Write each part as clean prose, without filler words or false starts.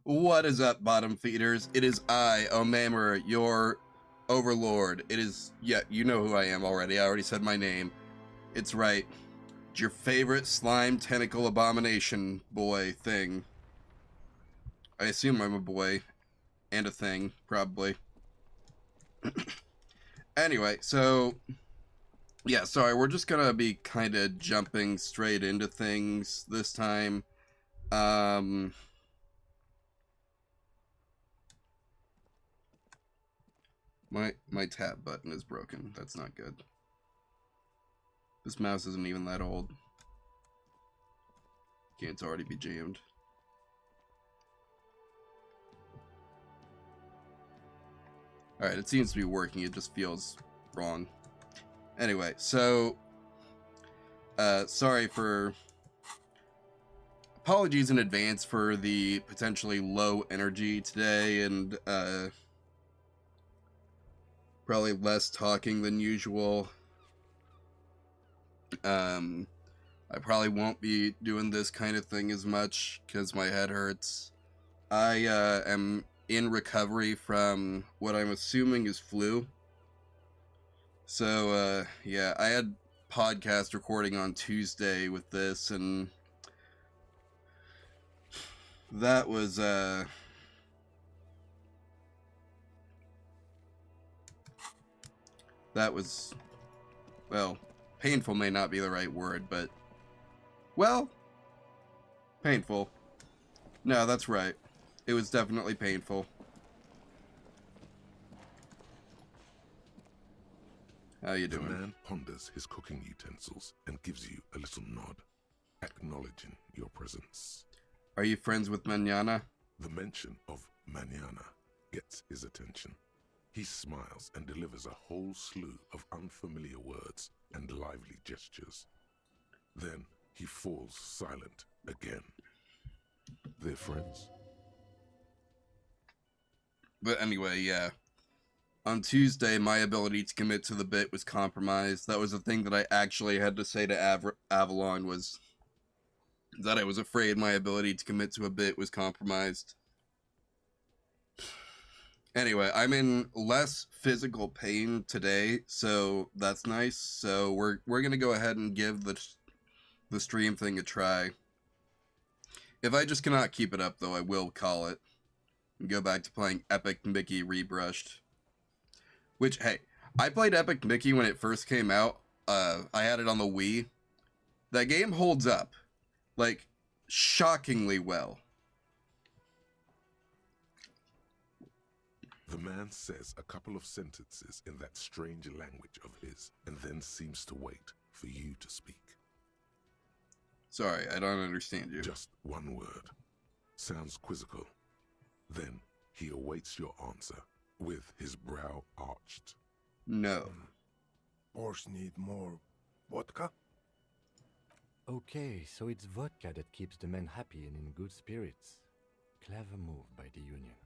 What is up, bottom feeders? It is I, Omamer, your overlord. It is, yeah, you know who I am already. I already said my name. It's right. It's your favorite slime tentacle abomination boy thing. I assume I'm a boy. And a thing, probably. Anyway, so... yeah, sorry, we're just gonna be kind of jumping straight into things this time. My tab button is broken. That's not good. This mouse isn't even that old. Can't already be jammed. Alright, it seems to be working. It just feels wrong. Anyway, so... sorry for... apologies in advance for the potentially low energy today and, probably less talking than usual. I probably won't be doing this kind of thing as much because my head hurts. I am in recovery from what I'm assuming is flu. So, yeah, I had podcast recording on Tuesday with this, and that was, well, painful may not be the right word, but, well, painful. No, that's right. It was definitely painful. How you doing? The man ponders his cooking utensils and gives you a little nod, acknowledging your presence. Are you friends with Manana? The mention of manana gets his attention. He smiles and delivers a whole slew of unfamiliar words and lively gestures. Then he falls silent again. They're friends. But anyway, yeah. On Tuesday, my ability to commit to the bit was compromised. That was the thing that I actually had to say to Avalon, was that I was afraid my ability to commit to a bit was compromised. Anyway, I'm in less physical pain today, so that's nice. So we're gonna go ahead and give the stream thing a try. If I just cannot keep it up, though, I will call it and go back to playing Epic Mickey Rebrushed. Which, hey, I played Epic Mickey when it first came out. I had it on the Wii. That game holds up, like, shockingly well. The man says a couple of sentences in that strange language of his, and then seems to wait for you to speak. Sorry, I don't understand you. Just one word. Sounds quizzical. Then he awaits your answer, with his brow arched. No. Borscht need more vodka? Okay, so it's vodka that keeps the men happy and in good spirits. Clever move by the Union.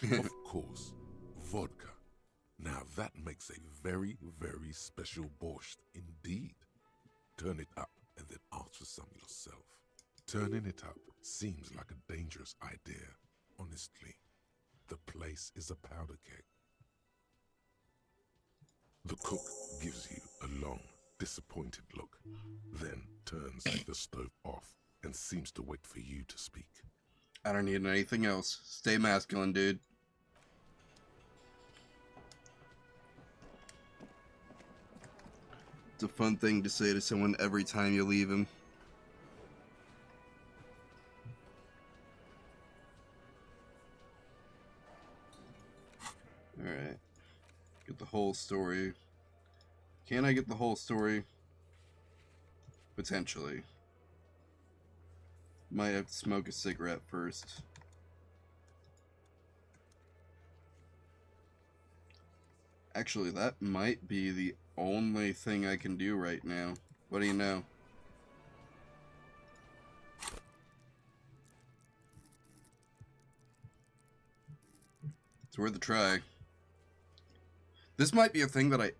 Of course, vodka. Now that makes a very, very special borscht indeed. Turn it up and then ask for some yourself. Turning it up seems like a dangerous idea, honestly. The place is a powder keg. The cook gives you a long, disappointed look, then turns the stove off and seems to wait for you to speak. I don't need anything else. Stay masculine, dude. It's a fun thing to say to someone every time you leave him. Alright. Get the whole story. Can I get the whole story? Potentially. Might have to smoke a cigarette first. Actually, that might be the only thing I can do right now. What do you know? It's worth a try. This might be a thing that I...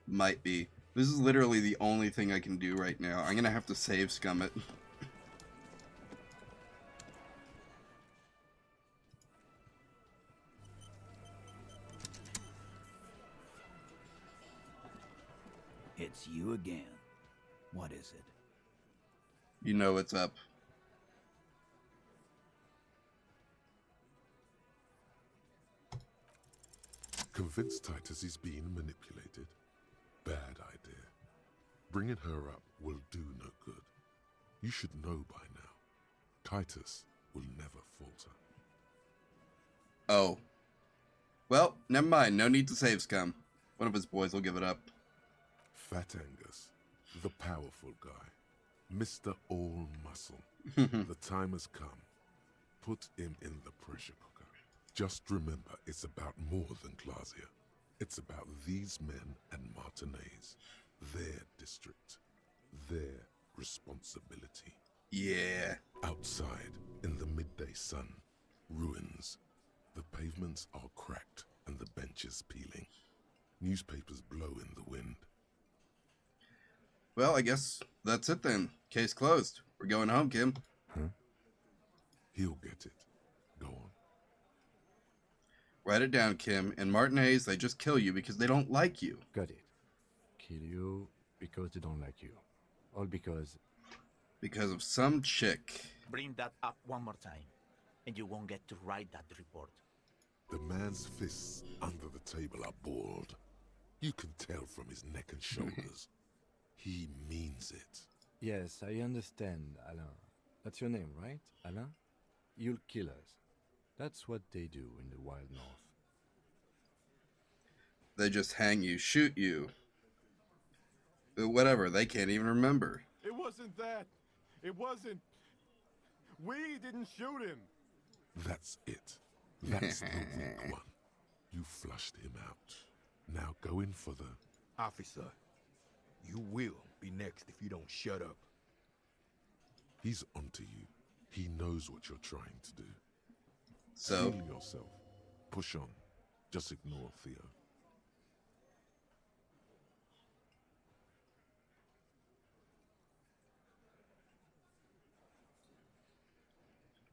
might be. This is literally the only thing I can do right now. I'm gonna have to save scum it. It's you again. What is it? You know what's up. Convince Titus he's being manipulated. Bad idea. Bringing her up will do no good. You should know by now. Titus will never falter. Oh. Well, never mind. No need to save scum. One of his boys will give it up. Fat Angus, the powerful guy, Mr. All Muscle. The time has come. Put him in the pressure cooker. Just remember, it's about more than Glasia. It's about these men and Martinez, their district, their responsibility. Yeah. Outside, in the midday sun, ruins. The pavements are cracked and the benches peeling. Newspapers blow in the wind. Well, I guess that's it then. Case closed. We're going home, Kim. Huh? He'll get it. Go on. Write it down, Kim. In Martinez, they just kill you because they don't like you. Got it. Kill you because they don't like you. All because... Because of some chick. Bring that up one more time, and you won't get to write that report. The man's fists under the table are balled. You can tell from his neck and shoulders. He means it. Yes, I understand, Alain. That's your name, right, Alain? You'll kill us. That's what they do in the wild north. They just hang you, shoot you. Whatever, they can't even remember. It wasn't that. It wasn't. We didn't shoot him. That's it. That's the weak one. You flushed him out. Now go in for the... Officer, you will be next if you don't shut up. He's onto you. He knows what you're trying to do. So, Steel yourself. Push on. Just ignore Theo.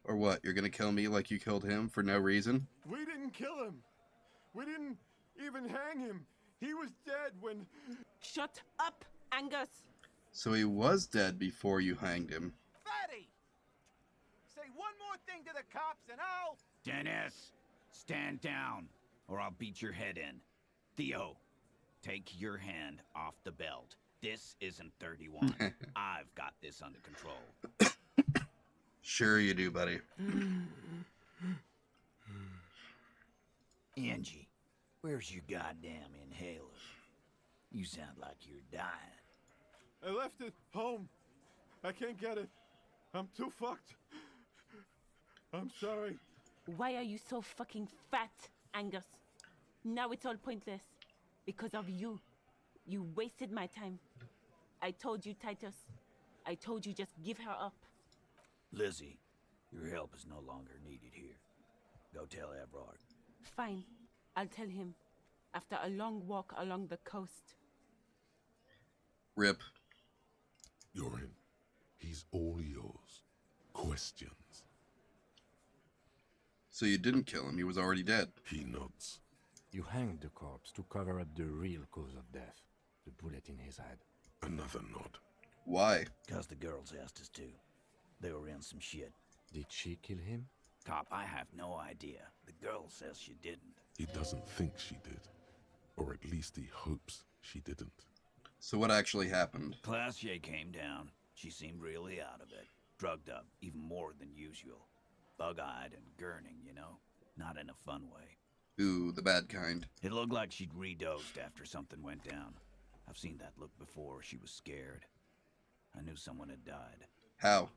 or what? You're gonna kill me like you killed him for no reason? We didn't kill him. We didn't even hang him. He was dead when... Shut up, Angus! So he was dead before you hanged him. Fatty! Say one more thing to the cops and I'll... Dennis, stand down, or I'll beat your head in. Theo, take your hand off the belt. This isn't 31. I've got this under control. Sure you do, buddy. Angie, where's your goddamn inhaler? You sound like you're dying. I left it home. I can't get it. I'm too fucked. I'm sorry. Why are you so fucking fat, Angus? Now it's all pointless. Because of you. You wasted my time. I told you, Titus. I told you just give her up. Lizzie, your help is no longer needed here. Go tell Everard. Fine. I'll tell him. After a long walk along the coast. Rip. You're in. He's all yours. Questions? So you didn't kill him, he was already dead. He nods. You hanged the corpse to cover up the real cause of death. The bullet in his head. Another nod. Why? Cause the girls asked us to. They were in some shit. Did she kill him? Cop, I have no idea. The girl says she didn't. He doesn't think she did. Or at least he hopes she didn't. So what actually happened? Glacier came down. She seemed really out of it. Drugged up, even more than usual. Bug-eyed and gurning, you know? Not in a fun way. Ooh, the bad kind. It looked like she'd redosed after something went down. I've seen that look before. She was scared. I knew someone had died. How?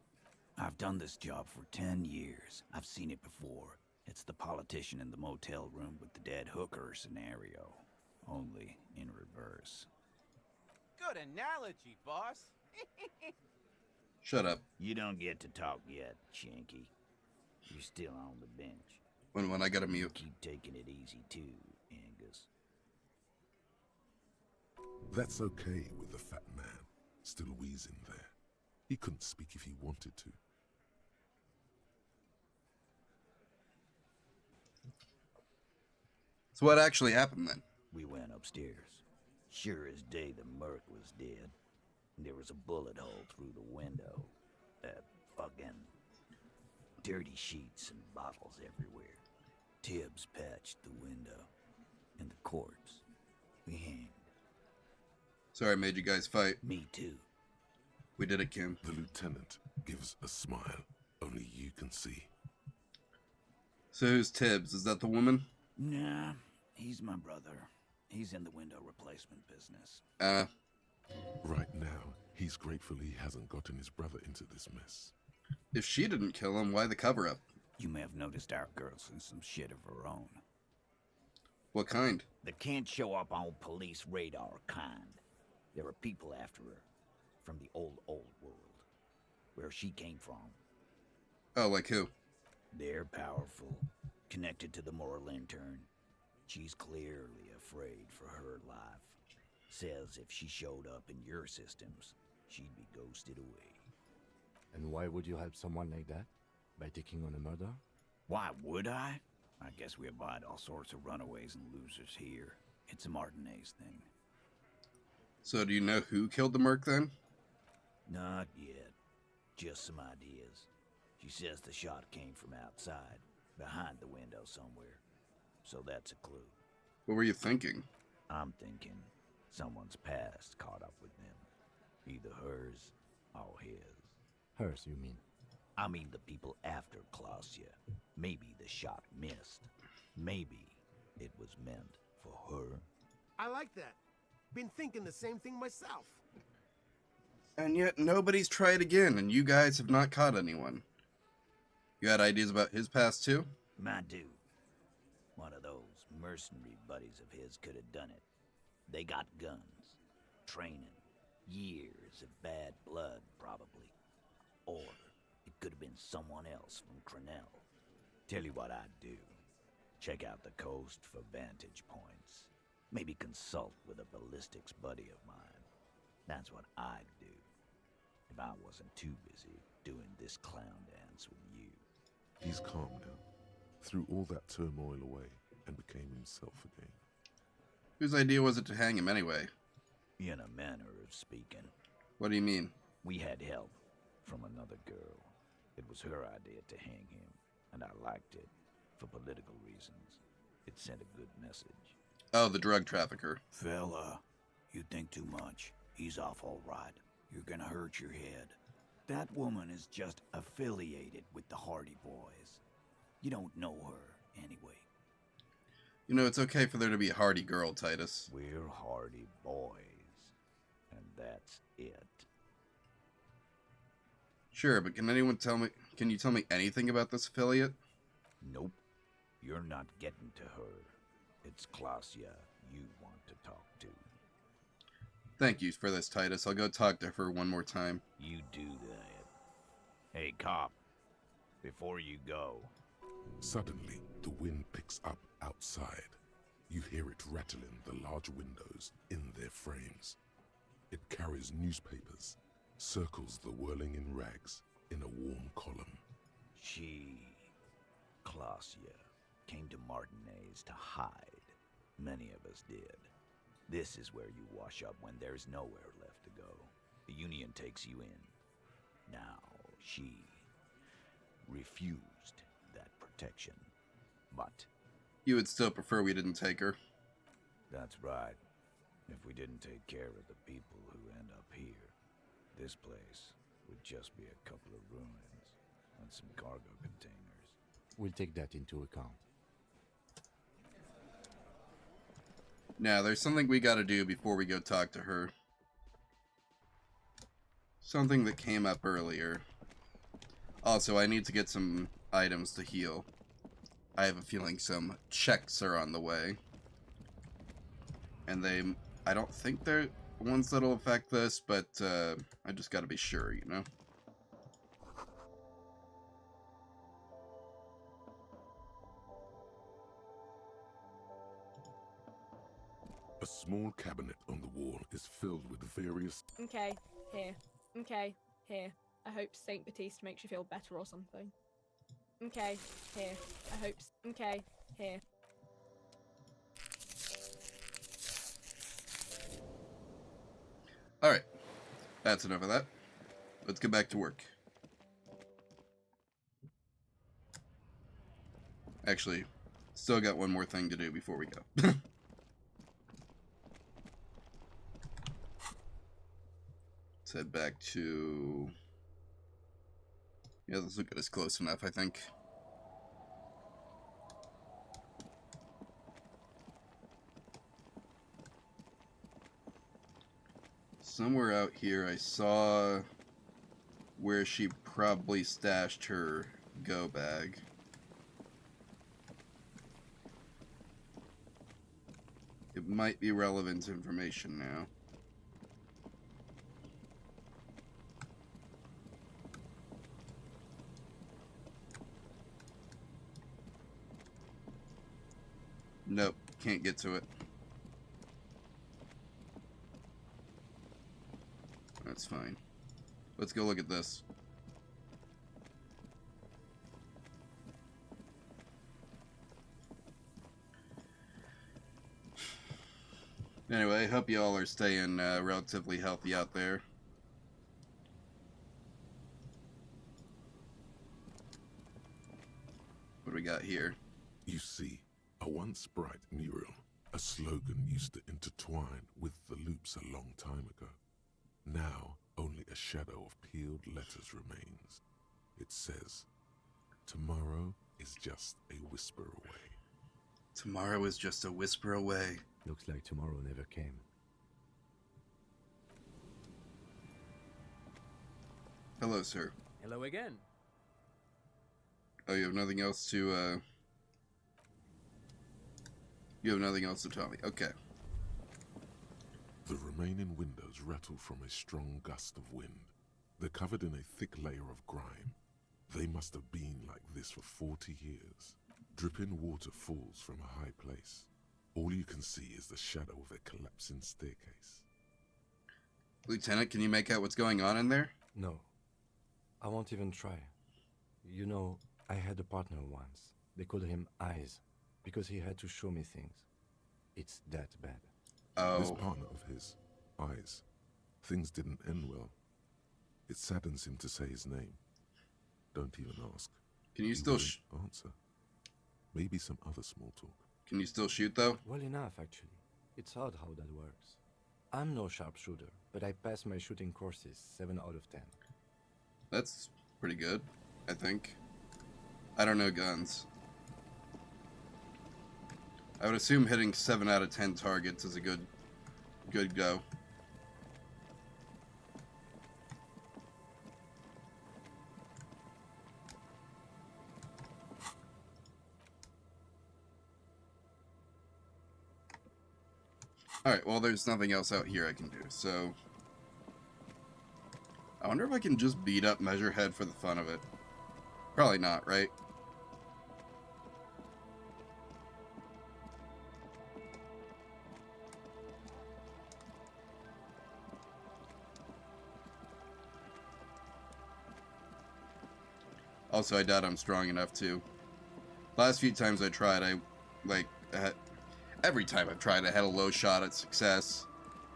I've done this job for 10 years. I've seen it before. It's the politician in the motel room with the dead hooker scenario. Only in reverse. Good analogy, boss. Shut up. You don't get to talk yet, Shanky. You're still on the bench. When I gotta mute. Keep taking it easy too, Angus. That's okay with the fat man, still wheezing there. He couldn't speak if he wanted to. So what actually happened then? We went upstairs. Sure as day the merc was dead. There was a bullet hole through the window. Fucking dirty sheets and bottles everywhere. Tibbs patched the window. And the corpse. We hanged. Sorry I made you guys fight. Me too. We did it, Kim. The lieutenant gives a smile only you can see. So who's Tibbs? Is that the woman? Nah, he's my brother. He's in the window replacement business. Right now, he's grateful he hasn't gotten his brother into this mess. If she didn't kill him, why the cover-up? You may have noticed our girl's in some shit of her own. What kind? That can't show up on police radar kind. There are people after her. From the old world. Where she came from. Oh, like who? They're powerful. Connected to the moral intern. She's clearly afraid for her life. Says if she showed up in your systems, she'd be ghosted away. And why would you help someone like that? By taking on a murder? Why would I? I guess we abide all sorts of runaways and losers here. It's a Martinez thing. So do you know who killed the merc then? Not yet. Just some ideas. She says the shot came from outside, behind the window somewhere. So that's a clue. What were you thinking? I'm thinking someone's past caught up with them. Either hers or his. Hers, you mean? I mean the people after Klausya. Maybe the shot missed. Maybe it was meant for her. I like that. Been thinking the same thing myself. And yet nobody's tried again, and you guys have not caught anyone. You had ideas about his past too? My dude. One of those mercenary buddies of his could have done it. They got guns, training, years of bad blood, probably. Or it could have been someone else from Crenell. Tell you what I'd do. Check out the coast for vantage points. Maybe consult with a ballistics buddy of mine. That's what I'd do. If I wasn't too busy doing this clown dance with you. He's calm now, threw all that turmoil away, and became himself again. Whose idea was it to hang him anyway? In a manner of speaking. What do you mean? We had help from another girl. It was her idea to hang him, and I liked it. For political reasons. It sent a good message. Oh, the drug trafficker. Fella, you think too much. He's off all right. You're gonna hurt your head. That woman is just affiliated with the Hardy Boys. You don't know her, anyway. You know, it's okay for there to be a hardy girl, Titus. We're Hardy Boys. And that's it. Sure, but can you tell me anything about this affiliate? Nope. You're not getting to her. It's Klausya you want to talk to. Thank you for this, Titus. I'll go talk to her one more time. You do that. Hey, cop. Before you go. Suddenly, the wind picks up outside. You hear it rattling the large windows in their frames. It carries newspapers, circles the whirling in rags in a warm column. Klausya, came to Martinez to hide. Many of us did. This is where you wash up when there's nowhere left to go. The Union takes you in. Now, she refused that protection. But You would still prefer we didn't take her. that's right. If we didn't take care of the people who end up here, this place would just be a couple of ruins and some cargo containers. We'll take that into account. Now, there's something we gotta do before we go talk to her. Something that came up earlier. Also, I need to get some items to heal. I have a feeling some checks are on the way. And I don't think they're ones that'll affect this, but I just gotta be sure, you know? A small cabinet on the wall is filled with various... Okay, here. Okay, here. I hope Saint Baptiste makes you feel better or something. Okay, here. I hope... Okay, here. That's enough of that. Let's get back to work. Actually, still got one more thing to do before we go. Let's head back to... Yeah, this will get us close enough, I think. Somewhere out here I saw where she probably stashed her go bag. It might be relevant information now. Nope, can't get to it. That's fine. Let's go look at this. Anyway, I hope you all are staying relatively healthy out there. What do we got here? You see, a once bright mural, a slogan used to intertwine with the loops a long time ago. Now, only a shadow of peeled letters remains. It says, "Tomorrow is just a whisper away." Tomorrow is just a whisper away. Looks like tomorrow never came. Hello, sir. Hello again. Oh, you have nothing else to, You have nothing else to tell me. Okay. The remaining windows rattle from a strong gust of wind. They're covered in a thick layer of grime. They must have been like this for 40 years. Dripping water falls from a high place. All you can see is the shadow of a collapsing staircase. Lieutenant, can you make out what's going on in there? No. I won't even try. You know, I had a partner once. They called him Eyes, because he had to show me things. It's that bad. Oh. This partner of his, Eyes, things didn't end well. It saddens him to say his name. Don't even ask. Can you He still wouldn't answer. Maybe some other small talk. Can you still shoot, though? Well enough, actually. It's odd how that works. I'm no sharpshooter, but I passed my shooting courses 7 out of 10. That's pretty good, I think. I don't know guns. I would assume hitting 7 out of 10 targets is a good go. Alright, well, there's nothing else out here I can do, so... I wonder if I can just beat up Measurehead for the fun of it. Probably not, right? Also, I doubt I'm strong enough to. Last few times I tried, every time I've tried, I had a low shot at success.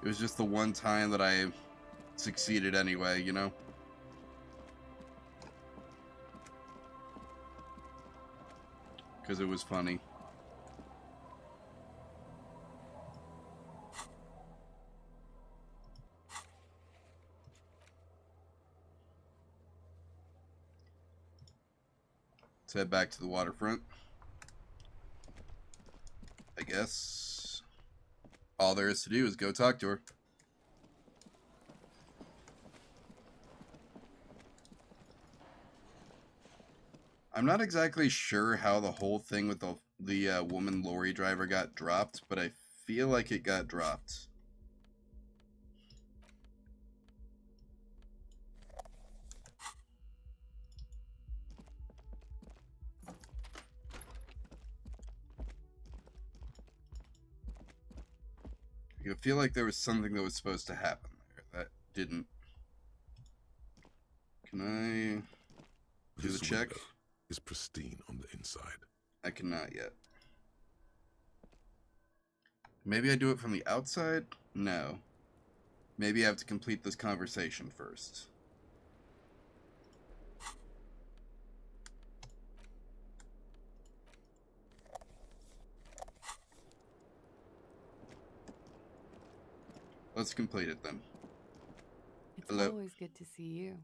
It was just the one time that I succeeded anyway, you know? Because it was funny. Let's head back to the waterfront. I guess all there is to do is go talk to her. I'm not exactly sure how the whole thing with the woman lorry driver got dropped, but I feel like it got dropped. I feel like there was something that was supposed to happen there that didn't. Can I do the check? Is pristine on the inside. I cannot yet. Maybe I do it from the outside? No. Maybe I have to complete this conversation first. Let's complete it then. It's Hello? always good to see you.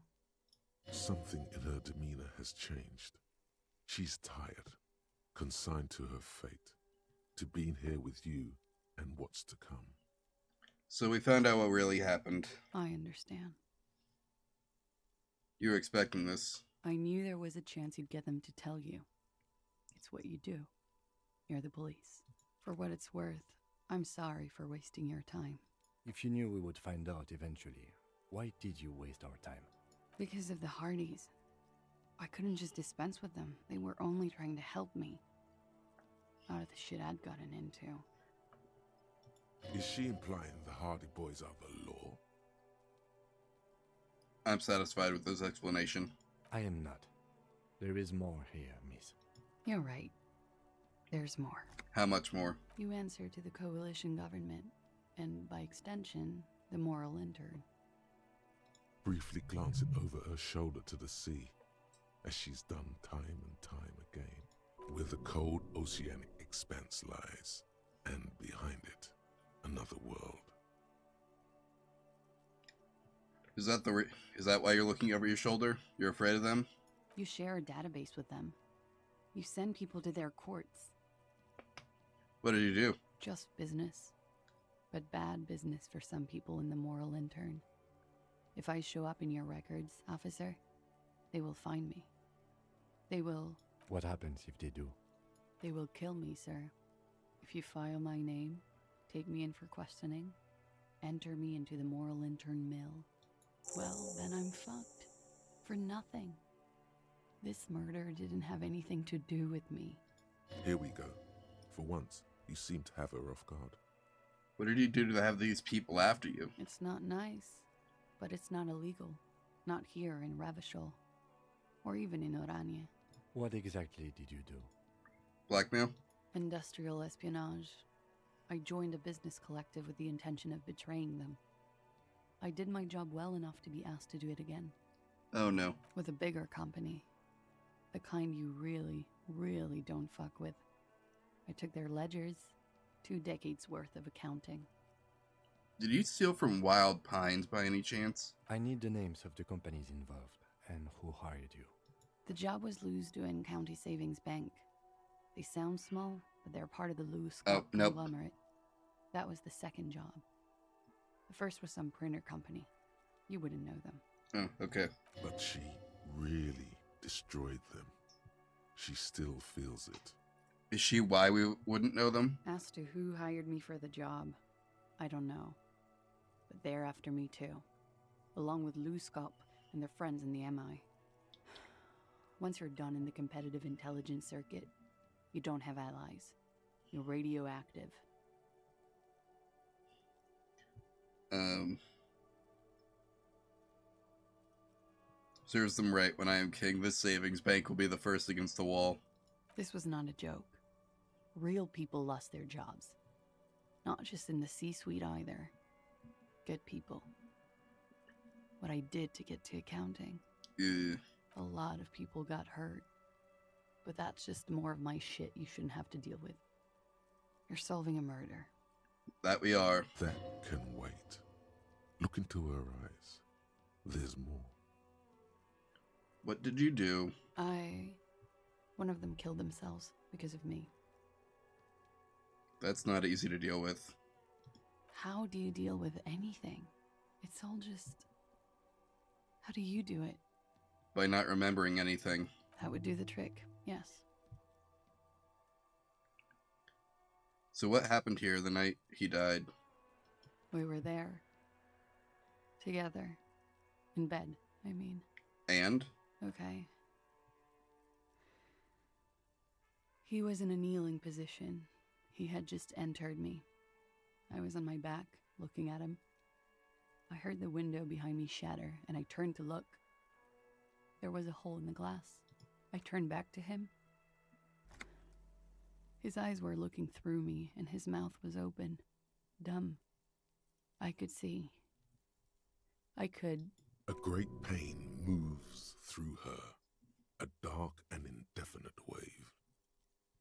Something in her demeanor has changed. She's tired, consigned to her fate, to being here with you and what's to come. So we found out what really happened. I understand. You were expecting this. I knew there was a chance you'd get them to tell you. It's what you do. You're the police. For what it's worth, I'm sorry for wasting your time. If you knew we would find out eventually, why did you waste our time? Because of the Hardys. I couldn't just dispense with them. They were only trying to help me. Out of the shit I'd gotten into. Is she implying the Hardy Boys are the law? I'm satisfied with this explanation. I am not. There is more here, miss. You're right. There's more. How much more? You answer to the coalition government, and by extension, the moral intern. Briefly glancing over her shoulder to the sea, as she's done time and time again, where the cold oceanic expanse lies, and behind it, another world. Is that why you're looking over your shoulder? You're afraid of them? You share a database with them. You send people to their courts. What did you do? Just business. But bad business for some people in the moral intern. If I show up in your records, officer, they will find me. They will... What happens if they do? They will kill me, sir. If you file my name, take me in for questioning, enter me into the moral intern mill, well, then I'm fucked. For nothing. This murder didn't have anything to do with me. Here we go. For once, you seem to have her off guard. What did you do to have these people after you? It's not nice, but it's not illegal. Not here in Ravishol, or even in Oranje. What exactly did you do? Blackmail? Industrial espionage. I joined a business collective with the intention of betraying them. I did my job well enough to be asked to do it again. Oh no. With a bigger company. The kind you really, really don't fuck with. I took their ledgers, 2 decades worth of accounting. Did you steal from Wild Pines by any chance? I need the names of the companies involved and who hired you. The job was Louisdouen County Savings Bank. They sound small, but they're part of the Louis nope. conglomerate. That was the second job. The first was some printer company. You wouldn't know them. Oh, okay. But she really destroyed them. She still feels it. Is she why we wouldn't know them? As to who hired me for the job, I don't know. But they're after me too. Along with Louskop and their friends in the MI. Once you're done in the competitive intelligence circuit, you don't have allies. You're radioactive. Serves them right. When I am king, this savings bank will be the first against the wall. This was not a joke. Real people lost their jobs. Not just in the C-suite either. Good people. What I did to get to accounting. A lot of people got hurt. But that's just more of my shit you shouldn't have to deal with. You're solving a murder. That we are. That can wait. Look into her eyes. There's more. What did you do? One of them killed themselves because of me. That's not easy to deal with. How do you deal with anything? It's all just... How do you do it? By not remembering anything. That would do the trick, yes. So what happened here the night he died? We were there. Together. In bed, I mean. And? Okay. He was in a kneeling position. He had just entered me. I was on my back, looking at him. I heard the window behind me shatter, and I turned to look. There was a hole in the glass. I turned back to him. His eyes were looking through me, and his mouth was open. Dumb. I could see. I could. A great pain moves through her, a dark and indefinite wave.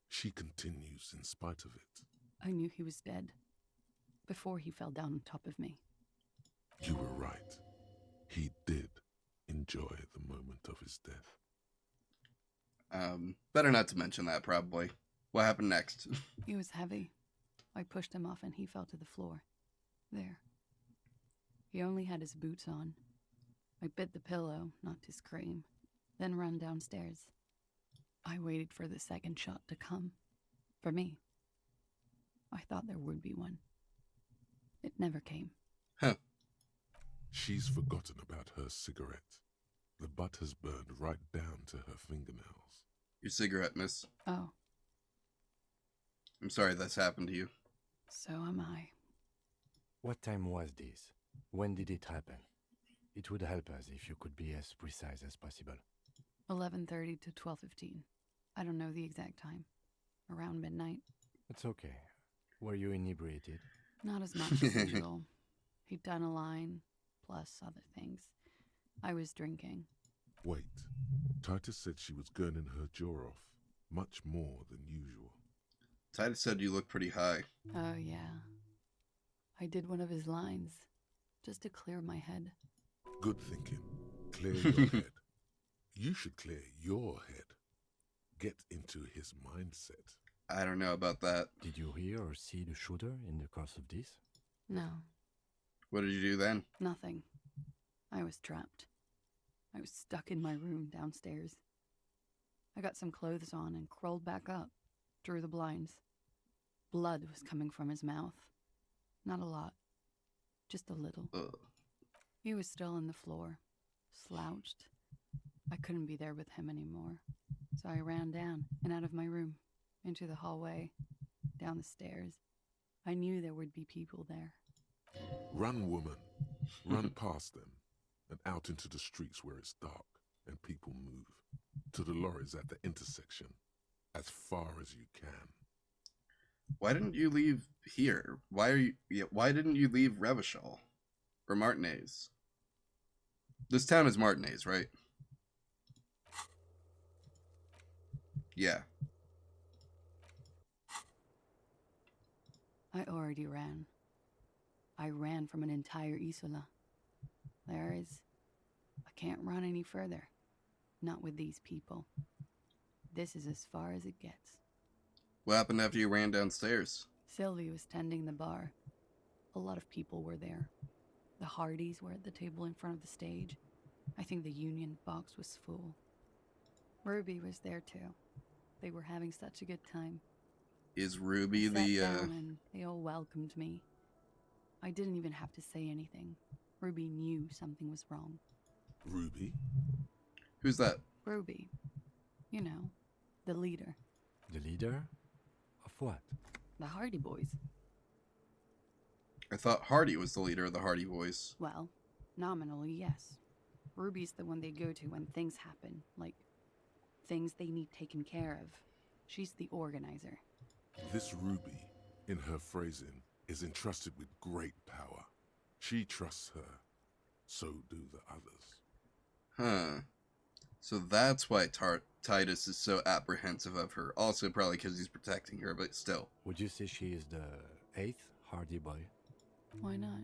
She continues in spite of it. I knew he was dead before he fell down on top of me. You were right. He did enjoy the moment of his death. Better not to mention that, probably. What happened next? He was heavy. I pushed him off and he fell to the floor. There. He only had his boots on. I bit the pillow, not to scream, then ran downstairs. I waited for the second shot to come. For me. I thought there would be one. It never came. Huh. She's forgotten about her cigarette. The butt has burned right down to her fingernails. Your cigarette, miss. Oh, I'm sorry that's happened to you. so am I. What time was this? When did it happen? It would help us if you could be as precise as possible. 11:30 to 12:15. I don't know the exact time. Around midnight. It's okay. Were you inebriated? Not as much as usual. He'd done a line, plus other things. I was drinking. Wait. Titus said she was gurning her jaw off, much more than usual. Titus said you look pretty high. Oh, yeah. I did one of his lines, just to clear my head. Good thinking. Clear your head. You should clear your head. Get into his mindset. I don't know about that. Did you hear or see the shooter in the course of this? No, What did you do then? nothing. I was trapped. I was stuck in my room downstairs. I got some clothes on and crawled back up, drew the blinds. Blood was coming from his mouth. Not a lot, just a little. Ugh. He was still on the floor, slouched. I couldn't be there with him anymore, so I ran down and out of my room, into the hallway, down the stairs. I knew there would be people there. Run, woman. Run past them and out into the streets where it's dark and people move. To the lorries at the intersection, as far as you can. Why didn't you leave here? Why didn't you leave Revachol? Or Martinez? This town is Martinez, right? Yeah. I already ran. I ran from an entire Isola. I can't run any further. Not with these people. This is as far as it gets. What happened after you ran downstairs? Sylvie was tending the bar. A lot of people were there. The Hardys were at the table in front of the stage. I think the Union box was full. Ruby was there too. They were having such a good time. Is Ruby I the, sat down and they all welcomed me. I didn't even have to say anything. Ruby knew something was wrong. Ruby? Who's that? Ruby. You know, the leader. The leader? Of what? The Hardy Boys. I thought Hardy was the leader of the Hardy Boys. Well, nominally, yes. Ruby's the one they go to when things happen, like things they need taken care of. She's the organizer. This Ruby, in her phrasing, is entrusted with great power. She trusts her. So do the others. Huh. So that's why Titus is so apprehensive of her. Also probably because he's protecting her, but still. Would you say she is the 8th Hardy boy? Why not?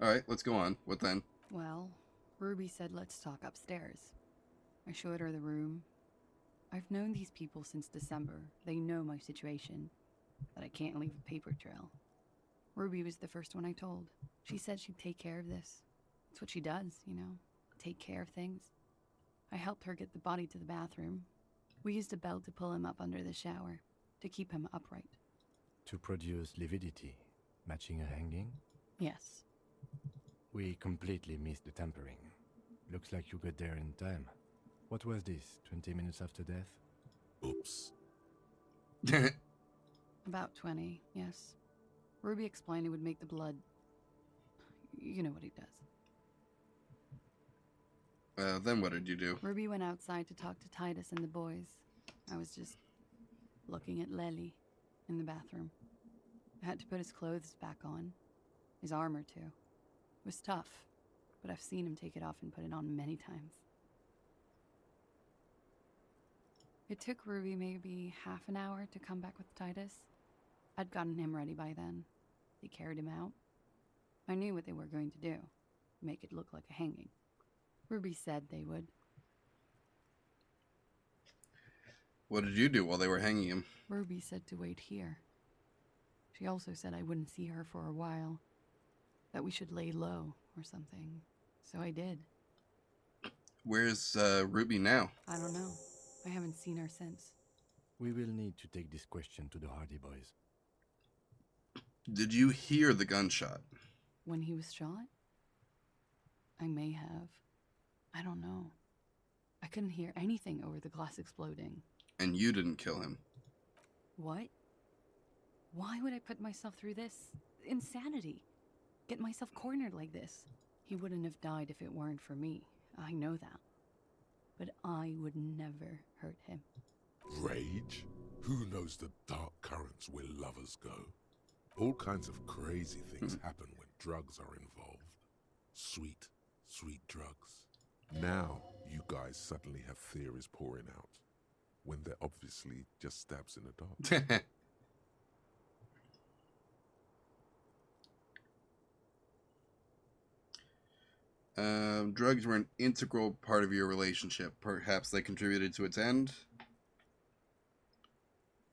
Alright, let's go on. What then? Well, Ruby said let's talk upstairs. I showed her the room. I've known these people since December. They know my situation, that I can't leave a paper trail. Ruby was the first one I told. She said she'd take care of this. It's what she does, you know, take care of things. I helped her get the body to the bathroom. We used a belt to pull him up under the shower, to keep him upright. To produce lividity, matching a hanging? Yes. We completely missed the tampering. Looks like you got there in time. What was this, 20 minutes after death? Oops. About 20, yes. Ruby explained it would make the blood... You know what he does. Then what did you do? Ruby went outside to talk to Titus and the boys. I was just looking at Lely in the bathroom. I had to put his clothes back on. His armor, too. It was tough, but I've seen him take it off and put it on many times. It took Ruby maybe half an hour to come back with Titus. I'd gotten him ready by then. They carried him out. I knew what they were going to do. Make it look like a hanging. Ruby said they would. What did you do while they were hanging him? Ruby said to wait here. She also said I wouldn't see her for a while. That we should lay low or something. So I did. Where's Ruby now? I don't know. I haven't seen her since. We will need to take this question to the Hardy Boys. Did you hear the gunshot? When he was shot? I may have. I don't know. I couldn't hear anything over the glass exploding. And you didn't kill him? What? Why would I put myself through this? Insanity. Get myself cornered like this. He wouldn't have died if it weren't for me. I know that. But I would never hurt him. Rage? Who knows the dark currents where lovers go? All kinds of crazy things happen when drugs are involved. Sweet, sweet drugs. Now, you guys suddenly have theories pouring out, when they're obviously just stabs in the dark. Drugs were an integral part of your relationship. Perhaps they contributed to its end?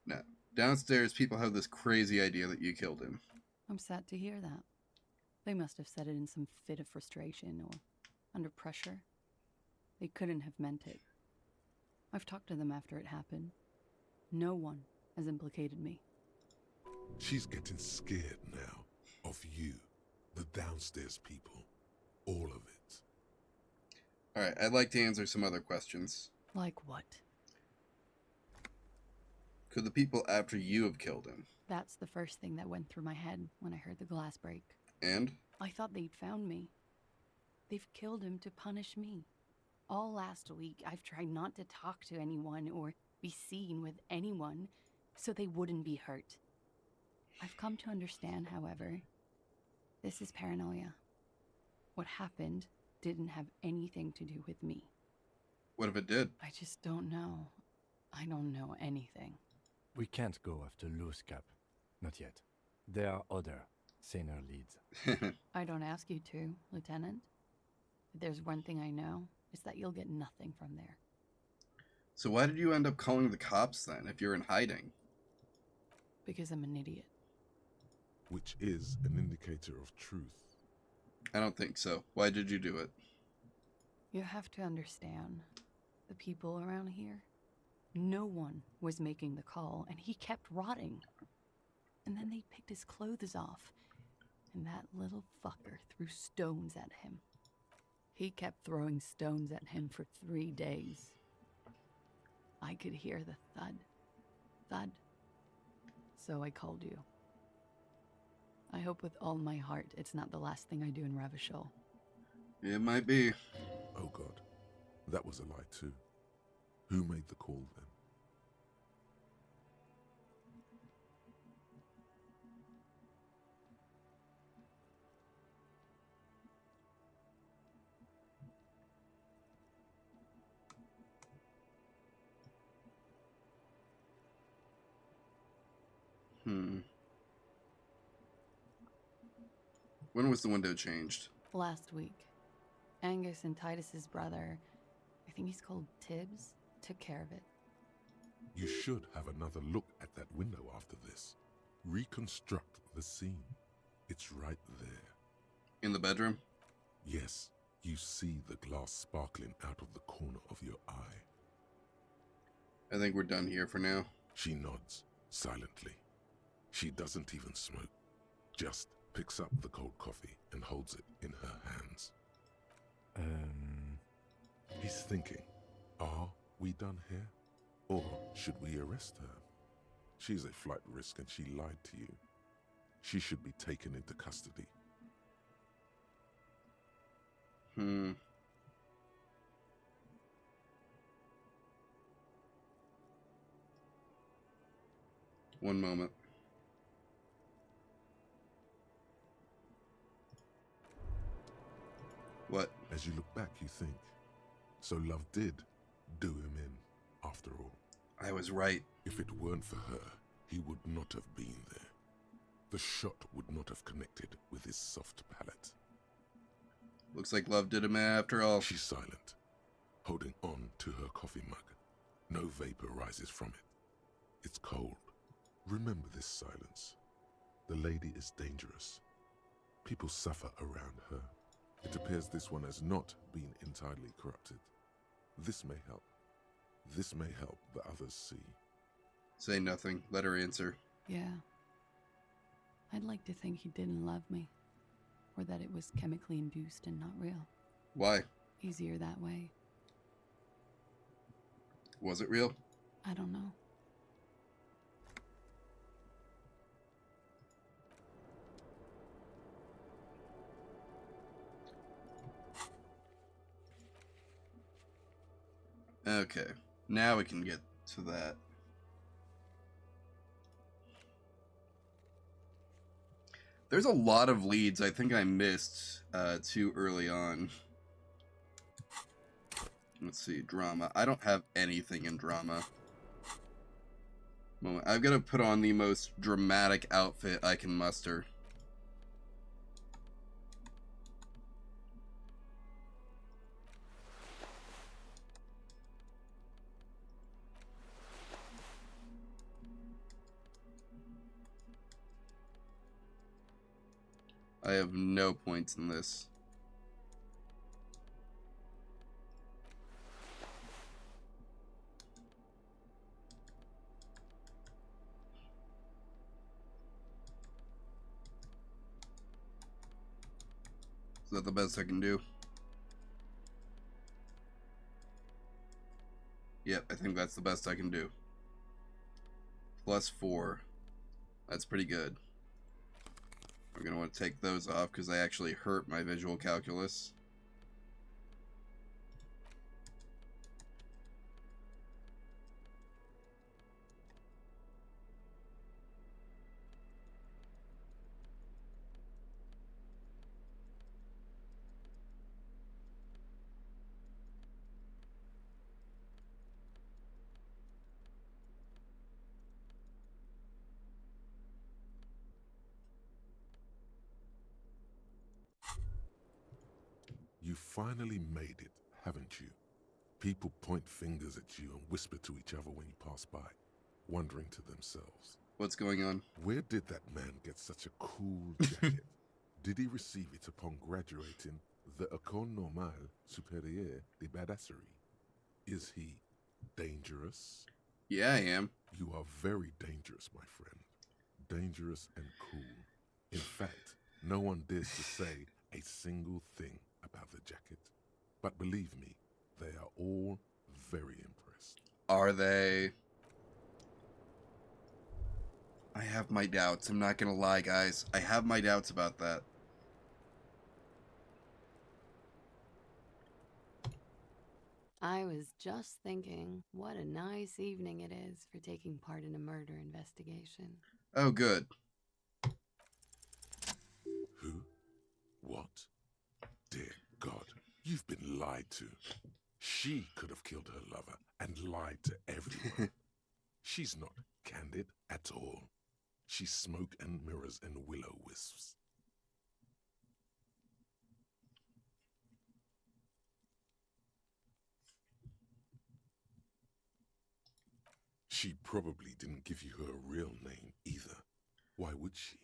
No. Downstairs, people have this crazy idea that you killed him. I'm sad to hear that. They must have said it in some fit of frustration or under pressure. They couldn't have meant it. I've talked to them after it happened. No one has implicated me. She's getting scared now of you, the downstairs people, all of it. Alright, I'd like to answer some other questions. Like what? Could the people after you have killed him? That's the first thing that went through my head when I heard the glass break. And? I thought they'd found me. They've killed him to punish me. All last week, I've tried not to talk to anyone or be seen with anyone so they wouldn't be hurt. I've come to understand, however, this is paranoia. What happened didn't have anything to do with me. What if it did? I just don't know. I don't know anything. We can't go after Loose Cap. Not yet. There are other, saner leads. I don't ask you to, Lieutenant. If there's one thing I know, it's that you'll get nothing from there. So why did you end up calling the cops then, if you're in hiding? Because I'm an idiot. Which is an indicator of truth. I don't think so. Why did you do it? You have to understand, the people around here, no one was making the call, and he kept rotting. And then they picked his clothes off, and that little fucker threw stones at him. He kept throwing stones at him for 3 days. I could hear the thud, thud. So I called you. I hope with all my heart it's not the last thing I do in Ravishol. It might be. Oh God, that was a lie too. Who made the call then? When was the window changed? Last week. Angus and Titus's brother, I think he's called Tibbs, took care of it. You should have another look at that window after this. Reconstruct the scene. It's right there. In the bedroom? Yes, you see the glass sparkling out of the corner of your eye. I think we're done here for now. She nods, silently. She doesn't even smoke. Just picks up the cold coffee and holds it in her hands. He's thinking, are we done here? Or should we arrest her? She's a flight risk and she lied to you. She should be taken into custody. One moment. What? As you look back, you think, so love did do him in, after all. I was right. If it weren't for her, he would not have been there. The shot would not have connected with his soft palate. Looks like love did him in after all. She's silent, holding on to her coffee mug. No vapor rises from it. It's cold. Remember this silence. The lady is dangerous. People suffer around her. It appears this one has not been entirely corrupted. This may help. This may help the others see. Say nothing. Let her answer. Yeah. I'd like to think he didn't love me. Or that it was chemically induced and not real. Why? Easier that way. Was it real? I don't know. Okay. Now we can get to that. There's a lot of leads I think I missed too early on. Let's see, drama. I don't have anything in drama. Moment. I've got to put on the most dramatic outfit I can muster. I have no points in this. Is that the best I can do? Yep, I think that's the best I can do. +4. That's pretty good. We're going to want to take those off because they actually hurt my visual calculus. You finally made it, haven't you? People point fingers at you and whisper to each other when you pass by, wondering to themselves, What's going on? where did that man get such a cool jacket? Did he receive it upon graduating the École Normale Supérieure de Badasserie? Is he dangerous? Yeah, I am. You are very dangerous, my friend. Dangerous and cool. In fact, no one dares to say a single thing about the jacket. But believe me, they are all very impressed. Are they? I have my doubts. I'm not gonna lie, guys. I have my doubts about that. I was just thinking, what a nice evening it is for taking part in a murder investigation. Oh, good. Who? What? Dear God, you've been lied to. She could have killed her lover and lied to everyone. She's not candid at all. She's smoke and mirrors and willow wisps. She probably didn't give you her real name either. Why would she?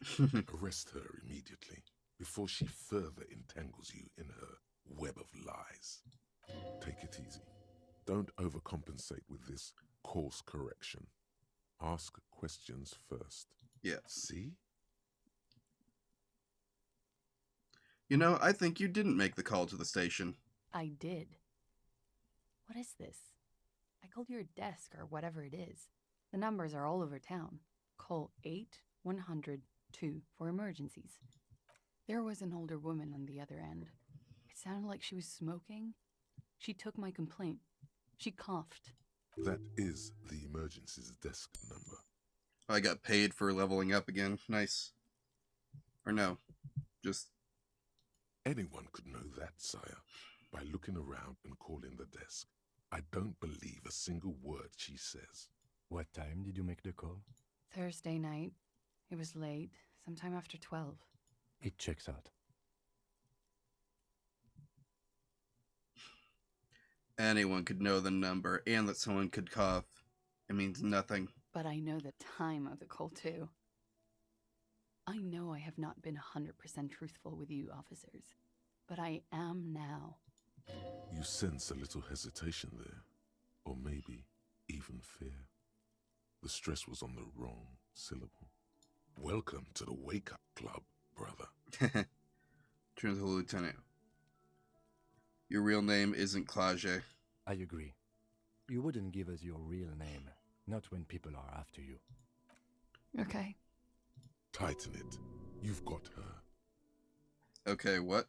Arrest her immediately before she further entangles you in her web of lies. Take it easy. Don't overcompensate with this course correction. Ask questions first. Yeah. See? You know, I think you didn't make the call to the station. I did. What is this? I called your desk or whatever it is. The numbers are all over town. Call 8-100-2 for emergencies. There was an older woman on the other end. It sounded like she was smoking. She took my complaint. She coughed. That is the emergencies desk number. I got paid for leveling up again. Nice. Or no. Just Anyone could know that, sire, by looking around and calling the desk. I don't believe a single word she says. What time did you make the call? Thursday night. It was late, sometime after 12. It checks out. Anyone could know the number, and that someone could cough. It means nothing. But I know the time of the call, too. I know I have not been 100% truthful with you, officers, but I am now. You sense a little hesitation there, or maybe even fear. The stress was on the wrong syllable. Welcome to the wake-up club, brother. Turns to the lieutenant. Your real name isn't Clage. I agree. You wouldn't give us your real name, not when people are after you. Okay. Tighten it. You've got her. Okay, what?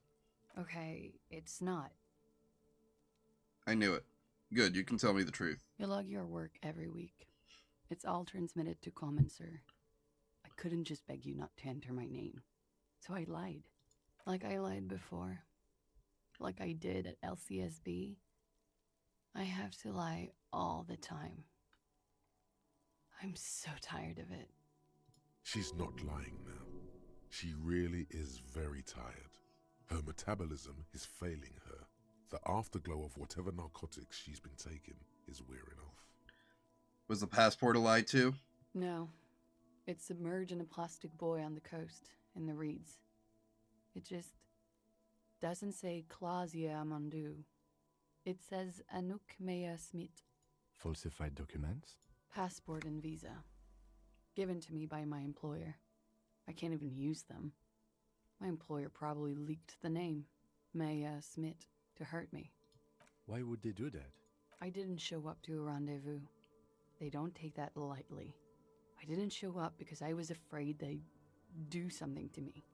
Okay, it's not. I knew it. Good, you can tell me the truth. You log your work every week. It's all transmitted to Common, sir. I couldn't just beg you not to enter my name. So I lied. Like I lied before. Like I did at LCSB. I have to lie all the time. I'm so tired of it. She's not lying now. She really is very tired. Her metabolism is failing her. The afterglow of whatever narcotics she's been taking is wearing off. Was the passport a lie too? No. It's submerged in a plastic buoy on the coast, in the reeds. It just doesn't say Clausia Amandu. It says Anouk Mea Smith. Falsified documents? Passport and visa. Given to me by my employer. I can't even use them. My employer probably leaked the name, Mea Smith, to hurt me. Why would they do that? I didn't show up to a rendezvous. They don't take that lightly. I didn't show up because I was afraid they'd do something to me.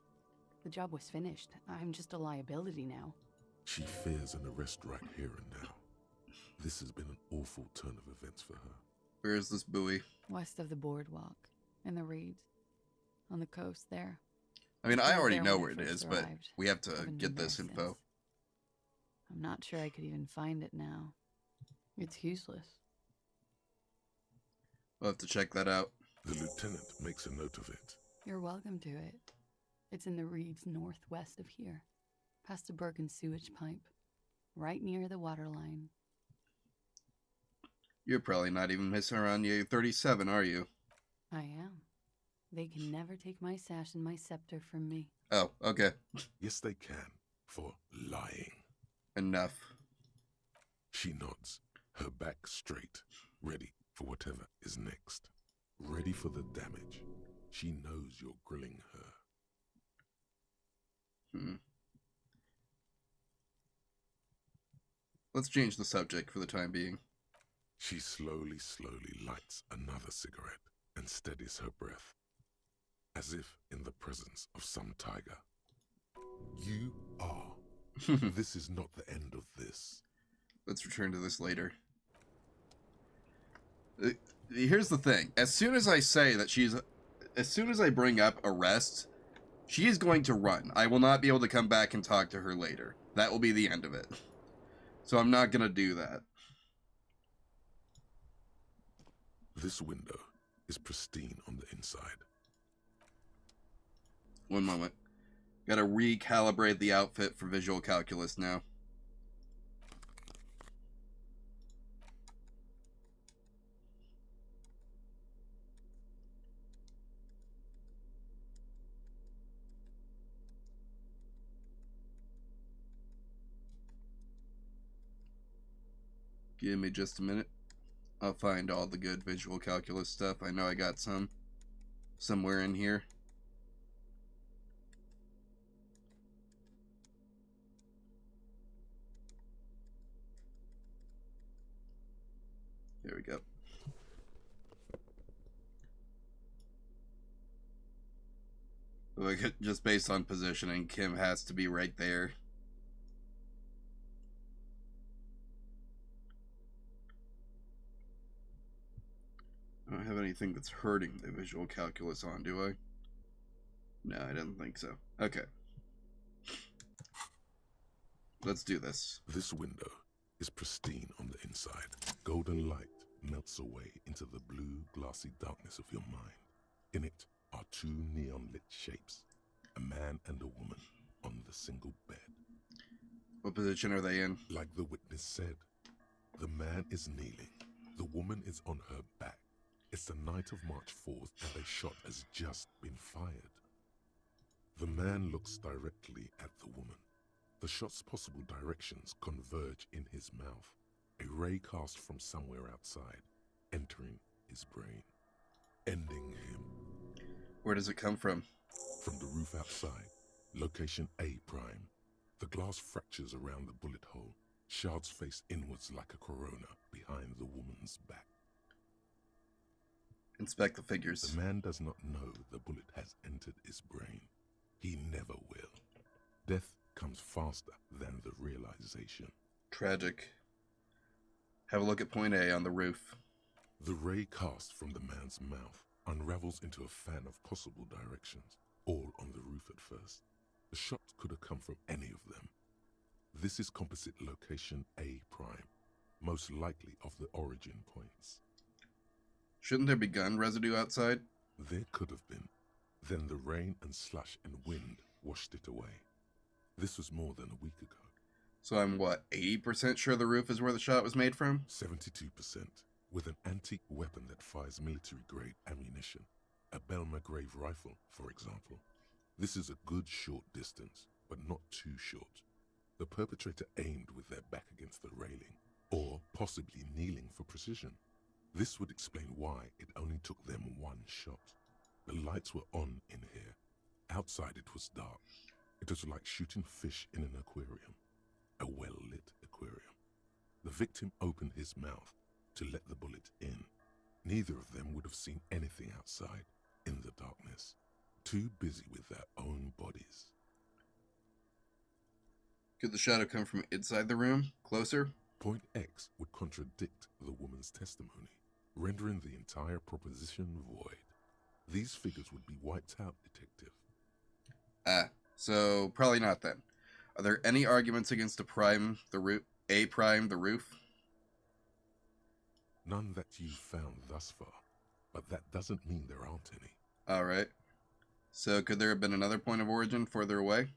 The job was finished. I'm just a liability now. She fears an arrest right here and now. This has been an awful turn of events for her. Where is this buoy? West of the boardwalk, in the reeds, on the coast there. I mean, I was already there know when I where it first is, but arrived. we have to Haven't been get there this info. since. I'm not sure I could even find it now. It's useless. We'll have to check that out. The lieutenant makes a note of it. You're welcome to it. It's in the reeds northwest of here, past a broken sewage pipe, right near the waterline. You're probably not even missing around you 37, are you? I am. They can never take my sash and my scepter from me. Oh, okay. Yes, they can, for lying. Enough. She nods, her back straight, ready for whatever is next. Ready for the damage. She knows you're grilling her. Let's change the subject for the time being. She slowly lights another cigarette and steadies her breath, as if in the presence of some tiger. You are. This is not the end of this. Let's return to this later. Here's the thing. As soon as I say that as soon as I bring up arrest, she is going to run. I will not be able to come back and talk to her later. That will be the end of it. So I'm not going to do that. This window is pristine on the inside. One moment. Gotta recalibrate the outfit for visual calculus now. Give me just a minute. I'll find all the good visual calculus stuff. I know I got some somewhere in here. There we go. Like, just based on positioning, Kim has to be right there. I don't have anything that's hurting the visual calculus on, do I? No, I didn't think so. Okay. Let's do this. This window is pristine on the inside. Golden light melts away into the blue, glassy darkness of your mind. In it are two neon-lit shapes, a man and a woman on the single bed. What position are they in? Like the witness said, the man is kneeling, the woman is on her back. It's the night of March 4th and a shot has just been fired. The man looks directly at the woman. The shot's possible directions converge in his mouth, a ray cast from somewhere outside, entering his brain, ending him. Where does it come from? From the roof outside, location A prime. The glass fractures around the bullet hole, shards face inwards like a corona behind the woman's back. Inspect the figures. The man does not know the bullet has entered his brain. He never will. Death comes faster than the realization. Tragic. Have a look at point A on the roof. The ray cast from the man's mouth unravels into a fan of possible directions, all on the roof at first. The shot could have come from any of them. This is composite location A prime, most likely of the origin points. Shouldn't there be gun residue outside? There could have been. Then the rain and slush and wind washed it away. This was more than a week ago. So I'm, 80% sure the roof is where the shot was made from? 72%, with an antique weapon that fires military-grade ammunition. A Belmagrave rifle, for example. This is a good short distance, but not too short. The perpetrator aimed with their back against the railing, or possibly kneeling for precision. This would explain why it only took them one shot. The lights were on in here. Outside it was dark. It was like shooting fish in an aquarium. A well-lit aquarium. The victim opened his mouth to let the bullet in. Neither of them would have seen anything outside in the darkness. Too busy with their own bodies. Could the shadow come from inside the room? Closer? Point X would contradict the woman's testimony, rendering the entire proposition void. These figures would be wiped out, detective. So probably not then. Are there any arguments against A prime, the roof? None that you've found thus far, but that doesn't mean there aren't any. Alright. So could there have been another point of origin further away?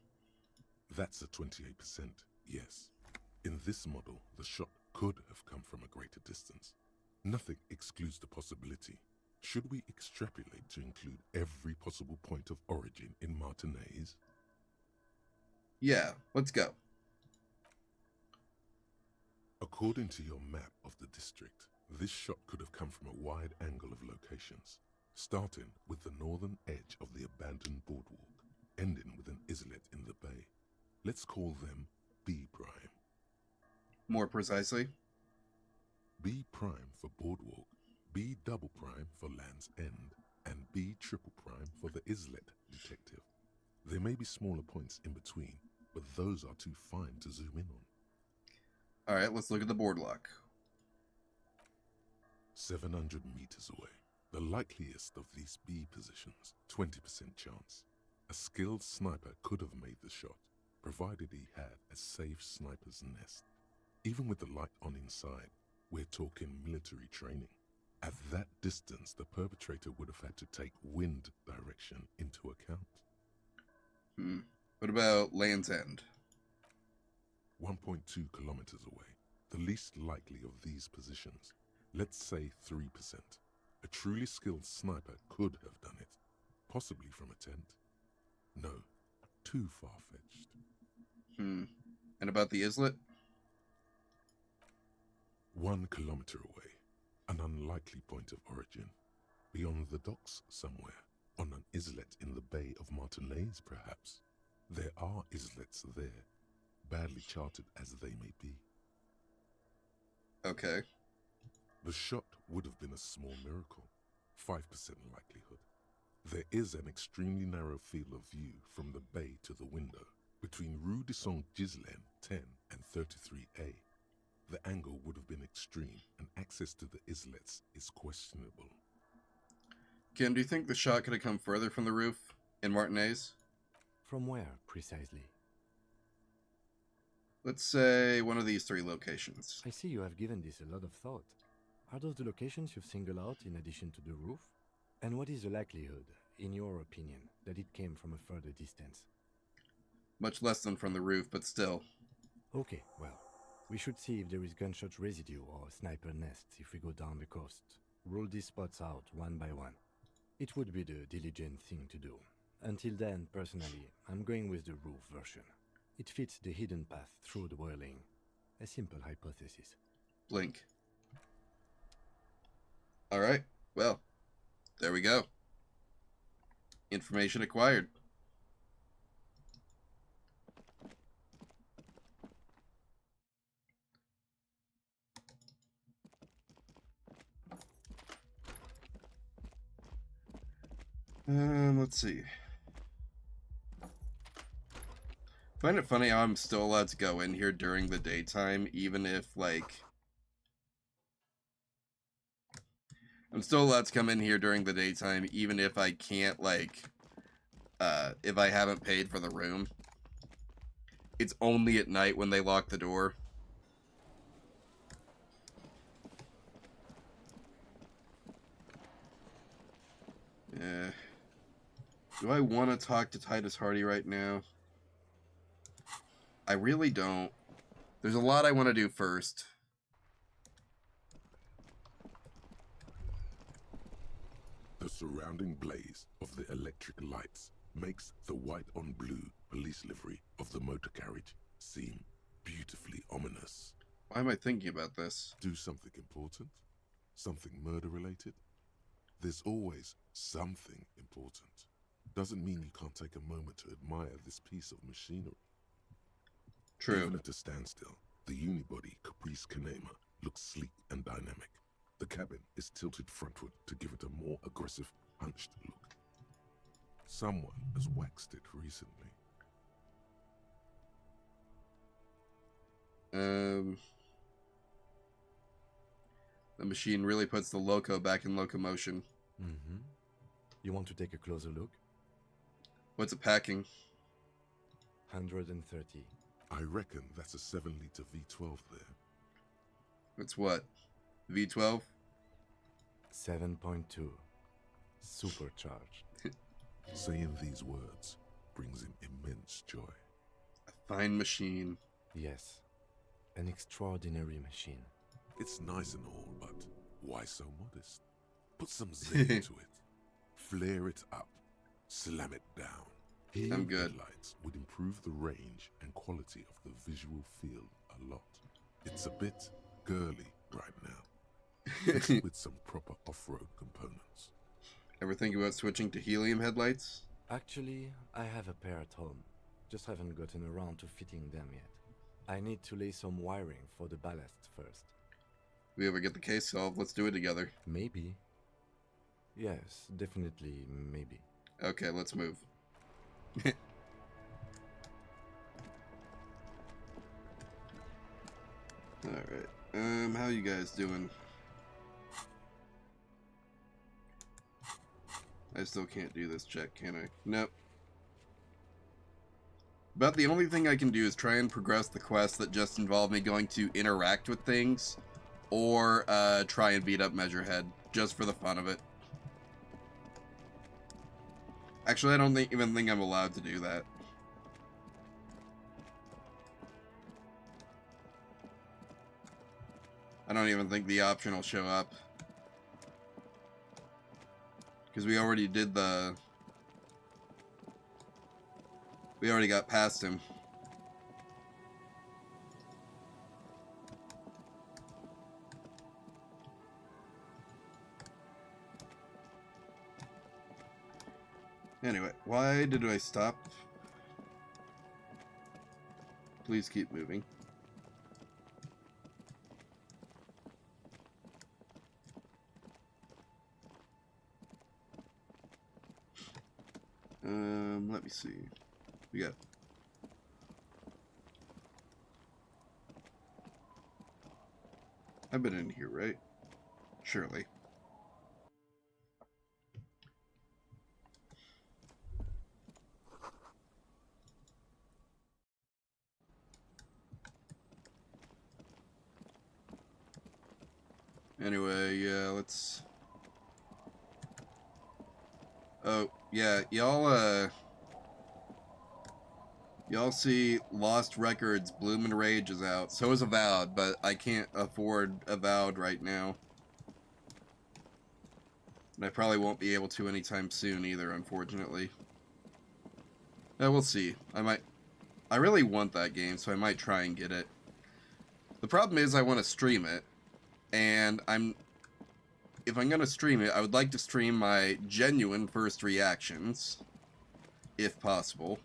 That's a 28%, yes. In this model, the shot could have come from a greater distance. Nothing excludes the possibility. Should we extrapolate to include every possible point of origin in Martinez? Yeah, let's go. According to your map of the district, this shot could have come from a wide angle of locations, starting with the northern edge of the abandoned boardwalk, ending with an islet in the bay. Let's call them B prime. More precisely? B prime for boardwalk, B double prime for Land's End, and B triple prime for the islet, detective. There may be smaller points in between, but those are too fine to zoom in on. Alright, let's look at the boardwalk. 700 meters away. The likeliest of these B positions, 20% chance. A skilled sniper could have made the shot, provided he had a safe sniper's nest. Even with the light on inside, we're talking military training. At that distance, the perpetrator would have had to take wind direction into account. What about Land's End? 1.2 kilometers away. The least likely of these positions. Let's say 3%. A truly skilled sniper could have done it. Possibly from a tent. No, too far-fetched. And about the islet? 1 kilometer away. An unlikely point of origin. Beyond the docks somewhere. On an islet in the Bay of Martinez, perhaps. There are islets there, badly charted as they may be. Okay. The shot would have been a small miracle, 5% likelihood. There is an extremely narrow field of view from the bay to the window, between Rue de Saint-Ghislain 10 and 33A. The angle would have been extreme, and access to the islets is questionable. Ken, do you think the shot could have come further from the roof in Martinez? From where, precisely? Let's say one of these 3 locations. I see you have given this a lot of thought. Are those the locations you've singled out in addition to the roof? And what is the likelihood, in your opinion, that it came from a further distance? Much less than from the roof, but still. Okay, well, we should see if there is gunshot residue or sniper nests if we go down the coast. Rule these spots out one by one. It would be the diligent thing to do. Until then, personally, I'm going with the roof version. It fits the hidden path through the whirling. A simple hypothesis. Blink. Alright, well, there we go. Information acquired. Let's see. Find it funny how I'm still allowed to go in here during the daytime, even if, like... I'm still allowed to come in here during the daytime, even if I can't, like... if I haven't paid for the room. It's only at night when they lock the door. Yeah. Do I want to talk to Titus Hardy right now? I really don't. There's a lot I want to do first. The surrounding blaze of the electric lights makes the white on blue police livery of the motor carriage seem beautifully ominous. Why am I thinking about this? Do something important? Something murder related? There's always something important. Doesn't mean you can't take a moment to admire this piece of machinery. True. Even at a standstill, the unibody Caprice Kanema looks sleek and dynamic. The cabin is tilted frontward to give it a more aggressive, hunched look. Someone has waxed it recently. The machine really puts the loco back in locomotion. Mm-hmm. You want to take a closer look? What's it packing? 130. I reckon that's a 7-liter V12 there. It's what? V12? 7.2. Supercharged. Saying these words brings him immense joy. A fine machine. Yes. An extraordinary machine. It's nice and all, but why so modest? Put some zing into it. Flare it up. Slam it down. I'm good. Headlights would improve the range and quality of the visual field a lot. It's a bit girly right now. Fix it with some proper off-road components. Ever think about switching to helium headlights? Actually, I have a pair at home. Just haven't gotten around to fitting them yet. I need to lay some wiring for the ballast first. If we ever get the case solved, let's do it together. Maybe. Yes, definitely maybe. Okay, let's move. Alright. How you guys doing? I still can't do this check, can I? Nope. About the only thing I can do is try and progress the quests that just involve me going to interact with things, or try and beat up Measurehead, just for the fun of it. Actually, I don't even think I'm allowed to do that. I don't even think the option will show up. Because we already did the... We already got past him. Anyway, why did I stop? Please keep moving. Let me see. We got... I've been in here, right? Surely. Anyway, yeah, let's... Oh, yeah, y'all see Lost Records Bloomin' Rage is out. So is Avowed, but I can't afford Avowed right now. And I probably won't be able to anytime soon either, unfortunately. We'll see. I really want that game, so I might try and get it. The problem is I want to stream it, and if I'm going to stream it, I would like to stream my genuine first reactions, if possible.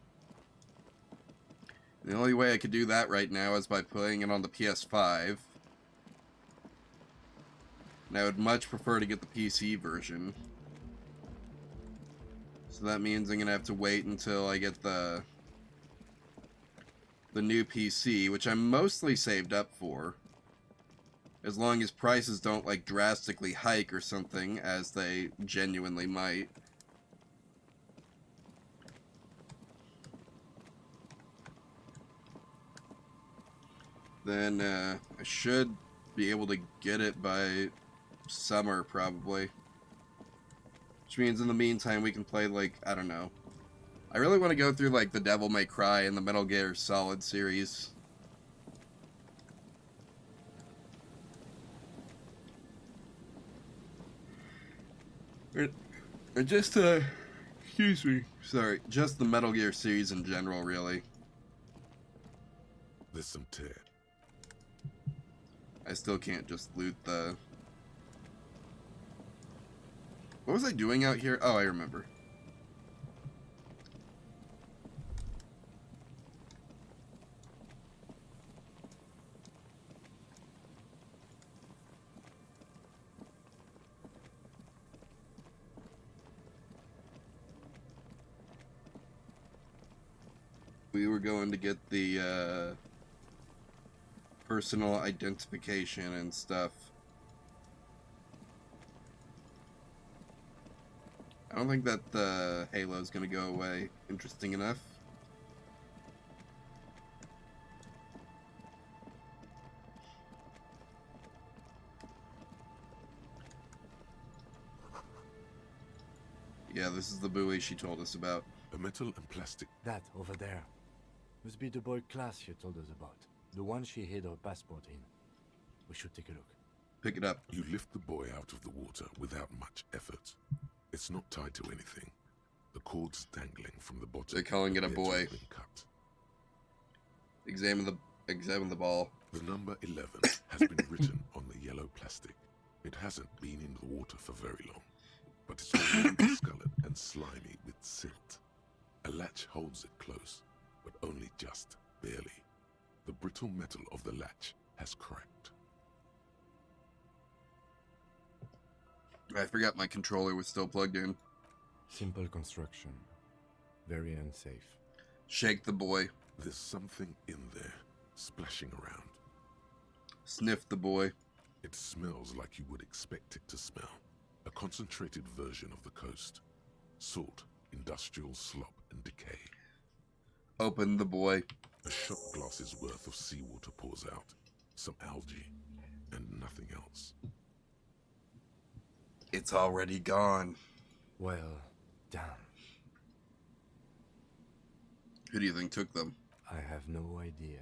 The only way I could do that right now is by playing it on the PS5. And I would much prefer to get the PC version. So that means I'm going to have to wait until I get the new PC, which I'm mostly saved up for. As long as prices don't, like, drastically hike or something, as they genuinely might. Then, I should be able to get it by summer, probably. Which means in the meantime we can play, like, I don't know. I really want to go through, like, the Devil May Cry and the Metal Gear Solid series. Or just, excuse me. Sorry, just the Metal Gear series in general, really. There's some tear. I still can't just loot the... What was I doing out here? Oh, I remember. We were going to get the, personal identification and stuff. I don't think that the Halo's gonna go away. Interesting enough. Yeah, this is the buoy she told us about. A metal and plastic. That over there must be the boy Class you told us about. The one she hid her passport in. We should take a look. Pick it up. You lift the boy out of the water without much effort. It's not tied to anything. The cord's dangling from the bottom. They're calling it a boy. Been cut. Examine the ball. The number 11 has been written on the yellow plastic. It hasn't been in the water for very long, but it's already discolored and slimy with silt. A latch holds it close, but only just barely. The brittle metal of the latch has cracked. I forgot my controller was still plugged in. Simple construction. Very unsafe. Shake the boy. There's something in there, splashing around. Sniff the boy. It smells like you would expect it to smell. A concentrated version of the coast. Salt, industrial slop, and decay. Open the boy. A shot glass's worth of seawater pours out. Some algae, and nothing else. It's already gone. Well, damn. Who do you think took them? I have no idea.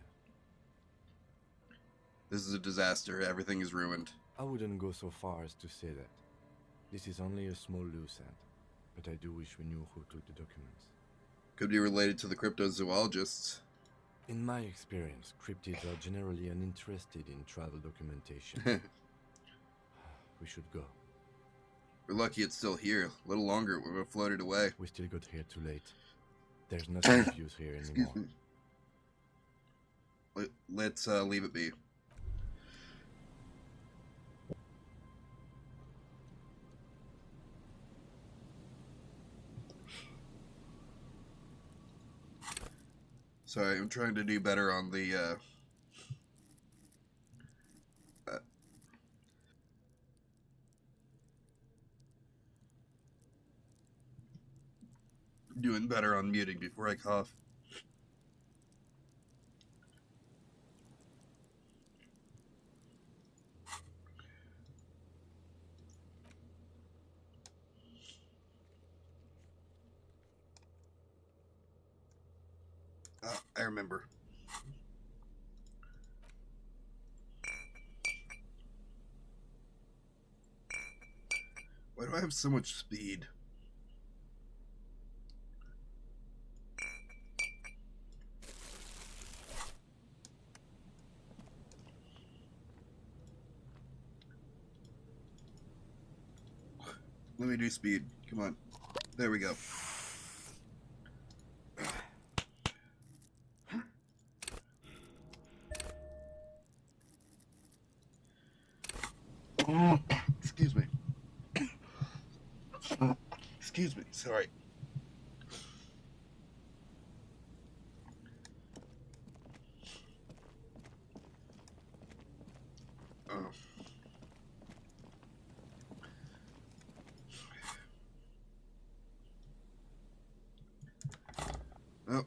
This is a disaster. Everything is ruined. I wouldn't go so far as to say that. This is only a small loose end, but I do wish we knew who took the documents. Could be related to the cryptozoologists. In my experience, cryptids are generally uninterested in travel documentation. We should go. We're lucky it's still here. A little longer, it would have floated away. We still got here too late. There's nothing of use here anymore. Let's leave it be. Sorry, I'm trying to do better on the, doing better on muting before I cough. I remember. Why do I have so much speed? Let me do speed. Come on. There we go. Excuse me. Excuse me. Sorry. Oh. Oh.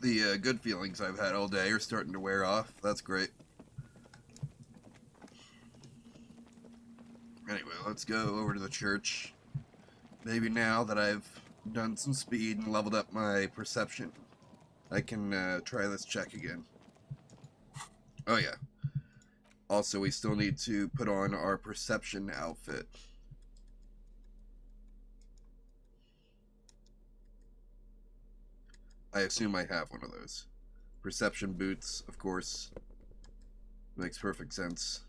The good feelings I've had all day are starting to wear off. That's great. Anyway, let's go over to the church. Maybe now that I've done some speed and leveled up my perception, I can try this check again. Oh yeah. Also, we still need to put on our perception outfit. I assume I have one of those. Perception boots, of course. Makes perfect sense.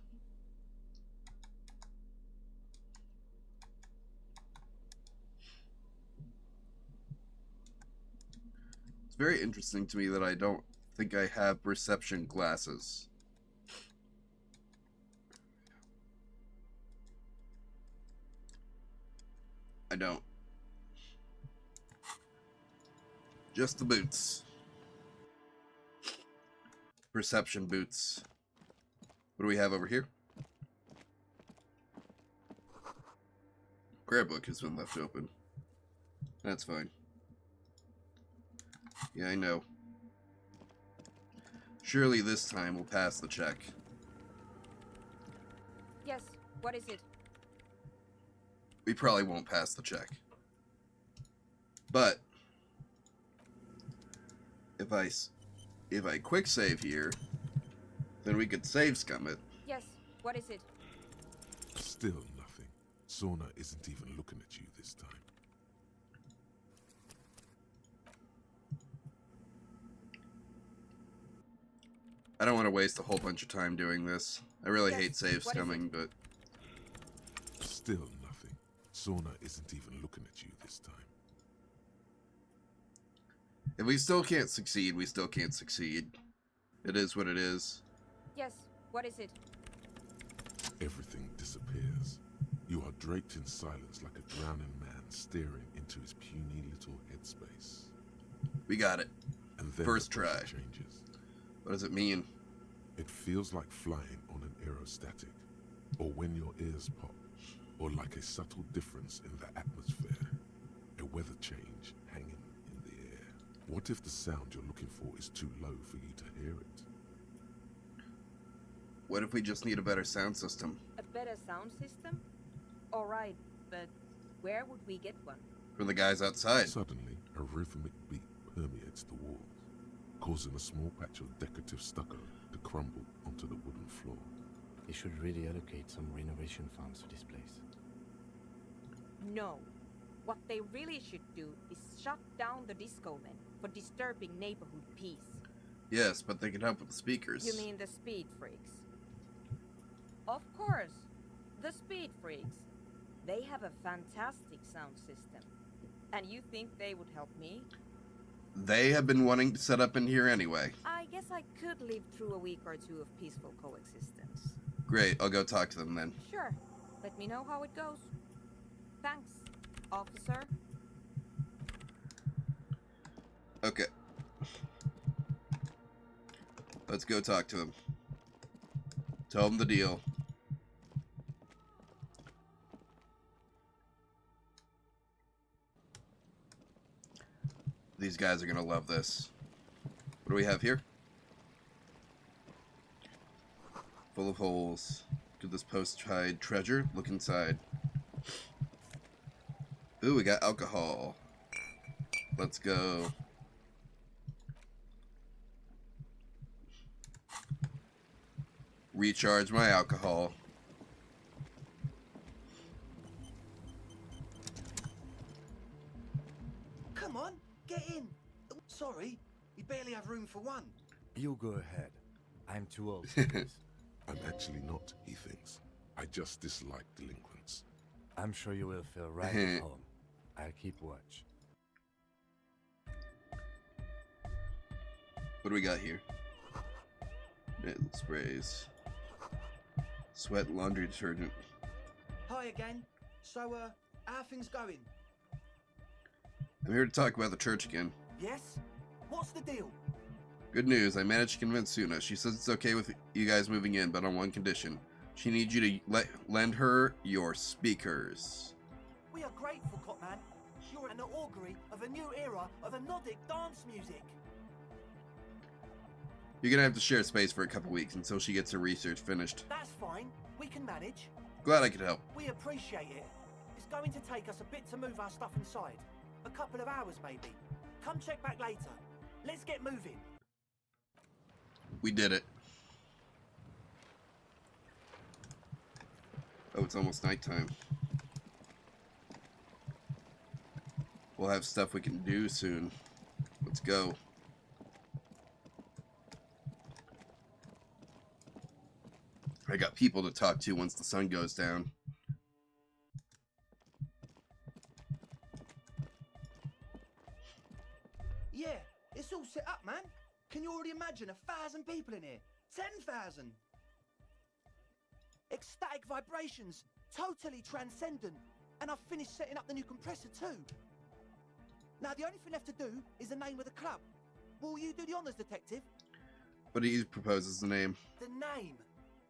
It's very interesting to me that I don't think I have perception glasses. I don't. Just the boots. Perception boots. What do we have over here? Prayer book has been left open. That's fine. Yeah, I know. Surely this time we'll pass the check. Yes, what is it? We probably won't pass the check. But if I quick save here, then we could save scum it. Yes, what is it? Still nothing. Sona isn't even looking at you this time. I don't want to waste a whole bunch of time doing this. I really Yes, hate save what is scumming, but Still nothing. Sona isn't even looking at you this time. if we still can't succeed, we still can't succeed. It is what it is. Yes, what is it? Everything disappears. You are draped in silence like a drowning man staring into his puny little headspace. We got it. And then First the pressure try. changes. What does it mean? It feels like flying on an aerostatic, or when your ears pop, or like a subtle difference in the atmosphere, a weather change hanging in the air. What if the sound you're looking for is too low for you to hear it? What if we just need a better sound system? A better sound system? Alright, but where would we get one? From the guys outside. Suddenly, a rhythmic beat permeates the walls, causing a small patch of decorative stucco to crumble onto the wooden floor. They should really allocate some renovation funds to this place. No. What they really should do is shut down the disco men for disturbing neighborhood peace. Yes, but they can help with the speakers. You mean the speed freaks? Of course, the speed freaks. They have a fantastic sound system. And you think they would help me? They have been wanting to set up in here anyway. I guess I could live through a week or two of peaceful coexistence. Great, I'll go talk to them then. Sure. Let me know how it goes. Thanks, officer. Okay. Let's go talk to them. Tell them the deal. These guys are gonna love this. What do we have here? Full of holes. Could this post hide treasure? Look inside. Ooh, we got alcohol. Let's go. Recharge my alcohol. Come on, get in. Sorry, we barely have room for one. You go ahead. I'm too old for this. I'm actually not, he thinks. I just dislike delinquents. I'm sure you will feel right at home. I'll keep watch. What do we got here? Nasal sprays. Sweat laundry detergent. Hi again. So, how are things going? I'm here to talk about the church again. Yes? What's the deal? Good news, I managed to convince Suna. She says it's okay with you guys moving in, but on one condition. She needs you to lend her your speakers. We are grateful, Copman. You're an augury of a new era of Nordic dance music. You're gonna have to share space for a couple weeks until she gets her research finished. That's fine. We can manage. Glad I could help. We appreciate it. It's going to take us a bit to move our stuff inside. A couple of hours, maybe. Come check back later. Let's get moving. We did it. Oh, it's almost nighttime. We'll have stuff we can do soon. Let's go. I got people to talk to once the sun goes down. Yeah, it's all set up, man. Can you already imagine 1,000 people in here? 10,000. Ecstatic vibrations, totally transcendent. And I've finished setting up the new compressor too. Now the only thing left to do is the name of the club. Will you do the honors, detective? What do you propose as the name? The name.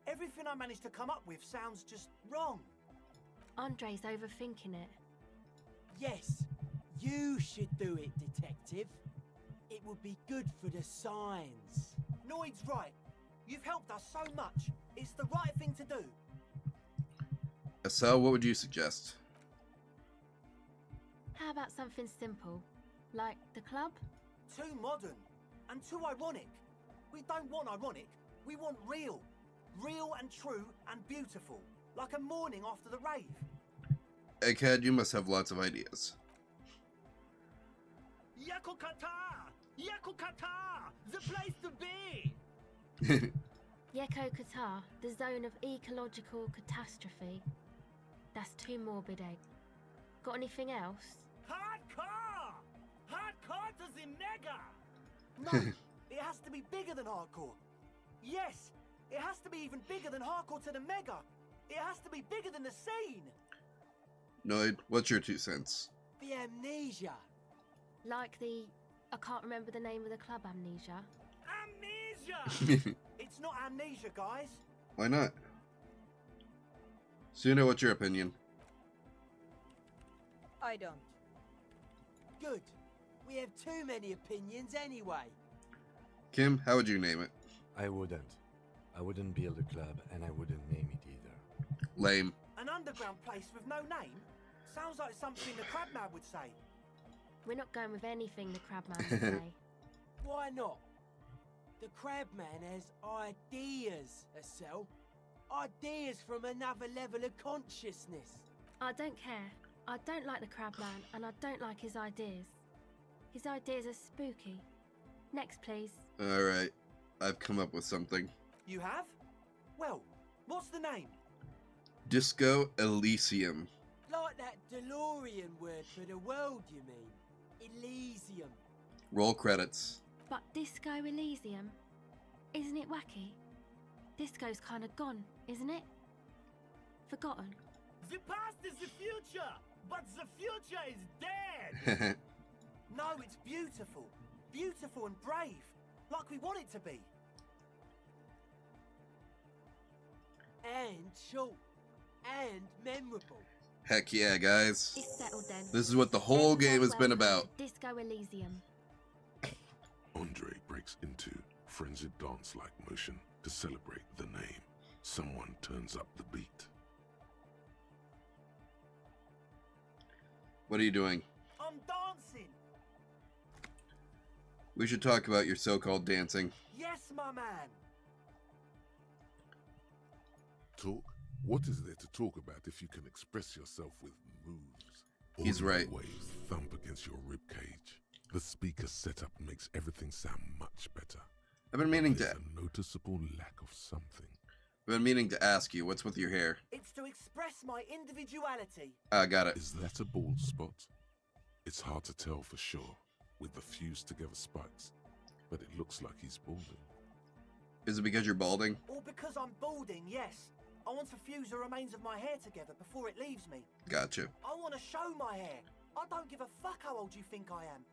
Everything I managed to come up with sounds just wrong. Andre's overthinking it. Yes, you should do it, detective. It would be good for the signs. Noid's right. You've helped us so much. It's the right thing to do. Estelle, what would you suggest? How about something simple? Like the club? Too modern. And too ironic. We don't want ironic. We want real. Real and true and beautiful. Like a morning after the rave. Egghead, you must have lots of ideas. Yakokata! Yakokata! The place to be! Yeko Qatar, the zone of ecological catastrophe. That's too morbid, Egg. Got anything else? Hardcore! Hardcore to the mega! No, it has to be bigger than hardcore. Yes, it has to be even bigger than hardcore to the mega. It has to be bigger than the scene. Noid, what's your 2 cents? The amnesia. Like the... I can't remember the name of the club, Amnesia. Amnesia! It's not amnesia, guys. Why not? Suna, what's your opinion? I don't. Good. We have too many opinions anyway. Kim, how would you name it? I wouldn't. I wouldn't build a club, and I wouldn't name it either. Lame. An underground place with no name? Sounds like something the Crabman would say. We're not going with anything the Crabman would say. Why not? The Crabman has ideas, Estelle. Ideas from another level of consciousness. I don't care. I don't like the Crabman, and I don't like his ideas. His ideas are spooky. Next, please. Alright, I've come up with something. You have? Well, what's the name? Disco Elysium. Like that DeLorean word for the world, you mean? Elysium. Roll credits. But Disco Elysium? Isn't it wacky? Disco's kind of gone, isn't it? Forgotten. The past is the future, but the future is dead. No, it's beautiful. Beautiful and brave. Like we want it to be. And short. And memorable. Heck yeah, guys. It's settled then. This is what the whole Everyone game has been welcome about. to Disco Elysium. Andre breaks into frenzied dance-like motion to celebrate the name. Someone turns up the beat. What are you doing? I'm dancing. We should talk about your so-called dancing. Yes, my man. Talk? What is there to talk about if you can express yourself with moves? He's right. Waves thump against your ribcage. The speaker setup makes everything sound much better. I've been meaning There's to. a noticeable lack of something. I've been meaning to ask you, what's with your hair? It's to express my individuality. Got it. Is that a bald spot? It's hard to tell for sure with the fused together spikes, but it looks like he's balding. Is it because you're balding? Or because I'm balding, yes. I want to fuse the remains of my hair together before it leaves me. Gotcha. I want to show my hair. I don't give a fuck how old you think I am.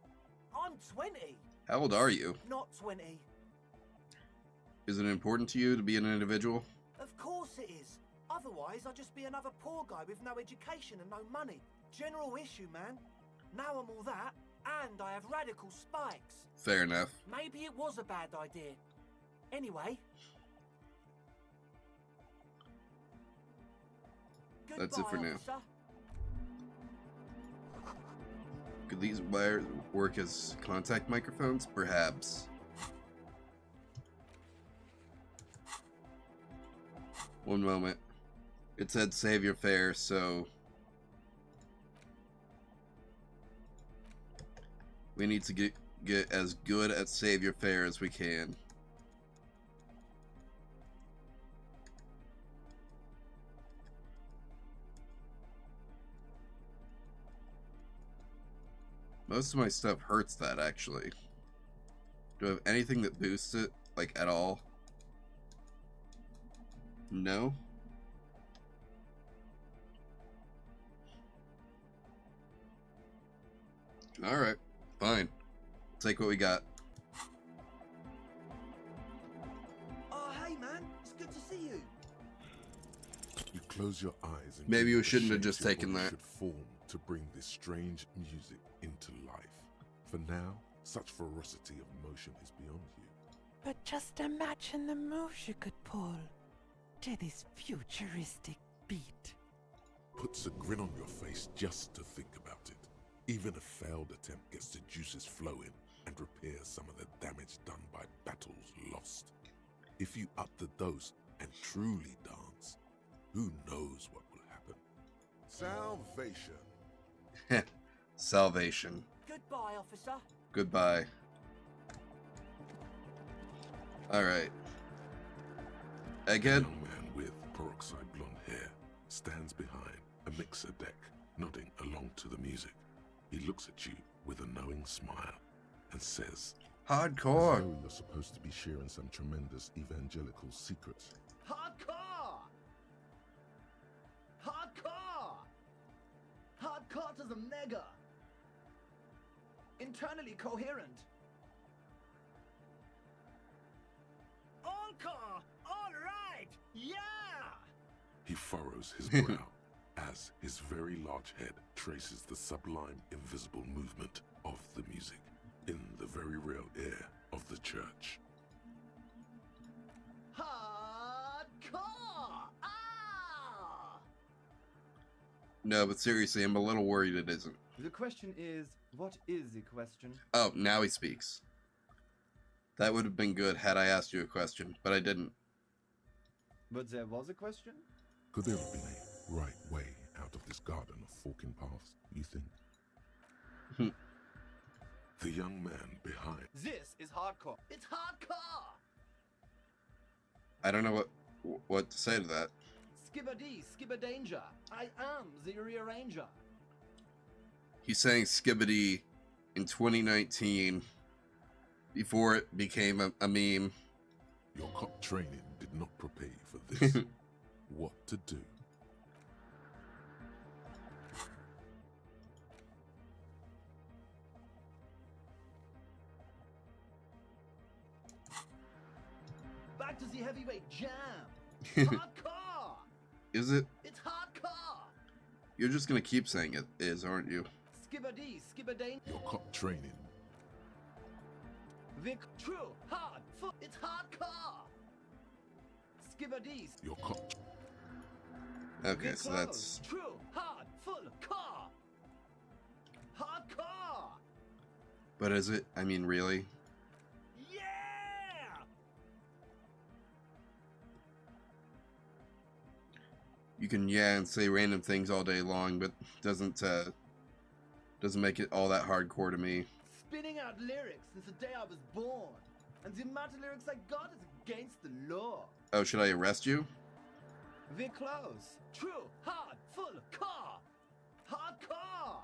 I'm 20. How old are you? Not 20. Is it important to you to be an individual? Of course it is. Otherwise, I'd just be another poor guy with no education and no money. General issue, man. Now I'm all that, and I have radical spikes. Fair enough. Maybe it was a bad idea. Anyway. That's it for Goodbye, now. officer. Could these wires work as contact microphones? Perhaps. One moment. It said save your fare, so we need to get as good at save your fare as we can. Most of my stuff hurts that, actually. Do I have anything that boosts it, like, at all? No? Alright, fine. Take what we got. Oh, hey, man. It's good to see you. You close your eyes and Maybe feel we the shouldn't have shapes just your taken body that. should form to bring this strange music into life. For now, such ferocity of motion is beyond you. But just imagine the moves you could pull to this futuristic beat. Puts a grin on your face just to think about it. Even a failed attempt gets the juices flowing and repairs some of the damage done by battles lost. If you up the dose and truly dance, who knows what will happen? Salvation. Salvation. Goodbye, officer. Goodbye. Alright. A Egghead? young man with peroxide blonde hair stands behind a mixer deck, nodding along to the music. He looks at you with a knowing smile and says, Hardcore. As though you're supposed to be sharing some tremendous evangelical secrets. Hardcore! Hardcore! Hardcore to the mega! Internally coherent. Encore! All right! Yeah! He furrows his brow as his very large head traces the sublime invisible movement of the music in the very real air of the church. Hardcore! Ah! No, but seriously, I'm a little worried it isn't. The question is, what is the question? Oh, now he speaks. That would have been good had I asked you a question, but I didn't. But there was a question? Could there have been a right way out of this garden of forking paths, you think? The young man behind. This is hardcore. It's hardcore! I don't know what to say to that. Skibber-dee, skibber-danger. I am the rearranger. He's saying Skibbity in 2019 before it became a meme. Your cop training did not prepare you for this. What to do? Back to the heavyweight jam. Hardcore! Is it? It's hardcore! You're just gonna keep saying it is, aren't you? Skibber-dee, skibber-danger. Your cop training. Vic, true, hard, full. It's hardcore! Skibber-dee. Your cop. Okay, Vic so close, that's... true, hard, full, car. Hardcore! But is it? I mean, really? You can and say random things all day long, but doesn't make it all that hardcore to me. Spinning out lyrics since the day I was born. And the amount of lyrics I got is against the law. Oh, should I arrest you? We're close. True, hard, full, car. Hardcore.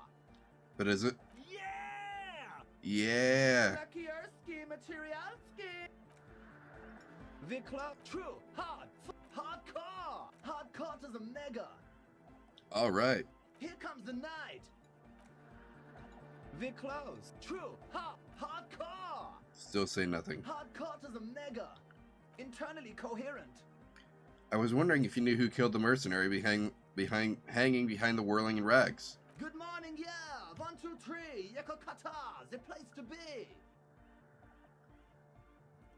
But is it? Yeah! Yeah. Rakierski, materialski. We're close. True, hard, full, hardcore. Hardcore to the mega. All right. Here comes the night. We're close. True, hardcore. Still say nothing. Hardcore to the mega. Internally coherent. I was wondering if you knew who killed the mercenary hanging behind the whirling in rags. Good morning, yeah. 1, 2, 3. Yekokata, the place to be.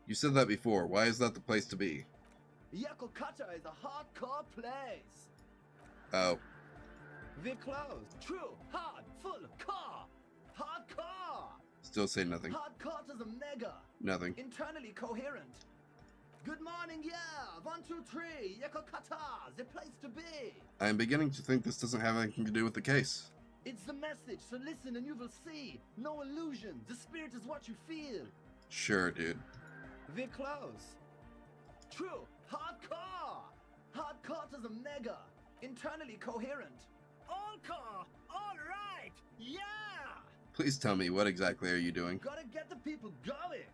You said that before. Why is that the place to be? Yekokata is a hardcore place. Oh. We're close. True, hard, full, car. Hardcore. Still say nothing. Hardcore to the mega. Nothing. Internally coherent. Good morning, yeah. 1, 2, 3. Yekokata, the place to be. I am beginning to think this doesn't have anything to do with the case. It's the message, so listen and you will see. No illusion. The spirit is what you feel. Sure, dude. We're close. True. Hardcore. Hardcore to the mega. Internally coherent. All core. All right. Yeah. Please tell me, what exactly are you doing? Gotta get the people going.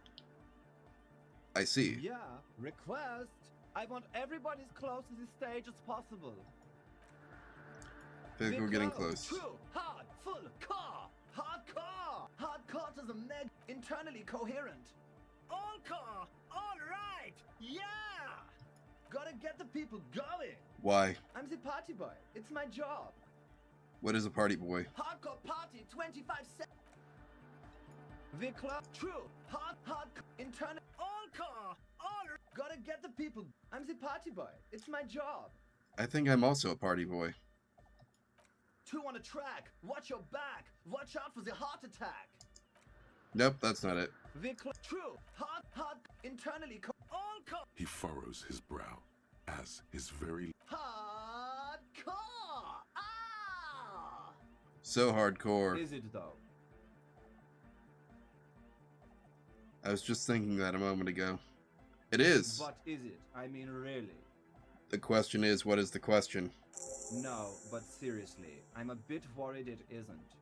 I see. Yeah. Request. I want everybody as close to the stage as possible. I think we're getting close. True. Hard. Full. Core. Hardcore. Hardcore to the meg. Internally coherent. All core. All right. Yeah. Gotta get the people going. Why? I'm the party boy. It's my job. What is a party boy? Hardcore party. 25 cents. We're close. True. Hard. Internal. All core. All. Gotta get the people. I'm the party boy. It's my job. I think I'm also a party boy. 2 on a track. Watch your back. Watch out for the heart attack. Nope, that's not it. True. Hard. Internally. All core. He furrows his brow as his very Hardcore. Ah. So hardcore. Is it though? I was just thinking that a moment ago. It is. What is it? I mean, really? The question is, what is the question? No, but seriously, I'm a bit worried it isn't.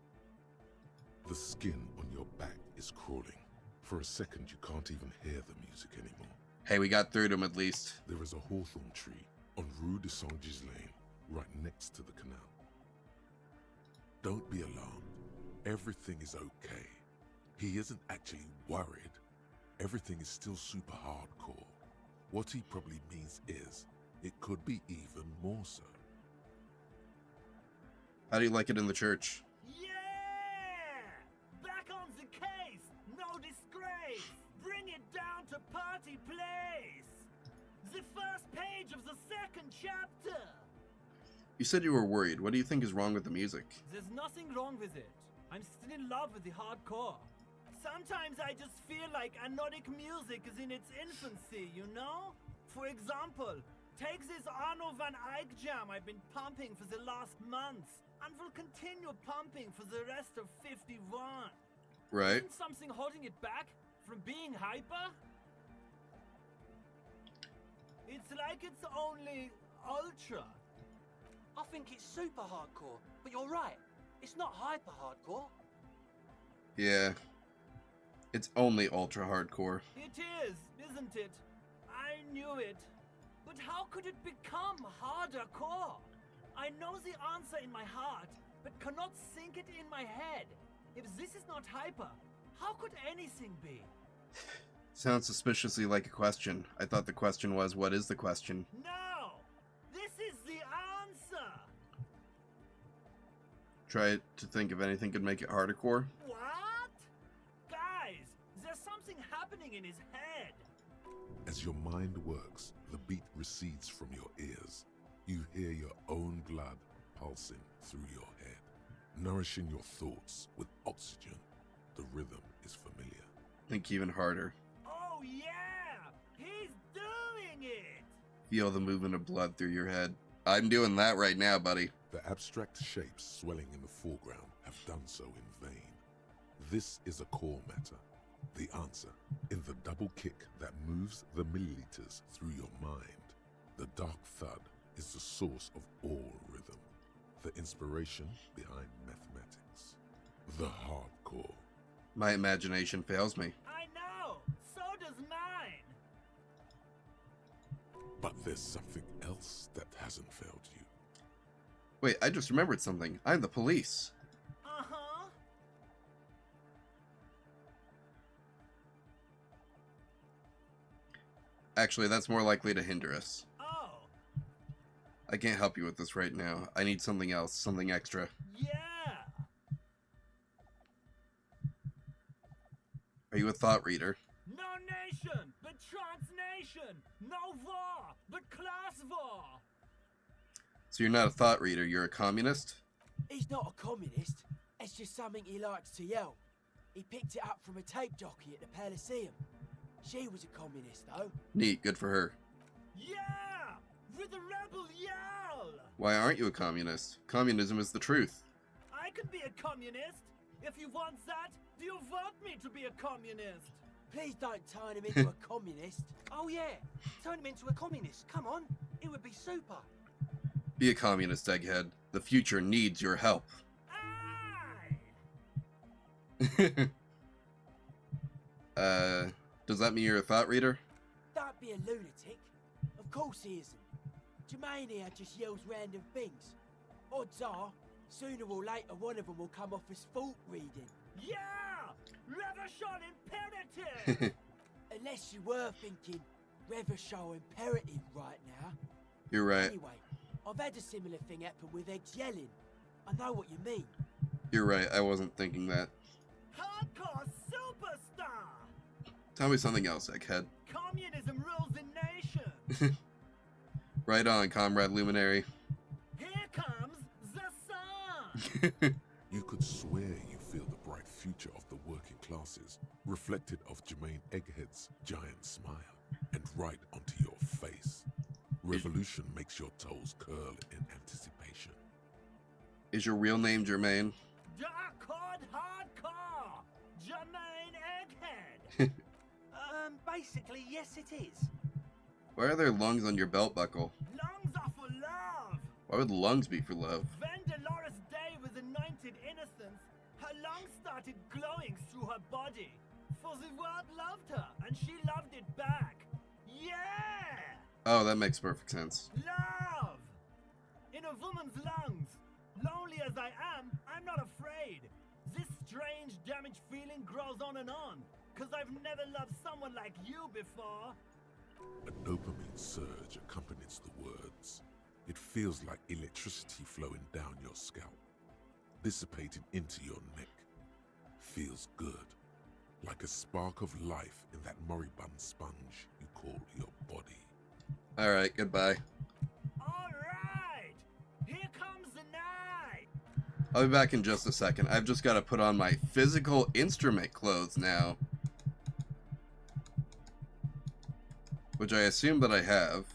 The skin on your back is crawling. For a second, you can't even hear the music anymore. Hey, we got through to him at least. There is a hawthorn tree on Rue de Saint-Gilles Lane, right next to the canal. Don't be alarmed. Everything is okay. He isn't actually worried. Everything is still super hardcore. What he probably means is, it could be even more so. How do you like it in the church? Yeah! Back on the case! No disgrace! Bring it down to party place! The first page of the second chapter! You said you were worried. What do you think is wrong with the music? There's nothing wrong with it. I'm still in love with the hardcore. Sometimes I just feel like anodic music is in its infancy, you know? For example, take this Arno van Eyck jam I've been pumping for the last months, and will continue pumping for the rest of 51. Right. Isn't something holding it back from being hyper? It's like it's only ultra. I think it's super hardcore, but you're right. It's not hyper hardcore. Yeah. It's only ultra hardcore. It is, isn't it? I knew it. But how could it become harder core? I know the answer in my heart, but cannot sink it in my head. If this is not hyper, how could anything be? Sounds suspiciously like a question. I thought the question was, what is the question? No! This is the answer! Try to think if anything could make it hardcore. What? Guys, there's something happening in his head. As your mind works, the beat recedes from your ears. You hear your own blood pulsing through your head, nourishing your thoughts with oxygen. The rhythm is familiar. Think even harder. Oh yeah! He's doing it! Feel the movement of blood through your head. I'm doing that right now, buddy. The abstract shapes swelling in the foreground have done so in vain. This is a core matter. The answer in the double kick that moves the milliliters through your mind. The dark thud is the source of all rhythm, the inspiration behind mathematics. The hardcore. My imagination fails me. I know! So does mine! But there's something else that hasn't failed you. Wait, I just remembered something. I'm the police. Uh-huh. Actually, that's more likely to hinder us. Oh. I can't help you with this right now. I need something else, something extra. Yeah! Are you a thought reader? No nation, but transnation! No war, but class war! So you're not a thought reader, you're a communist? He's not a communist. It's just something he likes to yell. He picked it up from a tape jockey at the Elysium. She was a communist, though. Neat, good for her. Yeah! With a rebel yell! Why aren't you a communist? Communism is the truth. I could be a communist! If you want that, do you want me to be a communist? Please don't turn him into a communist. Oh yeah, turn him into a communist. Come on, it would be super. Be a communist, Egghead. The future needs your help. Does that mean you're a thought reader? Don't be a lunatic. Of course he isn't. Jermaine here just yells random things. Odds are, sooner or later one of them will come off as fault reading. Yeah! Revolution imperative! Unless you were thinking Revolution imperative right now. You're right. Anyway, I've had a similar thing happen with eggs yelling. I know what you mean. You're right, I wasn't thinking that. Hardcore superstar! Tell me something else, Egghead. Communism rules the nation! Right on, Comrade Luminary. Here comes the sun! You could swear you feel the bright future of the working classes, reflected off Jermaine Egghead's giant smile, and right onto your face. Revolution makes your toes curl in anticipation. Is your real name Jermaine? Dark Code Hardcore! Jermaine Egghead! Basically, yes it is. Why are there lungs on your belt buckle? Lungs are for love! Why would lungs be for love? When Dolores Day was anointed innocence, her lungs started glowing through her body. For the world loved her, and she loved it back. Yeah! Oh, that makes perfect sense. Love! In a woman's lungs. Lonely as I am, I'm not afraid. This strange, damaged feeling grows on and on. Cause I've never loved someone like you before. A dopamine surge accompanies the words. It feels like electricity flowing down your scalp, dissipating into your neck. Feels good, like a spark of life in that moribund sponge you call your body. Alright, goodbye. Alright! Here comes the night! I'll be back in just a second. I've just got to put on my physical instrument clothes now. Which I assume that I have.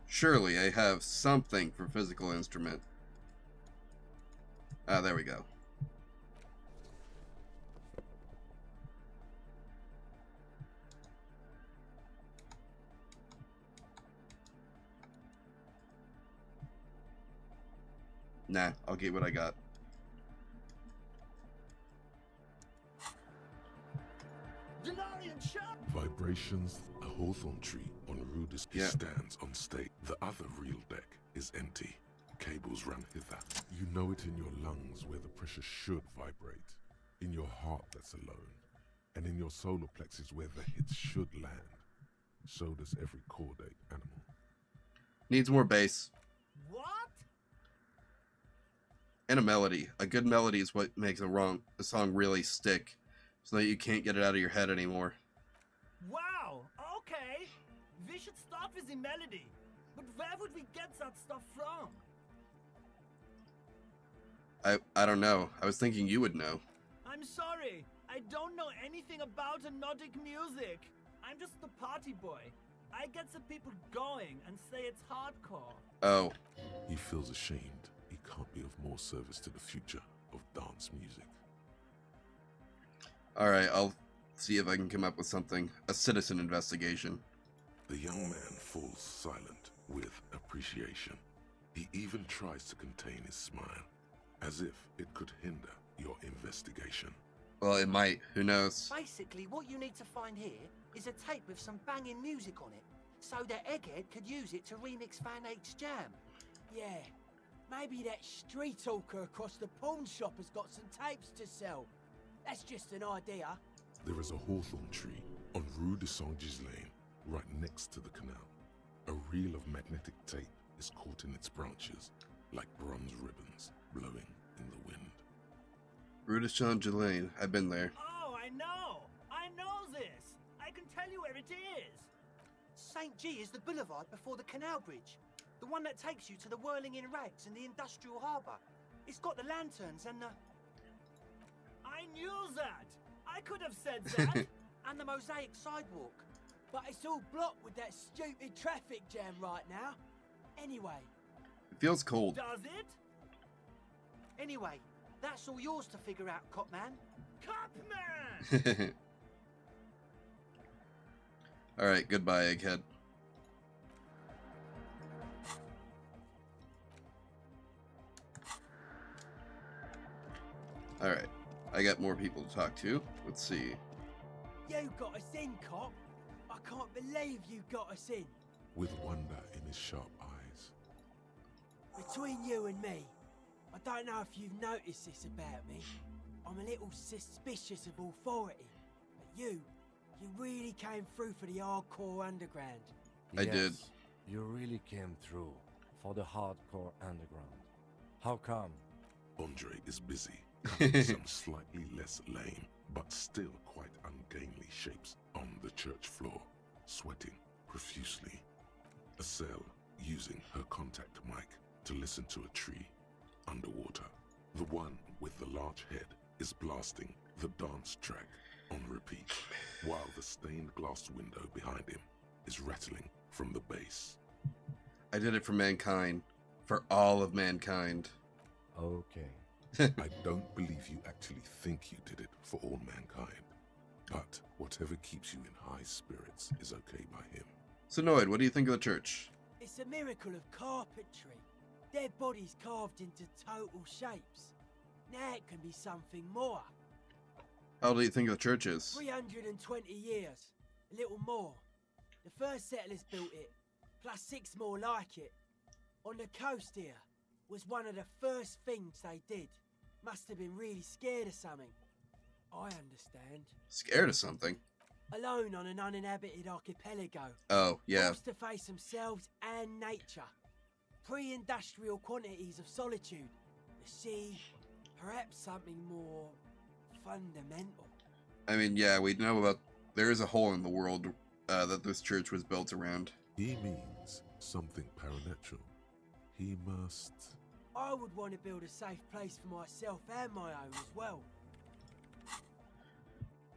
Surely I have something for physical instrument. Ah, there we go. Nah, I'll get what I got. Vibrations, a hawthorn tree on Rudis stands on state. The other real deck is empty. Cables run hither. You know it in your lungs where the pressure should vibrate. In your heart that's alone. And in your solar plexus where the hits should land. So does every chordate animal. Needs more bass. What? And a melody. A good melody is what makes a song really stick. So that you can't get it out of your head anymore. Wow, okay. We should start with the melody. But where would we get that stuff from? I don't know. I was thinking you would know. I'm sorry. I don't know anything about Nordic music. I'm just the party boy. I get the people going and say it's hardcore. Oh. He feels ashamed he can't be of more service to the future of dance music. Alright, I'll see if I can come up with something. A citizen investigation. The young man falls silent with appreciation. He even tries to contain his smile, as if it could hinder your investigation. Well, it might. Who knows? Basically, what you need to find here is a tape with some banging music on it, so that Egghead could use it to remix Fan 8's jam. Yeah, maybe that street hawker across the pawn shop has got some tapes to sell. That's just an idea. There is a hawthorn tree on Rue de Saint-Gislain, right next to the canal. A reel of magnetic tape is caught in its branches, like bronze ribbons blowing in the wind. Rue de Saint-Gislain. I've been there. Oh, I know! I know this! I can tell you where it is! St. G is the boulevard before the canal bridge. The one that takes you to the Whirling in Rags and the industrial harbour. It's got the lanterns and the... I knew that! I could have said that! and the mosaic sidewalk. But it's all blocked with that stupid traffic jam right now. Anyway. It feels cold. Does it? Anyway, that's all yours to figure out, Copman. Copman! Alright, goodbye, Egghead. Alright, I got more people to talk to. Let's see. You got us in, Cop. I can't believe you got us in. With wonder in his sharp eyes. Between you and me, I don't know if you've noticed this about me. I'm a little suspicious of authority. But you really came through for the hardcore underground. I did. You really came through for the hardcore underground. How come? Andre is busy cutting some slightly less lame, but still quite ungainly shapes on the church floor, sweating profusely. Estelle using her contact mic to listen to a tree underwater. The one with the large head is blasting the dance track on repeat, while the stained glass window behind him is rattling from the bass. I did it for mankind. For all of mankind. Okay. I don't believe you actually think you did it for all mankind. But whatever keeps you in high spirits is okay by him. So Noid, what do you think of the church? It's a miracle of carpentry. Dead bodies carved into total shapes. Now it can be something more. How old do you think the church is? 320 years. A little more. The first settlers built it, plus 6 more like it. On the coast here was one of the first things they did. Must have been really scared of something. I understand. Scared of something? Alone on an uninhabited archipelago. Oh, yeah. Forced to face themselves and nature. Pre-industrial quantities of solitude. The sea, perhaps something more fundamental. I mean, yeah, we know about... There is a hole in the world that this church was built around. He means something paranatural. He must... I would want to build a safe place for myself and my own as well.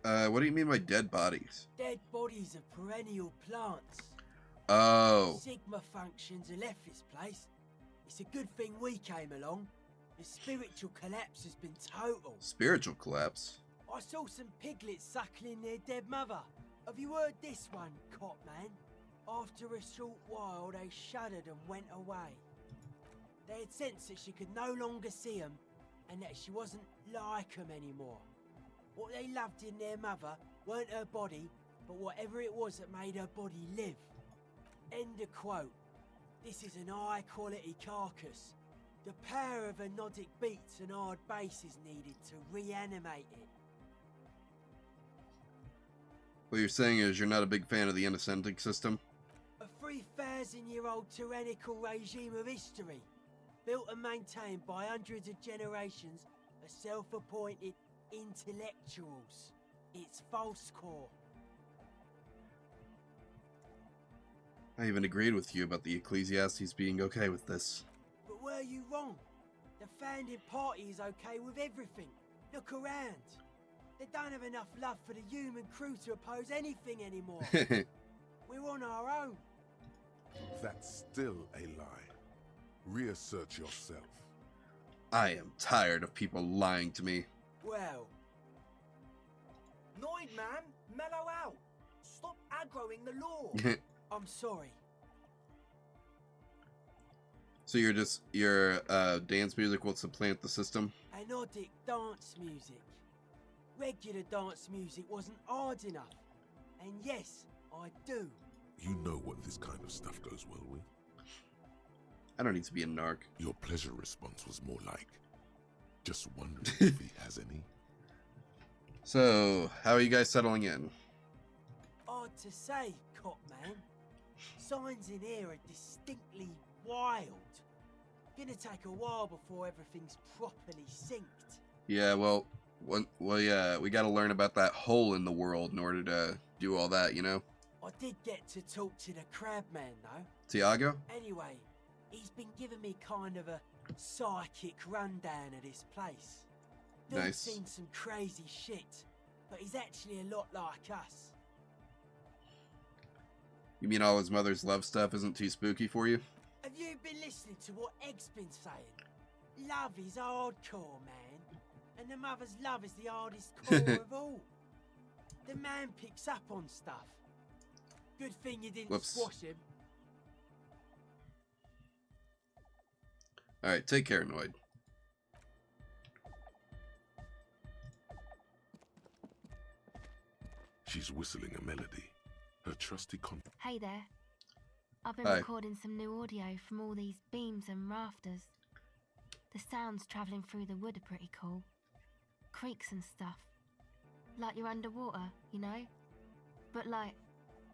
What do you mean by dead bodies? Dead bodies of perennial plants. Oh. Sigma functions have left this place. It's a good thing we came along. The spiritual collapse has been total. Spiritual collapse? I saw some piglets suckling their dead mother. Have you heard this one, Copman? After a short while, they shuddered and went away. They had sensed that she could no longer see them, and that she wasn't like them anymore. What they loved in their mother weren't her body, but whatever it was that made her body live. End of quote. This is an high-quality carcass. The power of anodic beats and hard bass is needed to reanimate it. What you're saying is you're not a big fan of the anesthetic system? A 3,000-year-old tyrannical regime of history, built and maintained by hundreds of generations of self-appointed intellectuals. It's false core. I even agreed with you about the Ecclesiastes being okay with this. But were you wrong? The founding party is okay with everything. Look around. They don't have enough love for the human crew to oppose anything anymore. We're on our own. That's still a lie. Reassert yourself. I am tired of people lying to me. Well, Noid, man, mellow out. Stop aggroing the law. I'm sorry. So your dance music will supplant the system? Anodic dance music. Regular dance music wasn't hard enough. And yes, I do. You know what this kind of stuff goes well with. I don't need to be a narc. Your pleasure response was more like, just wondering if he has any. So, how are you guys settling in? Hard to say, cop man. Signs in here are distinctly wild. Gonna take a while before everything's properly synced. Yeah, well, yeah, we gotta learn about that hole in the world in order to do all that, you know? I did get to talk to the crab man, though. Tiago? Anyway, he's been giving me kind of a psychic rundown of this place. Dude's Nice. seen some crazy shit, but he's actually a lot like us. You mean all his mother's love stuff isn't too spooky for you? Have you been listening to what Egg's been saying? Love is hardcore, man. And the mother's love is the hardest core of all. The man picks up on stuff. Good thing you didn't Whoops. squash him. Alright, take care, Noid. She's whistling a melody. Her trusty Hey there. I've been Hi. recording some new audio from all these beams and rafters. The sounds travelling through the wood are pretty cool. Creaks and stuff. Like you're underwater, you know? But like,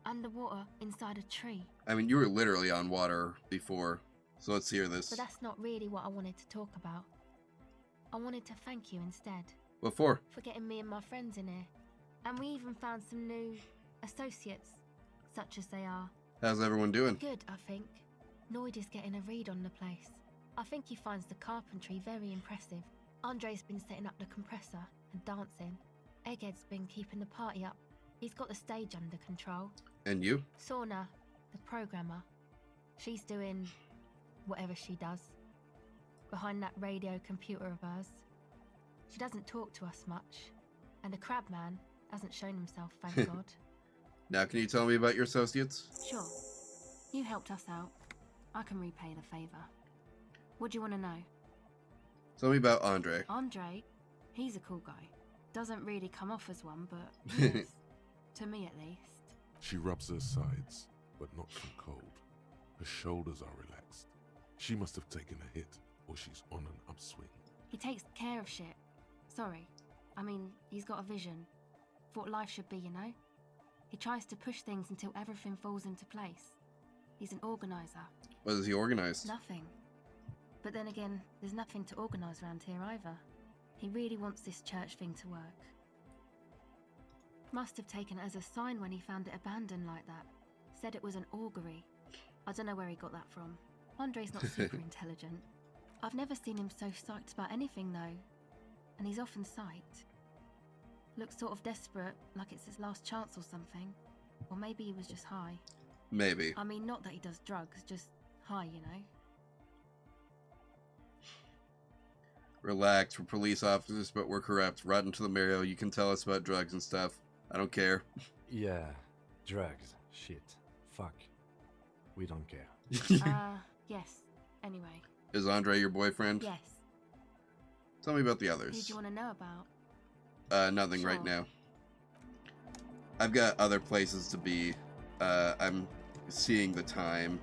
underwater inside a tree. I mean, you were literally on water before, so let's hear this. But that's not really what I wanted to talk about. I wanted to thank you instead. What for? For getting me and my friends in here. And we even found some new associates, such as they are. How's everyone doing? Good, I think. Noid is getting a read on the place. I think he finds the carpentry very impressive. Andre's been setting up the compressor and dancing. Egghead's been keeping the party up. He's got the stage under control. And you? Sauna, the programmer. She's doing whatever she does. Behind that radio computer of hers. She doesn't talk to us much. And the crab man hasn't shown himself, thank God. Now can you tell me about your associates? Sure. You helped us out. I can repay the favor. What do you want to know? Tell me about Andre. Andre? He's a cool guy. Doesn't really come off as one, but he is. To me at least. She rubs her sides, but not from cold. Her shoulders are relaxed. She must have taken a hit, or she's on an upswing. He takes care of shit. Sorry. I mean, he's got a vision. For what life should be, you know? He tries to push things until everything falls into place. He's an organizer. What has he organized? Nothing. But then again, there's nothing to organise around here either. He really wants this church thing to work. Must have taken it as a sign when he found it abandoned like that. Said it was an augury. I don't know where he got that from. Andre's not super intelligent. I've never seen him so psyched about anything though. And he's often psyched. Looks sort of desperate, like it's his last chance or something. Or maybe he was just high. Maybe. I mean, not that he does drugs, just high, you know? Relax, we're police officers, but we're corrupt. Rotten to the marrow, you can tell us about drugs and stuff. I don't care. Yeah, drugs, shit, fuck. We don't care. Yes. Anyway. Is Andre your boyfriend? Yes. Tell me about the Who others. do you want to know about? Nothing right Sure. now. I've got other places to be. I'm seeing the time.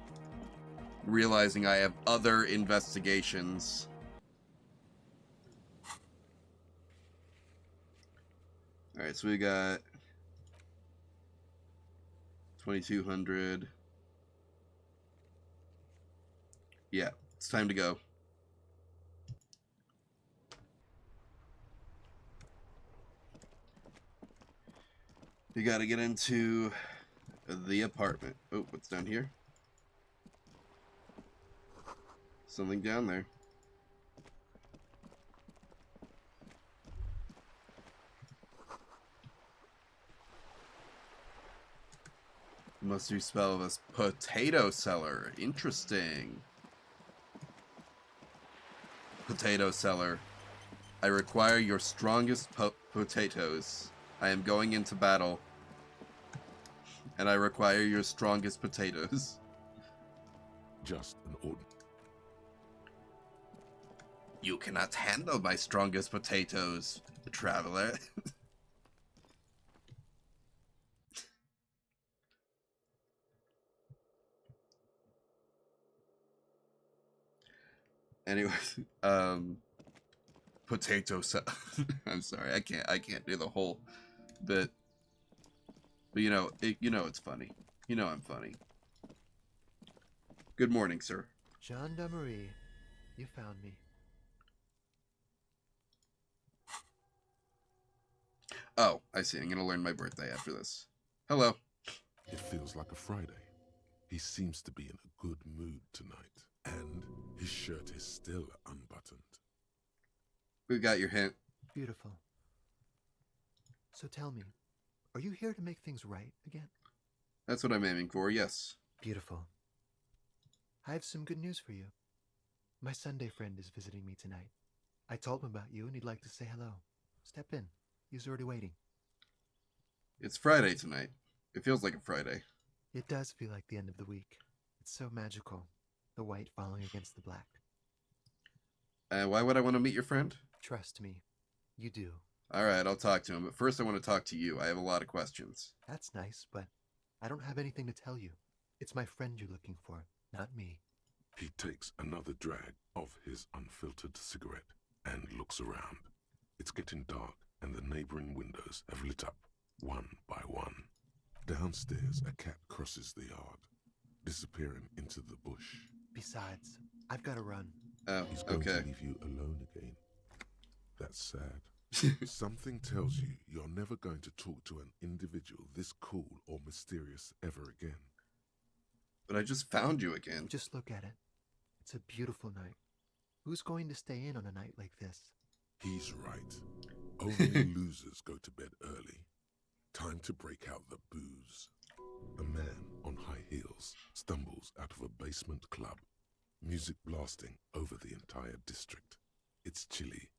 Realizing I have other investigations. Alright, so we got 2200. Yeah, it's time to go. We gotta get into the apartment. Oh, what's down here? Something down there. Must you spell this potato seller? Interesting. Potato seller. I require your strongest potatoes. I am going into battle. And I require your strongest potatoes. Just an ordinary. You cannot handle my strongest potatoes, traveler. Anyways, potato salad. I'm sorry, I can't do the whole bit. But you know, it's funny. You know I'm funny. Good morning, sir. Gendarmerie, you found me. Oh, I see. I'm gonna learn my birthday after this. Hello. It feels like a Friday. He seems to be in a good mood tonight, and his shirt is still unbuttoned. We got your hint. Beautiful. So tell me, are you here to make things right again? That's what I'm aiming for, yes. Beautiful. I have some good news for you. My Sunday friend is visiting me tonight. I told him about you and he'd like to say hello. Step in. He's already waiting. It's Friday tonight. It feels like a Friday. It does feel like the end of the week. It's so magical. The white falling against the black. Why would I want to meet your friend? Trust me. You do. Alright, I'll talk to him, but first I want to talk to you. I have a lot of questions. That's nice, but I don't have anything to tell you. It's my friend you're looking for, not me. He takes another drag of his unfiltered cigarette and looks around. It's getting dark, and the neighboring windows have lit up, one by one. Downstairs, a cat crosses the yard, disappearing into the bush. Besides, I've got to run. Oh, He's going okay. to leave you alone again. That's sad. Something tells you you're never going to talk to an individual this cool or mysterious ever again. But I just found you again. Just look at it. It's a beautiful night. Who's going to stay in on a night like this? He's right. Only losers go to bed early. Time to break out the booze. A man on high heels stumbles out of a basement club, music blasting over the entire district. It's chilly,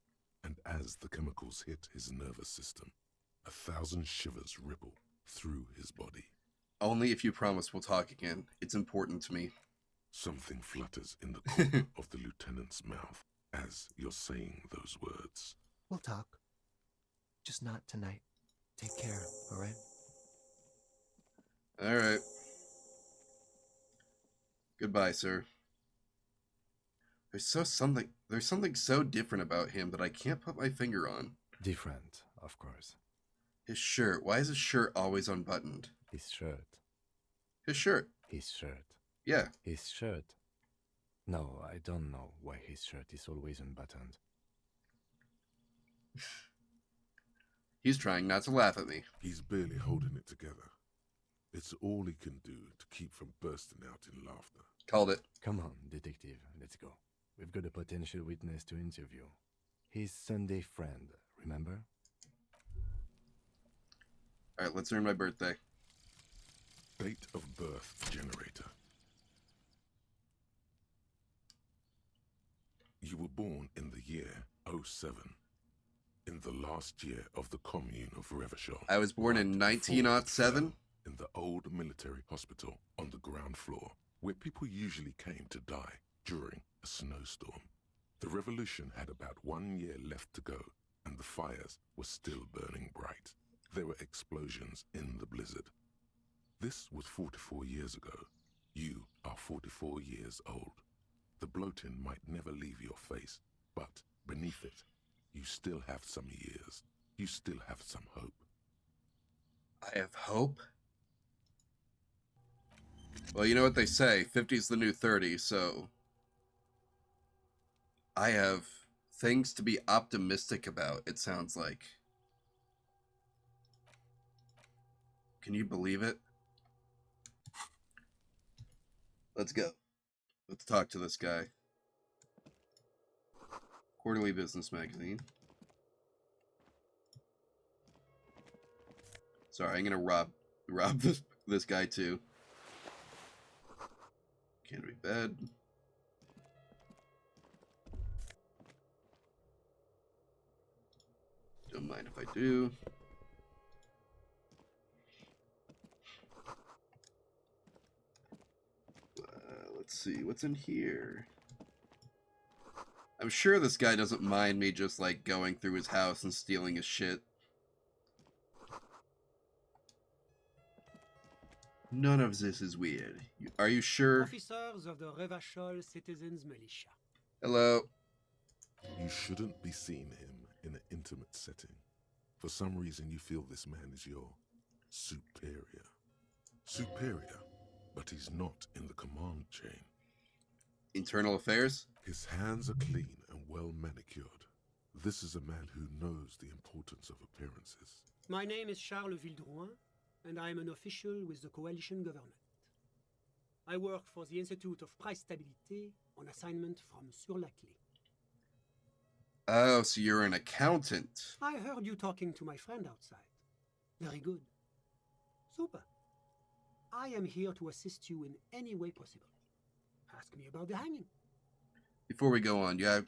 and as the chemicals hit his nervous system, 1,000 shivers ripple through his body. Only if you promise we'll talk again. It's important to me. Something flutters in the corner of the lieutenant's mouth as you're saying those words. We'll talk. Just not tonight. Take care, alright? Alright. Goodbye, sir. There's something so different about him that I can't put my finger on. Different, of course. His shirt. Why is his shirt always unbuttoned? His shirt. His shirt. His shirt. Yeah. His shirt. No, I don't know why his shirt is always unbuttoned. He's trying not to laugh at me. He's barely holding it together. It's all he can do to keep from bursting out in laughter. Called it. Come on, detective, let's go. We've got a potential witness to interview. His Sunday friend, remember? Alright, let's learn my birthday. Date of birth generator. You were born in the year 07. In the last year of the commune of Revachol. I was born in 1907. In the old military hospital on the ground floor, where people usually came to die during a snowstorm. The revolution had about 1 year left to go, and the fires were still burning bright. There were explosions in the blizzard. This was 44 years ago. You are 44 years old. The bloating might never leave your face, but beneath it, you still have some years. You still have some hope. I have hope? Well, you know what they say, 50's the new 30, so I have things to be optimistic about, it sounds like. Can you believe it? Let's go. Let's talk to this guy. Quarterly Business Magazine. Sorry, I'm gonna rob this guy too. Canopy bed. Don't mind if I do. Let's see, what's in here? I'm sure this guy doesn't mind me just, like, going through his house and stealing his shit. None of this is weird. Are you sure? Officers of the Revachol Citizens Militia. Hello. You shouldn't be seeing him in an intimate setting. For some reason, you feel this man is your superior. Superior, but he's not in the command chain. Internal affairs? His hands are clean and well manicured. This is a man who knows the importance of appearances. My name is Charles Vildrouin, and I am an official with the coalition government. I work for the Institute of Price Stabilité on assignment from Sur-la-Clé. Oh, so you're an accountant. I heard you talking to my friend outside. Very good. Super. I am here to assist you in any way possible. Ask me about the hanging. Before we go on, I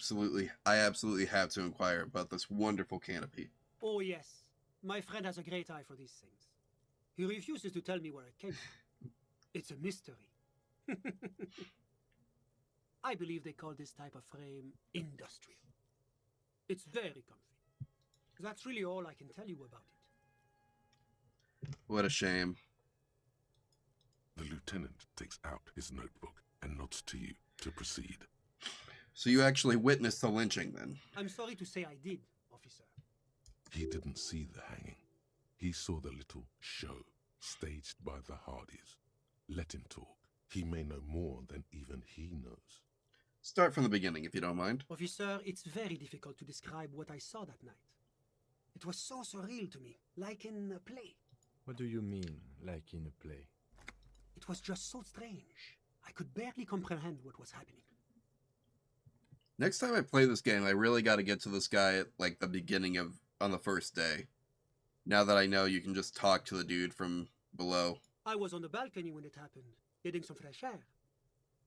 absolutely have to inquire about this wonderful canopy. Oh yes, my friend has a great eye for these things. He refuses to tell me where it came from. It's a mystery. I believe they call this type of frame industrial. It's very comfy. That's really all I can tell you about it. What a shame. The lieutenant takes out his notebook and nods to you to proceed. So you actually witnessed the lynching, then? I'm sorry to say I did, officer. He didn't see the hanging. He saw the little show staged by the Hardys. Let him talk. He may know more than even he knows. Start from the beginning, if you don't mind. Officer, it's very difficult to describe what I saw that night. It was so surreal to me, like in a play. What do you mean, like in a play? It was just so strange. I could barely comprehend what was happening. Next time I play this game, I really got to get to this guy at, like, the beginning of, on the first day. Now that I know you can just talk to the dude from below. I was on the balcony when it happened, getting some fresh air.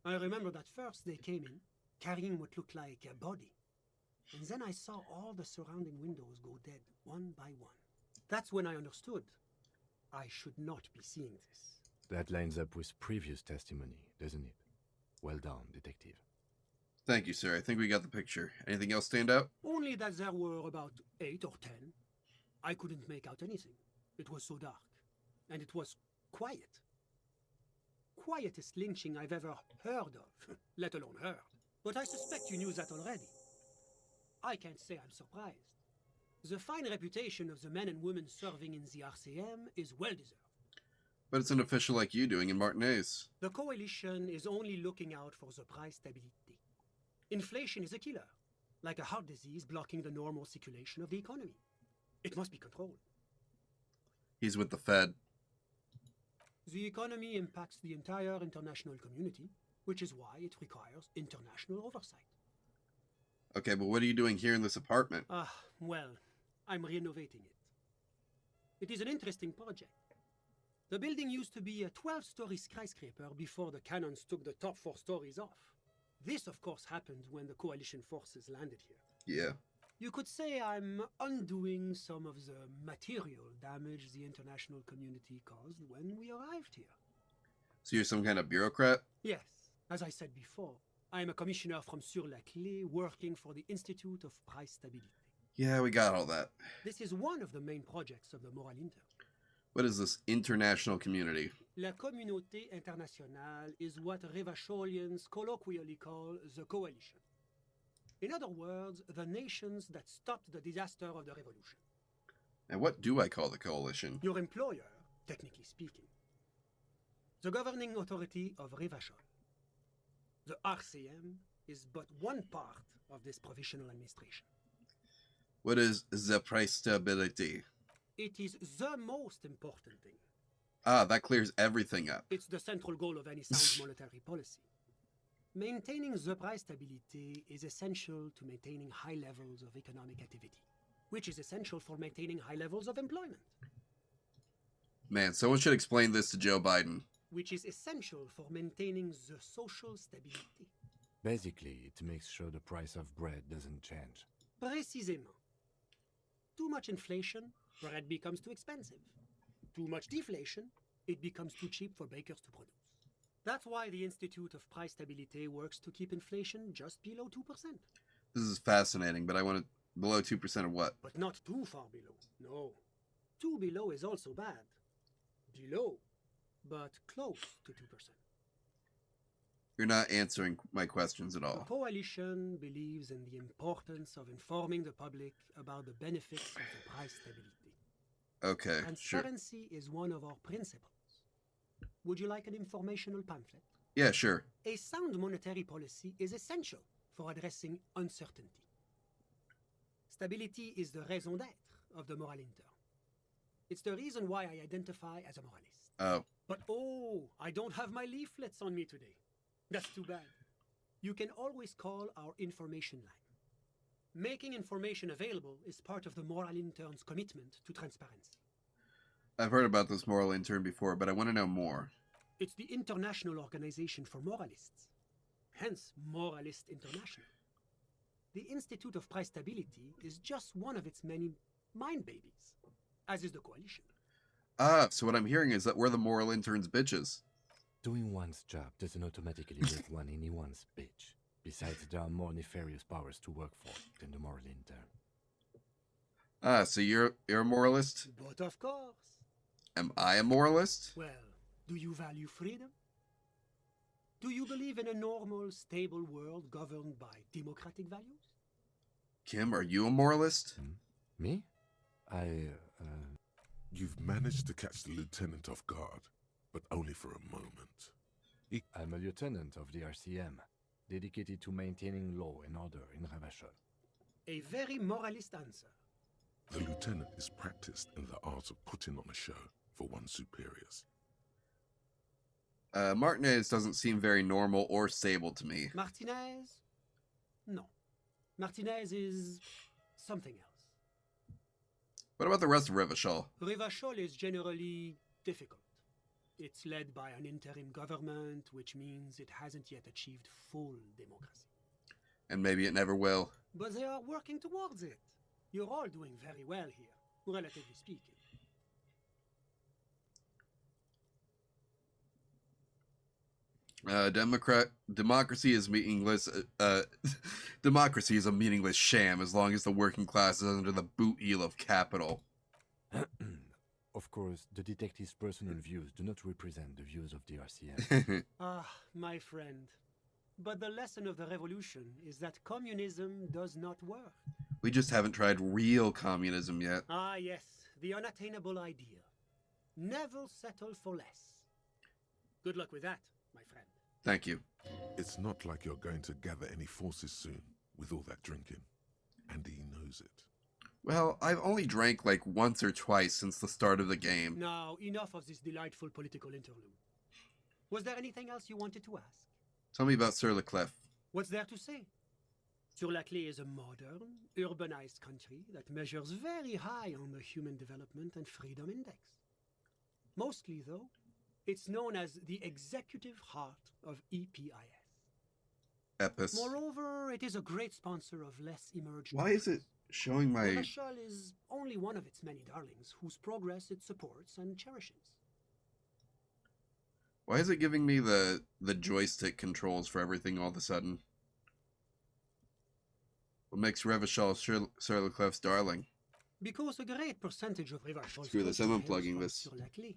I remember that first they came in, carrying what looked like a body. And then I saw all the surrounding windows go dead, one by one. That's when I understood. I should not be seeing this. That lines up with previous testimony, doesn't it? Well done, detective. Thank you, sir. I think we got the picture. Anything else stand out? Only that there were about 8 or 10. I couldn't make out anything. It was so dark. And it was quiet. Quietest lynching I've ever heard of, let alone heard. But I suspect you knew that already. I can't say I'm surprised. The fine reputation of the men and women serving in the RCM is well deserved. But it's an official like you doing in Martinez. The coalition is only looking out for the price stabilité. Inflation is a killer, like a heart disease blocking the normal circulation of the economy. It must be controlled. He's with the Fed. The economy impacts the entire international community, which is why it requires international oversight. Okay, but what are you doing here in this apartment? Well, I'm renovating it. It is an interesting project. The building used to be a 12-story skyscraper before the cannons took the top 4 stories off. This, of course, happened when the coalition forces landed here. Yeah. You could say I'm undoing some of the material damage the international community caused when we arrived here. So you're some kind of bureaucrat? Yes. As I said before, I am a commissioner from Sur-la-Clé working for the Institute of Price Stabilité. Yeah, we got all that. This is one of the main projects of the Moral Inter. What is this international community? La Communauté Internationale is what Revacholians colloquially call the coalition. In other words, the nations that stopped the disaster of the revolution. And what do I call the coalition? Your employer, technically speaking. The governing authority of Revachol. The RCM is but one part of this provisional administration. What is the price stability? It is the most important thing. Ah, that clears everything up. It's the central goal of any sound monetary policy. Maintaining the price stability is essential to maintaining high levels of economic activity, which is essential for maintaining high levels of employment. Man, someone should explain this to Joe Biden. which is essential for maintaining the social stability. Basically, it makes sure the price of bread doesn't change. Précisément. Too much inflation, bread becomes too expensive. Too much deflation, it becomes too cheap for bakers to produce. That's why the Institute of Price Stability works to keep inflation just below 2%. This is fascinating, but I want it below 2% of what? But not too far below. No. Too below is also bad. Below, but close to 2%. You're not answering my questions at The all. coalition believes in the importance of informing the public about the benefits of the price stability. Okay, sure. Transparency is one of our principles. Would you like an informational pamphlet? Yeah, sure. A sound monetary policy is essential for addressing uncertainty. Stability is the raison d'être of the moral intern. It's the reason why I identify as a moralist. Oh. But I don't have my leaflets on me today. That's too bad. You can always call our information line. Making information available is part of the moral intern's commitment to transparency. I've heard about this moral intern before, but I want to know more. It's the International Organization for Moralists, hence Moralist International. The Institute of Price Stability is just one of its many mind babies, as is the coalition. Ah, so what I'm hearing is that we're the moral intern's bitches. Doing one's job doesn't automatically make one anyone's bitch. Besides, there are more nefarious powers to work for than the moral intern. Ah, so you're a moralist? But of course. Am I a moralist? Well, do you value freedom? Do you believe in a normal, stable world governed by democratic values? Kim, are you a moralist? Me? You've managed to catch the lieutenant off guard, but only for a moment. I'm a lieutenant of the RCM, dedicated to maintaining law and order in Ravachol. A very moralist answer. The lieutenant is practiced in the art of putting on a show for one's superiors. Martinez doesn't seem very normal or stable to me. Martinez? No. Martinez is something else. What about the rest of Revachol? Revachol is generally difficult. It's led by an interim government, which means it hasn't yet achieved full democracy. And maybe it never will. But they are working towards it. You're all doing very well here, relatively speaking. Democracy is meaningless. Democracy is a meaningless sham as long as the working class is under the boot heel of capital. Of course, the detective's personal views do not represent the views of the RCM. My friend. But the lesson of the revolution is that communism does not work. We just haven't tried real communism yet. Ah, yes, the unattainable ideal. Never settle for less. Good luck with that, my friend. Thank you. It's not like you're going to gather any forces soon with all that drinking. And he knows it. Well, I've only drank like once or twice since the start of the game. Now, enough of this delightful political interlude. Was there anything else you wanted to ask? Tell me about Sur-le-Clef. What's there to say? Sur-la-Clé is a modern, urbanized country that measures very high on the Human Development and Freedom Index. Mostly, though, it's known as the executive heart of EPIS. Epis. Moreover, it is a great sponsor of less emerged... Why is it showing my... Revachol is only one of its many darlings whose progress it supports and cherishes. Why is it giving me the joystick controls for everything all of a sudden? What makes Revachol Sur-le-Clef's darling? Because a great percentage of Revachol's Screw this, I'm unplugging this. Sur-la-Clé.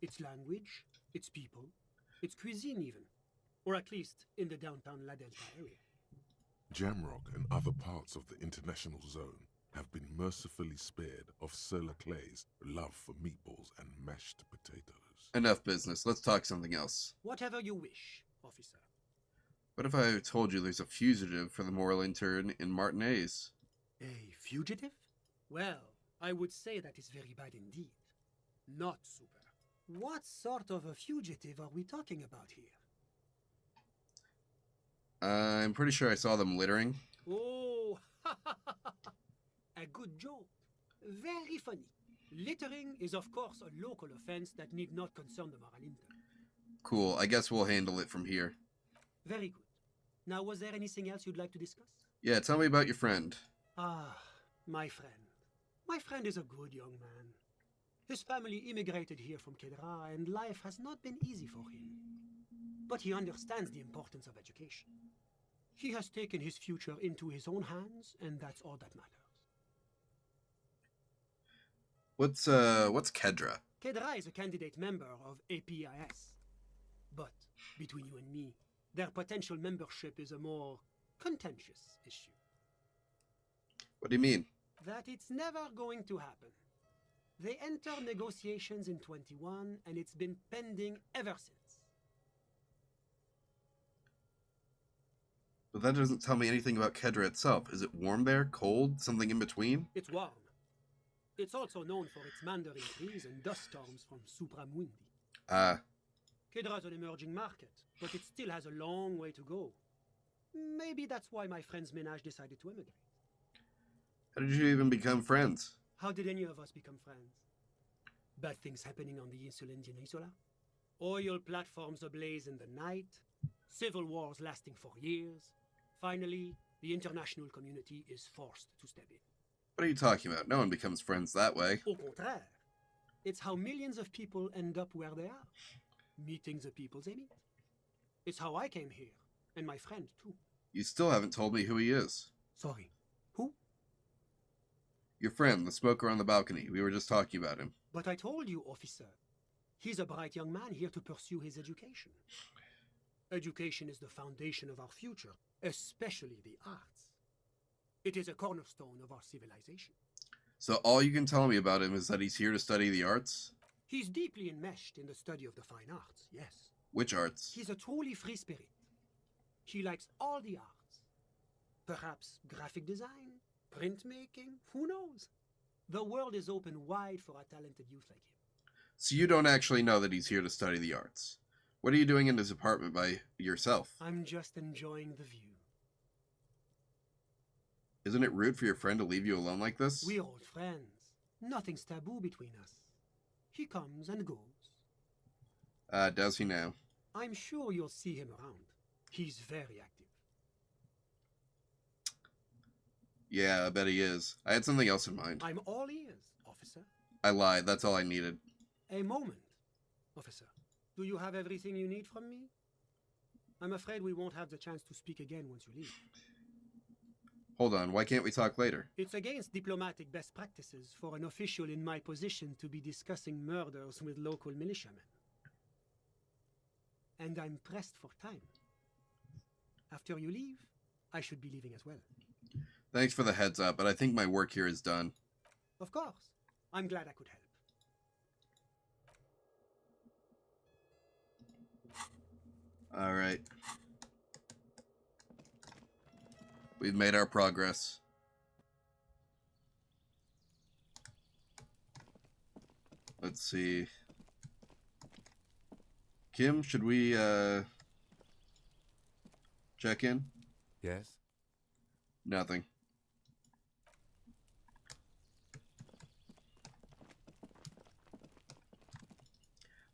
Its language, its people, its cuisine even. Or at least in the downtown La Delta area. Jamrock and other parts of the international zone have been mercifully spared of Sur-le-Clé's love for meatballs and mashed potatoes. Enough business. Let's talk something else. Whatever you wish, officer. What if I told you there's a fugitive for the moral intern in Martinez? A fugitive? Well, I would say that is very bad indeed. Not super. What sort of a fugitive are we talking about here? I'm pretty sure I saw them littering. Oh, a good joke. Very funny. Littering is of course a local offense that need not concern the moral intern. Cool. I guess we'll handle it from here. Very good. Now, was there anything else you'd like to discuss? Yeah, tell me about your friend. Ah, my friend. My friend is a good young man. His family immigrated here from Kedra, and life has not been easy for him. But he understands the importance of education. He has taken his future into his own hands, and that's all that matters. What's Kedra? Kedra is a candidate member of APIS. But, between you and me, their potential membership is a more contentious issue. What do you mean? That it's never going to happen. They entered negotiations in 21, and it's been pending ever since. But that doesn't tell me anything about Kedra itself. Is it warm there? Cold? Something in between? It's warm. It's also known for its mandarin trees and dust storms from Supramundi. Ah. Kedra's an emerging market, but it still has a long way to go. Maybe that's why my friend's menage decided to emigrate. How did you even become friends? How did any of us become friends? Bad things happening on the Insulindian Isola? Oil platforms ablaze in the night? Civil wars lasting for years? Finally, the international community is forced to step in. What are you talking about? No one becomes friends that way. Au contraire. It's how millions of people end up where they are. Meeting the people they meet. It's how I came here, and my friend too. You still haven't told me who he is. Sorry. Who? Your friend, the smoker on the balcony. We were just talking about him. But I told you, officer. He's a bright young man here to pursue his education. Education is the foundation of our future, especially the arts. It is a cornerstone of our civilization. So all you can tell me about him is that he's here to study the arts? He's deeply enmeshed in the study of the fine arts, yes. Which arts? He's a truly free spirit. He likes all the arts. Perhaps graphic design, printmaking, who knows? The world is open wide for a talented youth like him. So you don't actually know that he's here to study the arts. What are you doing in his apartment by yourself? I'm just enjoying the view. Isn't it rude for your friend to leave you alone like this? We're old friends. Nothing's taboo between us. He comes and goes. Does he now? I'm sure you'll see him around. He's very active. Yeah, I bet he is. I had something else in mind. I'm all ears, officer. I lied. That's all I needed. A moment, officer. Do you have everything you need from me? I'm afraid we won't have the chance to speak again once you leave. Hold on. Why can't we talk later? It's against diplomatic best practices for an official in my position to be discussing murders with local militiamen. And I'm pressed for time. After you leave, I should be leaving as well. Thanks for the heads up, but I think my work here is done. Of course. I'm glad I could help. All right. We've made our progress. Let's see. Kim, should we check in? Yes? Nothing.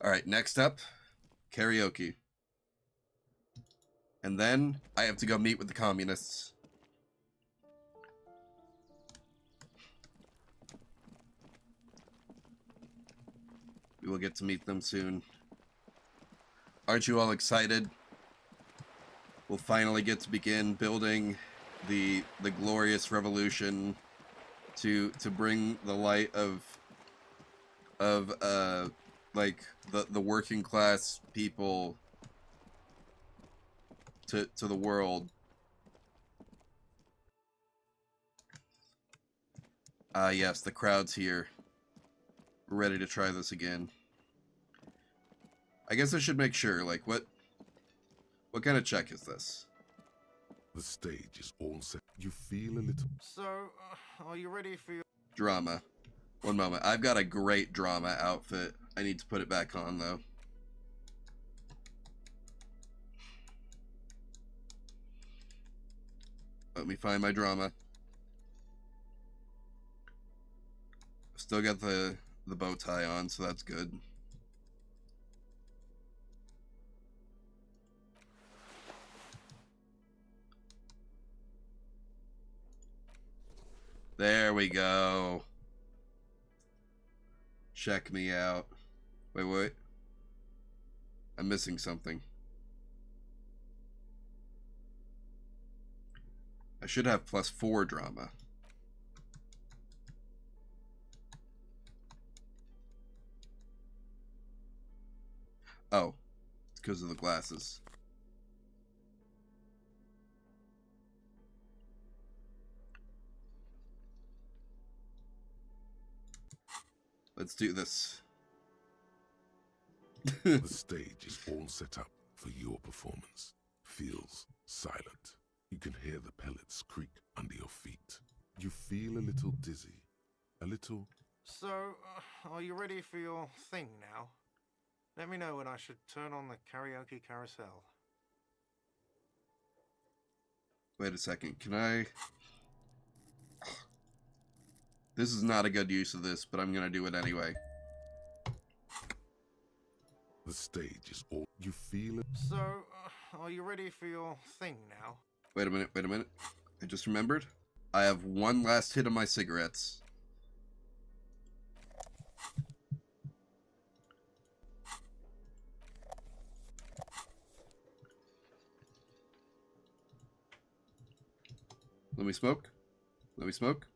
All right, next up, karaoke. And then I have to go meet with the communists. We will get to meet them soon. Aren't you all excited? We'll finally get to begin building the glorious revolution to bring the light of like the working class people to the world. Yes, the crowd's here. We're ready to try this again. I guess I should make sure, like, what kind of check is this? The stage is all set. You feel a little... So, are you ready for your... Drama. One moment. I've got a great drama outfit. I need to put it back on, though. Let me find my drama. Still got the bow tie on, so that's good. There we go. Check me out. Wait. I'm missing something. I should have +4 drama. Oh, it's because of the glasses. Let's do this. The stage is all set up for your performance. Feels silent. You can hear the pellets creak under your feet. You feel a little dizzy. A little... So, are you ready for your thing now? Let me know when I should turn on the karaoke carousel. Wait a second, can I... This is not a good use of this, but I'm gonna do it anyway. The stage is all... You feel it... So, are you ready for your thing now? Wait a minute. I just remembered. I have one last hit of my cigarettes. Let me smoke. Let me smoke.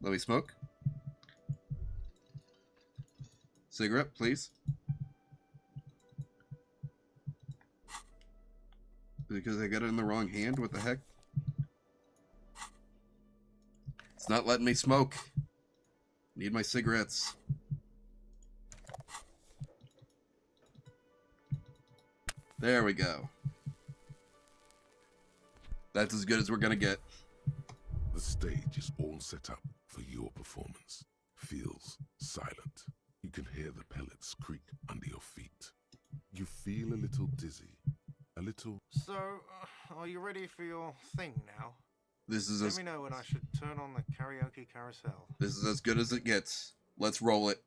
Let me smoke. Cigarette, please. Because I got it in the wrong hand? What the heck? It's not letting me smoke. Need my cigarettes. There we go. That's as good as we're gonna get. The stage is all set up for your performance. Feels silent. You can hear the pellets creak under your feet. You feel a little dizzy. A little... So, are you ready for your thing now? This is Let me know when I should turn on the karaoke carousel. This is as good as it gets. Let's roll it.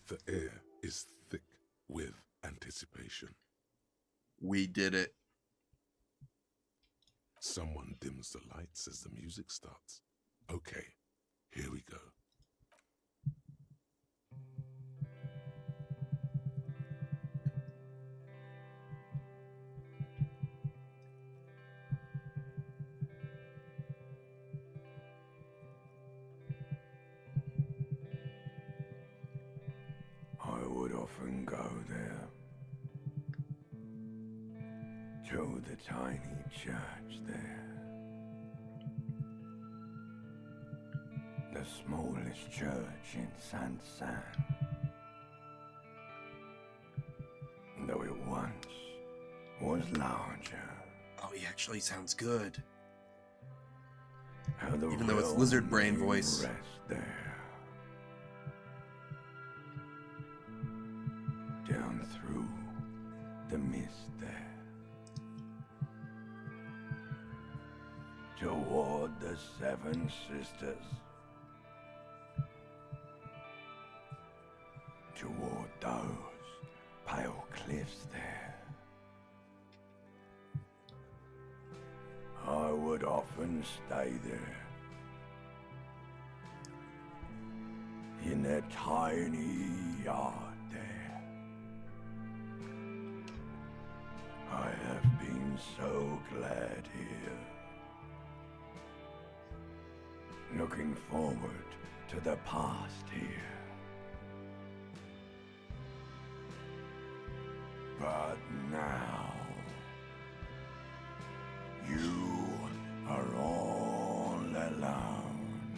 The air is thick with anticipation. We did it. Someone dims the lights as the music starts. Okay, here we go. I would often go there, to the tiny church there, the smallest church in San, though it once was larger. Oh, he actually sounds good. How the Even though it's real lizard brain name voice. rests there. Down through the mist there, toward the Seven Sisters, toward those pale cliffs there. I would often stay there, in that tiny yard there. I have been so glad here, looking forward to the past here. But now, you are all alone.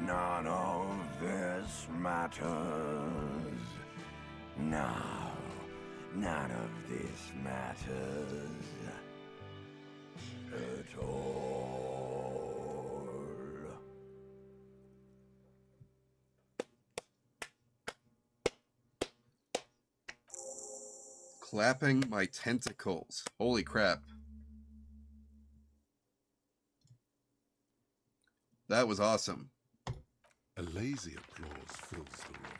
None of this matters. No, none of this matters at all. Clapping my tentacles. Holy crap. That was awesome. A lazy applause fills the room.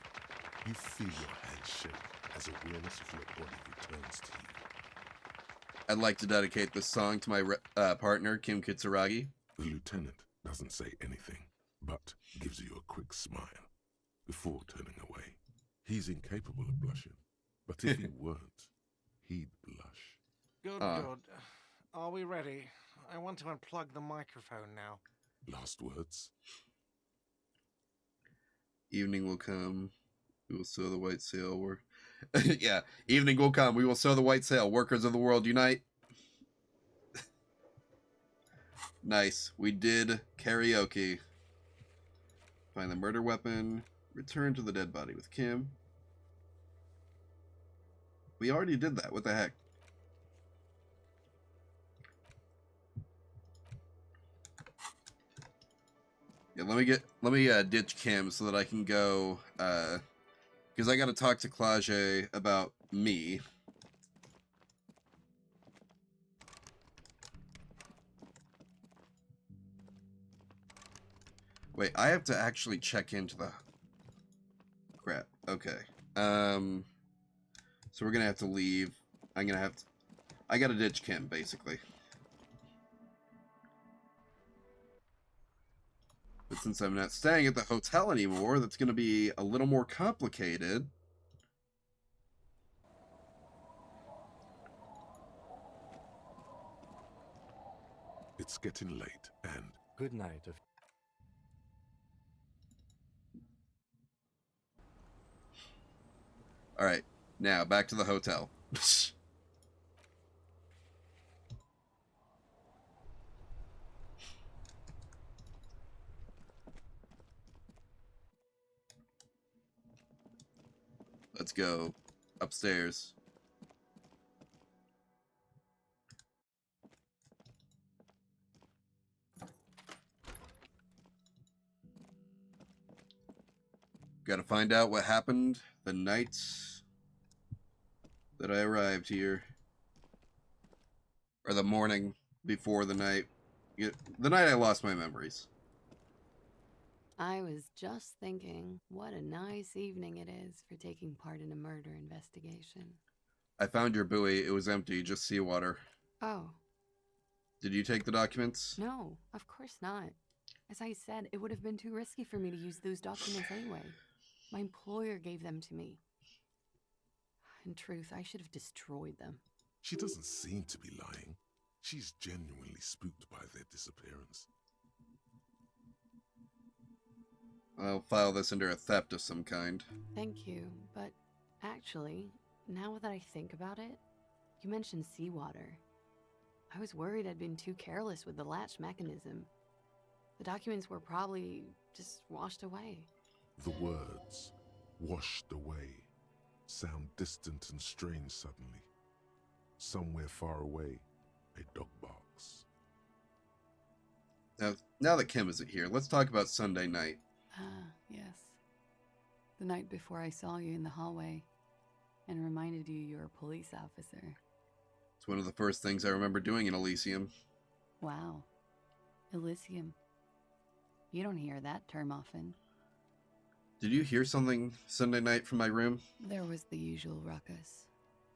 You feel your hands shake as awareness of your body returns to you. I'd like to dedicate this song to my partner, Kim Kitsuragi. The lieutenant doesn't say anything, but gives you a quick smile before turning away. He's incapable of blushing, but if he weren't, he'd blush. Good, good. Are we ready? I want to unplug the microphone now. Last words? Evening will come. We will sow the white sail. Yeah, evening will come. We will sow the white sail. Workers of the world unite. Nice. We did karaoke. Find the murder weapon. Return to the dead body with Kim. We already did that. What the heck? Yeah, let me ditch Kim so that I can go, because I got to talk to Clage about me. Wait, I have to actually check into the... Crap. Okay. So we're gonna have to leave. I gotta ditch Kim, basically. But since I'm not staying at the hotel anymore, that's gonna be a little more complicated. It's getting late, and... Good night. Alright, now back to the hotel. Let's go upstairs. Gotta find out what happened the night that I arrived here. Or the morning before the night. The night I lost my memories. I was just thinking, what a nice evening it is for taking part in a murder investigation. I found your buoy. It was empty, just seawater. Oh. Did you take the documents? No, of course not. As I said, it would have been too risky for me to use those documents anyway. My employer gave them to me. In truth, I should have destroyed them. She doesn't seem to be lying. She's genuinely spooked by their disappearance. I'll file this under a theft of some kind. Thank you, but actually, now that I think about it, you mentioned seawater. I was worried I'd been too careless with the latch mechanism. The documents were probably just washed away. The words, washed away, sound distant and strange suddenly. Somewhere far away, a dog barks. Now that Kim isn't here, let's talk about Sunday night. Ah, yes. The night before I saw you in the hallway and reminded you you're a police officer. It's one of the first things I remember doing in Elysium. Wow. Elysium. You don't hear that term often. Did you hear something Sunday night from my room? There was the usual ruckus.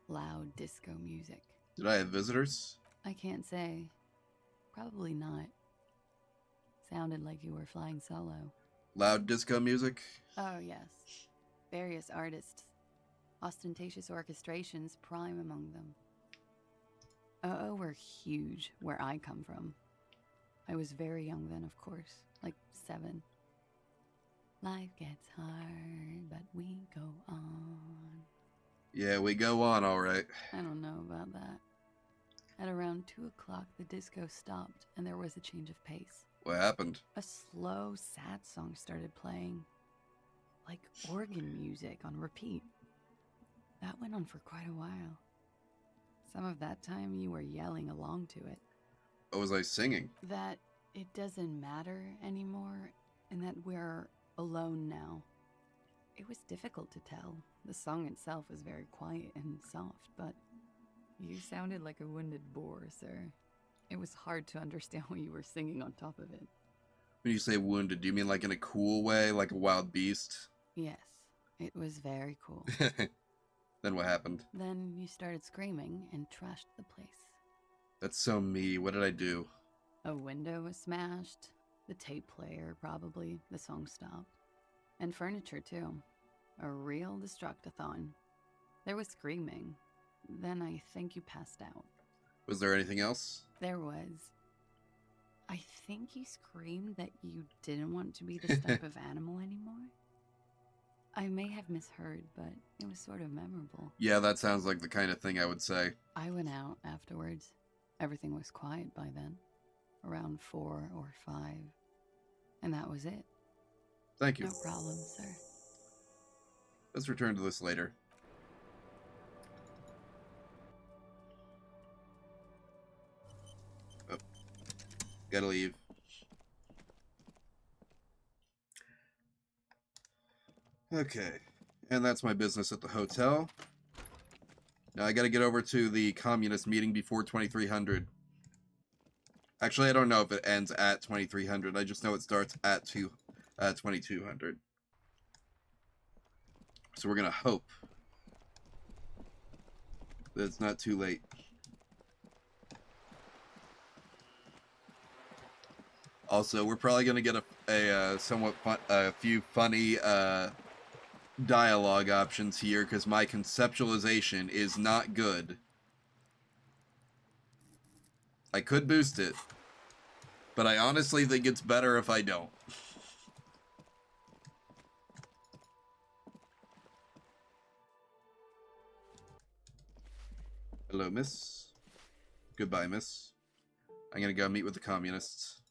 Loud disco music. Did I have visitors? I can't say. Probably not. Sounded like you were flying solo. Loud disco music? Oh, yes. Various artists. Ostentatious orchestrations prime among them. Oh, were huge where I come from. I was very young then, of course. Like 7. Life gets hard, but we go on. Yeah, we go on, all right. I don't know about that. At around 2 o'clock, the disco stopped, and there was a change of pace. What happened? A slow, sad song started playing. Like organ music on repeat. That went on for quite a while. Some of that time, you were yelling along to it. What was I singing? That it doesn't matter anymore, and that we're alone now. It was difficult to tell. The song itself was very quiet and soft, but you sounded like a wounded boar, sir. It was hard to understand what you were singing on top of it. When you say wounded, do you mean like in a cool way, like a wild beast? Yes, it was very cool. Then what happened? Then you started screaming and trashed the place. That's so me. What did I do? A window was smashed. The tape player, probably. The song stopped. And furniture, too. A real destructathon. There was screaming. Then I think you passed out. Was there anything else? There was. I think you screamed that you didn't want to be this type of animal anymore. I may have misheard, but it was sort of memorable. Yeah, that sounds like the kind of thing I would say. I went out afterwards. Everything was quiet by then. Around 4 or 5. And that was it. Thank you. No problem, sir. Let's return to this later. Oh. Gotta leave. Okay. And that's my business at the hotel. Now I gotta get over to the communist meeting before 2300. Actually, I don't know if it ends at 2300. I just know it starts at 2200. So we're gonna hope that it's not too late. Also, we're probably gonna get a few funny dialogue options here because my conceptualization is not good. I could boost it, but I honestly think it's better if I don't. Hello, miss. Goodbye, miss. I'm gonna go meet with the communists.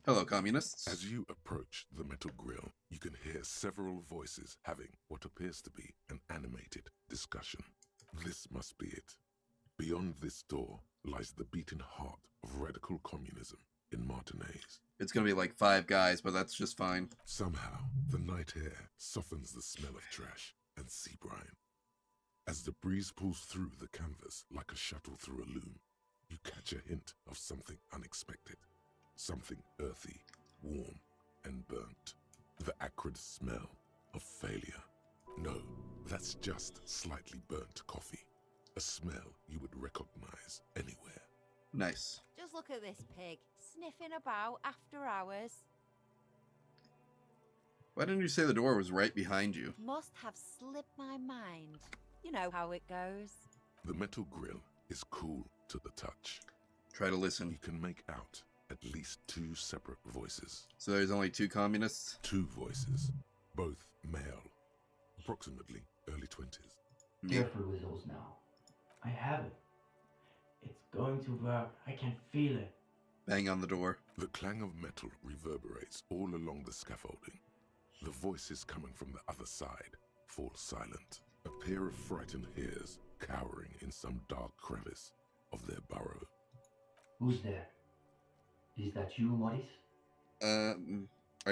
Hello, communists. As you approach the metal grill, you can hear several voices having what appears to be an animated discussion. This must be it. Beyond this door lies the beating heart of radical communism in Martinez. It's gonna be like 5 guys, but that's just fine. Somehow, the night air softens the smell of trash and sea brine. As the breeze pulls through the canvas like a shuttle through a loom, you catch a hint of something unexpected. Something earthy, warm, and burnt. The acrid smell of failure. No, that's just slightly burnt coffee. A smell you would recognize anywhere. Nice. Just look at this pig, sniffing about after hours. Why didn't you say the door was right behind you? Must have slipped my mind. You know how it goes. The metal grill is cool to the touch. Try to listen. You can make out at least 2 separate voices. So there's only 2 communists? 2 voices, both male, approximately early 20s. Careful with those now. I have it. It's going to work. I can feel it. Bang on the door. The clang of metal reverberates all along the scaffolding. The voices coming from the other side fall silent. A pair of frightened hares cowering in some dark crevice of their burrow. Who's there? Is that you, Maurice? Are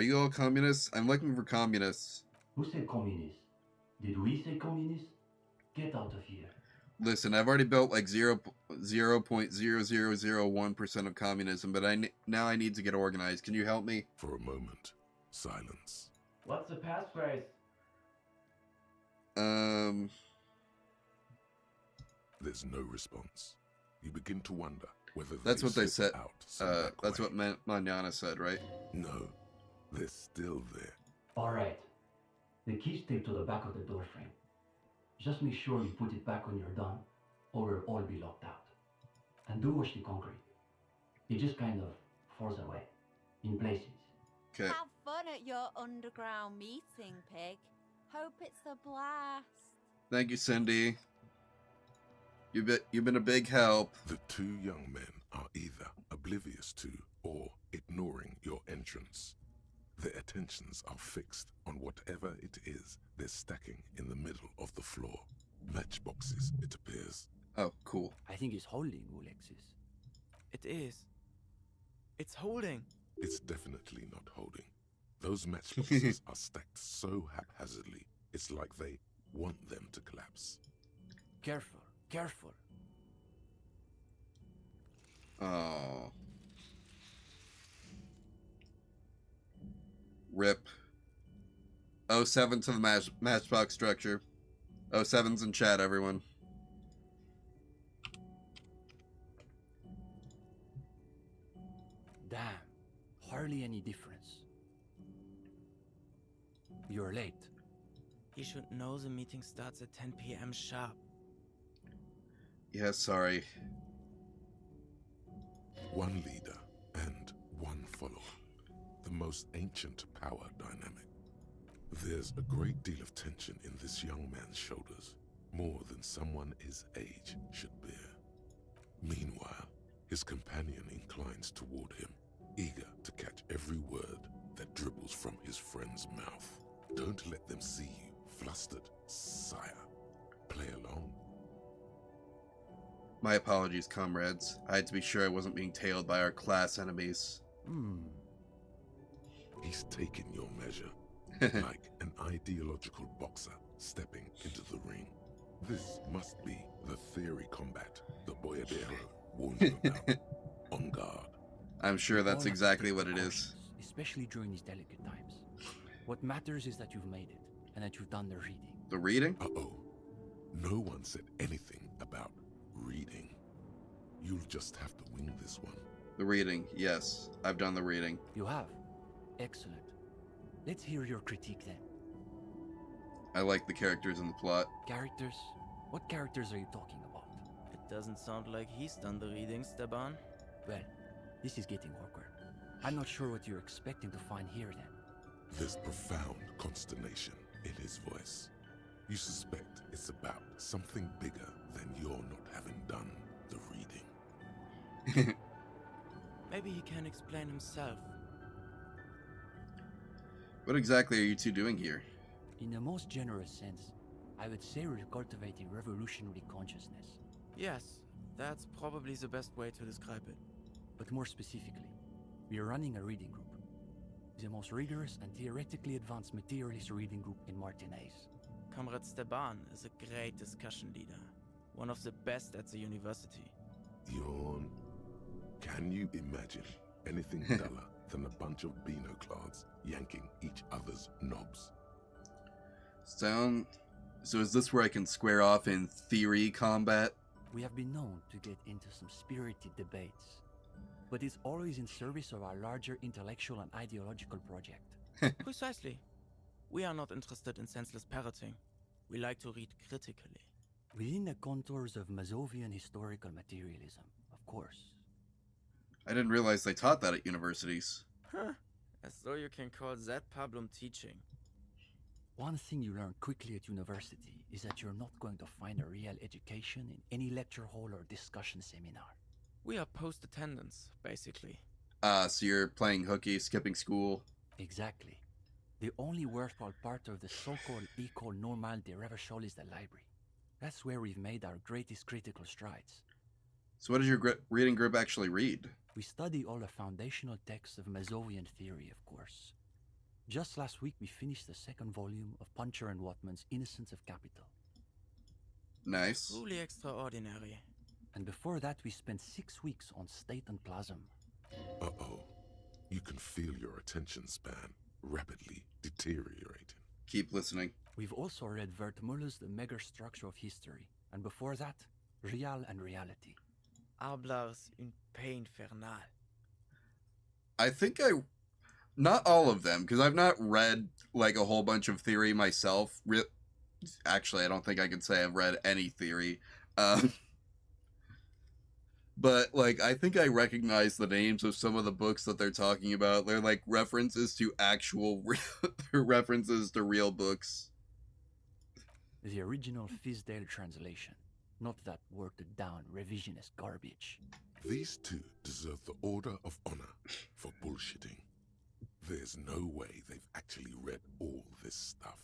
you all communists? I'm looking for communists. Who said communist? Did we say communist? Get out of here. Listen, I've already built like 0.0001% of communism, but now I need to get organized. Can you help me? For a moment, silence. What's the passphrase? There's no response. You begin to wonder whether that's what they said. That's way. what Manana said, right? No, they're still there. All right. The key's taped to the back of the door frame. Just make sure you put it back when you're done, or we'll all be locked out. And do watch the concrete. It just kind of falls away, in places. Okay. Have fun at your underground meeting, pig. Hope it's a blast. Thank you, Cindy. You've been a big help. The 2 young men are either oblivious to or ignoring your entrance. Their attentions are fixed on whatever it is they're stacking in the middle of the floor. Matchboxes, it appears. Oh, cool. I think it's holding, Alexis. It is. It's holding. It's definitely not holding. Those matchboxes are stacked so haphazardly, it's like they want them to collapse. Careful, careful. Oh. Rip. 07 to the matchbox structure. Oh, Seven's in chat, everyone. Damn, hardly any difference. You're late. He should know the meeting starts at 10 p.m. sharp. Yeah, sorry. One leader and one follower. The most ancient power dynamic. There's a great deal of tension in this young man's shoulders, more than someone his age should bear. Meanwhile, his companion inclines toward him, eager to catch every word that dribbles from his friend's mouth. Don't let them see you flustered, sire. Play along. My apologies, comrades. I had to be sure I wasn't being tailed by our class enemies. He's taken your measure, like an ideological boxer stepping into the ring. This must be the theory combat the Boyadero warned you about. On guard. I'm sure that's exactly what it is. Especially during these delicate times. What matters is that you've made it, and that you've done the reading. The reading? Uh-oh. No one said anything about reading. You'll just have to wing this one. The reading, yes. I've done the reading. You have? Excellent. Let's hear your critique then. I like the characters in the plot. Characters? What characters are you talking about? It doesn't sound like he's done the reading, Steban. Well, this is getting awkward. I'm not sure what you're expecting to find here then. There's profound consternation in his voice. You suspect it's about something bigger than your not having done the reading. Maybe he can explain himself. What exactly are you two doing here? In the most generous sense, I would say we're cultivating revolutionary consciousness. Yes, that's probably the best way to describe it. But more specifically, we are running a reading group. The most rigorous and theoretically advanced materialist reading group in Martinaise. Comrade Steban is a great discussion leader. One of the best at the university. Yawn. Can you imagine anything duller than a bunch of Beano-clads yanking each other's knobs? So is this where I can square off in theory combat? We have been known to get into some spirited debates, but it's always in service of our larger intellectual and ideological project. Precisely. We are not interested in senseless parroting. We like to read critically. Within the contours of Mazovian historical materialism, of course. I didn't realize they taught that at universities. Huh. As though you can call that problem teaching. One thing you learn quickly at university is that you're not going to find a real education in any lecture hall or discussion seminar. We are post-attendance, basically. So you're playing hooky, skipping school? Exactly. The only worthwhile part of the so-called École Normale de Revachol is the library. That's where we've made our greatest critical strides. So what does your reading group actually read? We study all the foundational texts of Mazovian theory, of course. Just last week we finished the second volume of Puncher and Watman's Innocence of Capital. Nice. Truly extraordinary. And before that we spent 6 weeks on State and Plasm. Uh-oh. You can feel your attention span rapidly deteriorating. Keep listening. We've also read Wertmüller's The Megastructure of History, and before that, Real and Reality. Arblar's Une Paix Infernale. I think not all of them, because I've not read like a whole bunch of theory myself. Actually, I don't think I can say I've read any theory. But like, I think I recognize the names of some of the books that they're talking about. They're like references to actual references to real books. The original Fisdale translation, not that watered down revisionist garbage. These two deserve the Order of Honor for bullshitting. There's no way they've actually read all this stuff.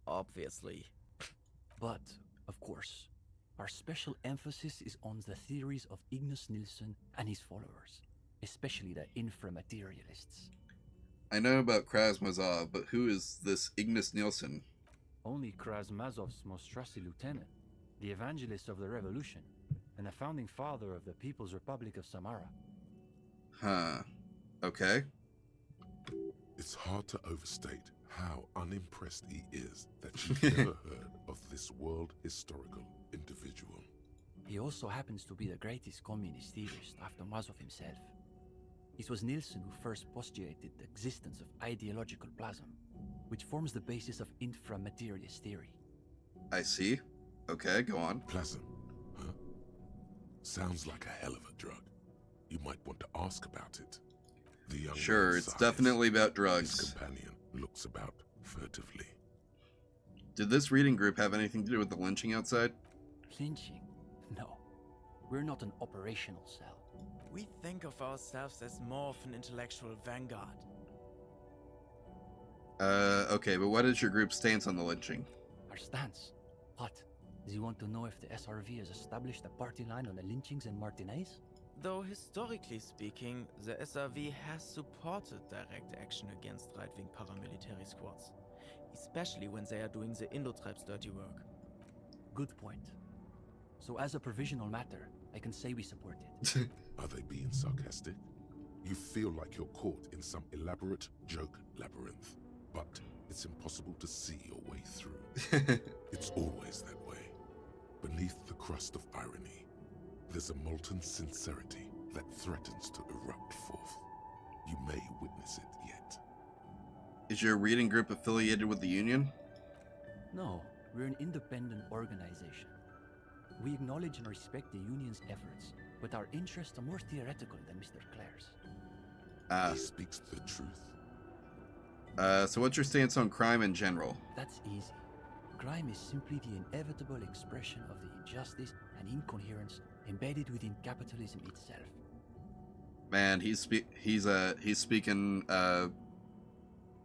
Obviously. But, of course, our special emphasis is on the theories of Ignace Nilsson and his followers, especially the inframaterialists. I know about Krasmazov, but who is this Ignace Nilsson? Only Krasmazov's most trusted lieutenant, the evangelist of the revolution, and the founding father of the People's Republic of Samara. Huh. Okay. It's hard to overstate how unimpressed he is that you've never heard of this world historical individual. He also happens to be the greatest communist theorist after Mazov himself. It was Nielsen who first postulated the existence of ideological plasm, which forms the basis of inframaterialist theory. I see. Okay, go on. Plasm, huh? Sounds like a hell of a drug. You might want to ask about it. The young Sure, man it's sighs. definitely about drugs. His companion looks about furtively. Did this reading group have anything to do with the lynching outside? Lynching? No. We're not an operational cell. We think of ourselves as more of an intellectual vanguard. Okay, but what is your group's stance on the lynching? Our stance? What? Do you want to know if the SRV has established a party line on the lynchings in Martinez? Though historically speaking, the SRV has supported direct action against right-wing paramilitary squads, especially when they are doing the Indo-tribes' dirty work. Good point. So as a provisional matter, I can say we support it. Are they being sarcastic? You feel like you're caught in some elaborate joke labyrinth, but it's impossible to see your way through. It's always that way. Beneath the crust of irony, there's a molten sincerity that threatens to erupt forth. You may witness it yet. Is your reading group affiliated with the Union? No, we're an independent organization. We acknowledge and respect the Union's efforts, but our interests are more theoretical than Mr. Clare's. He speaks the truth. So what's your stance on crime in general? That's easy. Crime is simply the inevitable expression of the injustice and incoherence embedded within capitalism itself. Man, he's speaking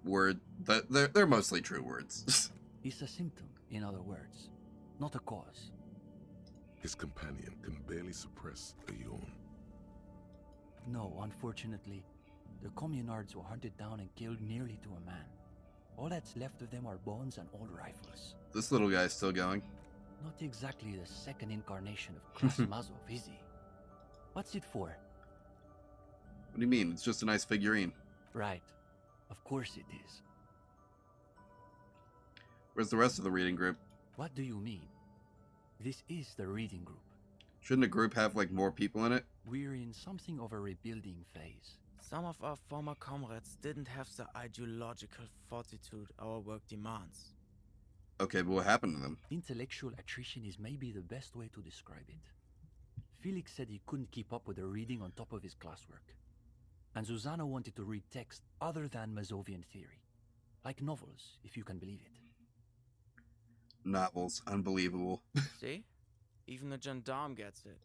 word that they're mostly true words. It's a symptom, in other words, not a cause. His companion can barely suppress a yawn. No, unfortunately, the communards were hunted down and killed nearly to a man. All that's left of them are bones and old rifles. This little guy's still going. Not exactly the second incarnation of Krasmazov, is he? What's it for? What do you mean? It's just a nice figurine. Right. Of course it is. Where's the rest of the reading group? What do you mean? This is the reading group. Shouldn't a group have, like, more people in it? We're in something of a rebuilding phase. Some of our former comrades didn't have the ideological fortitude our work demands. Okay, but what happened to them? Intellectual attrition is maybe the best way to describe it. Felix said he couldn't keep up with the reading on top of his classwork. And Susanna wanted to read text other than Mazovian theory. Like novels, if you can believe it. Novels. Unbelievable. See? Even the gendarme gets it.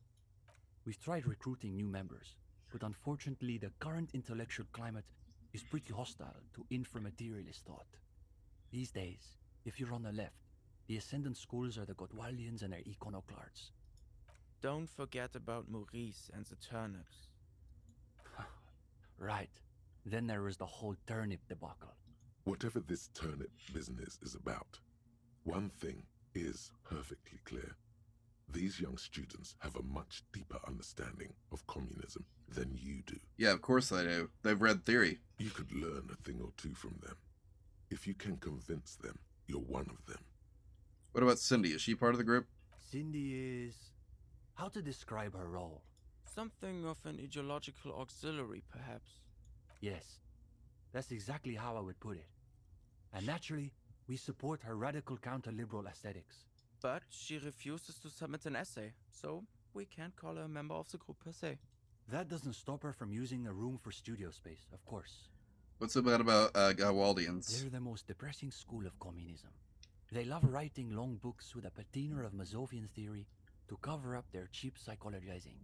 We've tried recruiting new members, but unfortunately the current intellectual climate is pretty hostile to inframaterialist thought. These days, if you're on the left, the ascendant schools are the Godwaldians and their iconoclasts. Don't forget about Maurice and the turnips. Right. Then there was the whole turnip debacle. Whatever this turnip business is about, one thing is perfectly clear. These young students have a much deeper understanding of communism than you do. Yeah, of course they do. They've read theory. You could learn a thing or two from them. If you can convince them, you're one of them. What about Cindy? Is she part of the group? Cindy is... how to describe her role? Something of an ideological auxiliary, perhaps. Yes, that's exactly how I would put it. And naturally, we support her radical counter-liberal aesthetics. But she refuses to submit an essay, so we can't call her a member of the group per se. That doesn't stop her from using a room for studio space, of course. What's it about Godwaldians? They're the most depressing school of communism. They love writing long books with a patina of Mazovian theory to cover up their cheap psychologizing.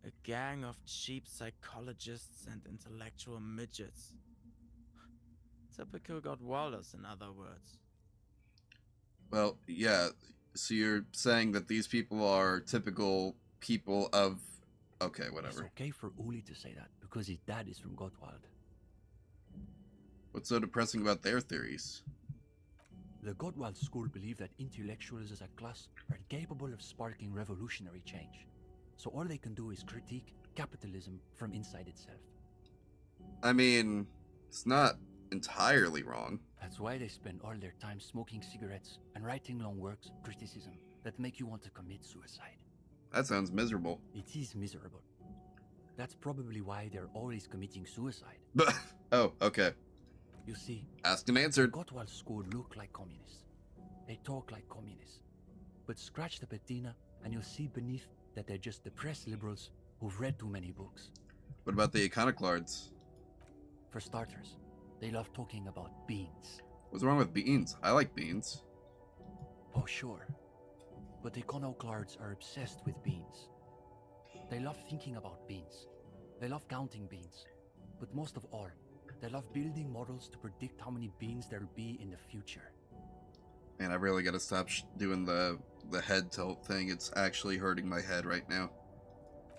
A gang of cheap psychologists and intellectual midgets. Typical Godwalders, in other words. Well, yeah, so you're saying that these people are typical people of... Okay, whatever. It's okay for Uli to say that, because his dad is from Gottwald. What's so depressing about their theories? The Gottwald school believe that intellectuals as a class are capable of sparking revolutionary change. So all they can do is critique capitalism from inside itself. I mean, it's not entirely wrong. That's why they spend all their time smoking cigarettes and writing long works of criticism that make you want to commit suicide. That sounds miserable. It is miserable. That's probably why they're always committing suicide. Oh, okay. You see, asked and answered. Gottwald school look like communists. They talk like communists. But scratch the patina and you'll see beneath that they're just depressed liberals who've read too many books. What about the iconoclasts? For starters, they love talking about beans. What's wrong with beans? I like beans. Oh, sure. But the iconoclasts are obsessed with beans. They love thinking about beans. They love counting beans. But most of all, they love building models to predict how many beans there'll be in the future. Man, I really gotta stop doing the head tilt thing. It's actually hurting my head right now.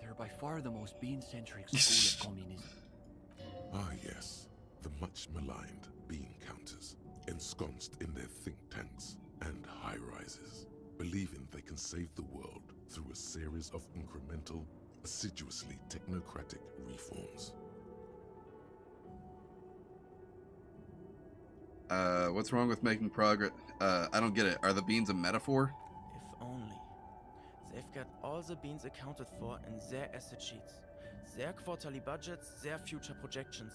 They're by far the most bean-centric school of communism. Ah, yes. The much maligned bean counters, ensconced in their think tanks and high-rises, believing they can save the world through a series of incremental, assiduously technocratic reforms. What's wrong with making progress? I don't get it. Are the beans a metaphor? If only. They've got all the beans accounted for in their asset sheets, their quarterly budgets, their future projections.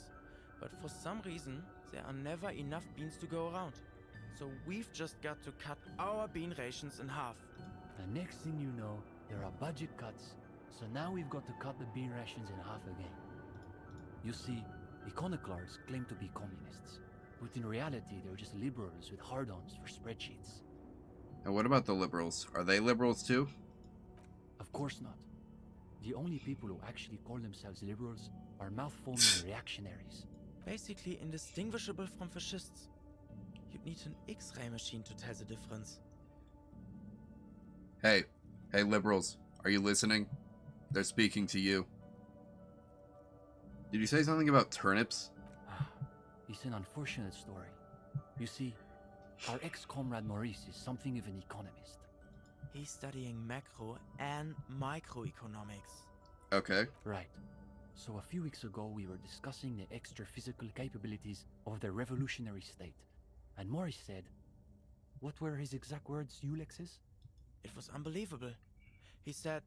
But for some reason, there are never enough beans to go around. So we've just got to cut our bean rations in half. The next thing you know, there are budget cuts. So now we've got to cut the bean rations in half again. You see, iconoclasts claim to be communists. But in reality, they're just liberals with hard-ons for spreadsheets. And what about the liberals? Are they liberals too? Of course not. The only people who actually call themselves liberals are mouth-foaming reactionaries. Basically indistinguishable from fascists. You'd need an X-ray machine to tell the difference. Hey, liberals, are you listening? They're speaking to you. Did you say something about turnips? It's an unfortunate story. You see, our ex-comrade Maurice is something of an economist. He's studying macro and microeconomics. Okay. Right. So a few weeks ago we were discussing the extra physical capabilities of the revolutionary state. And Maurice said, what were his exact words, Ulex's? It was unbelievable. He said,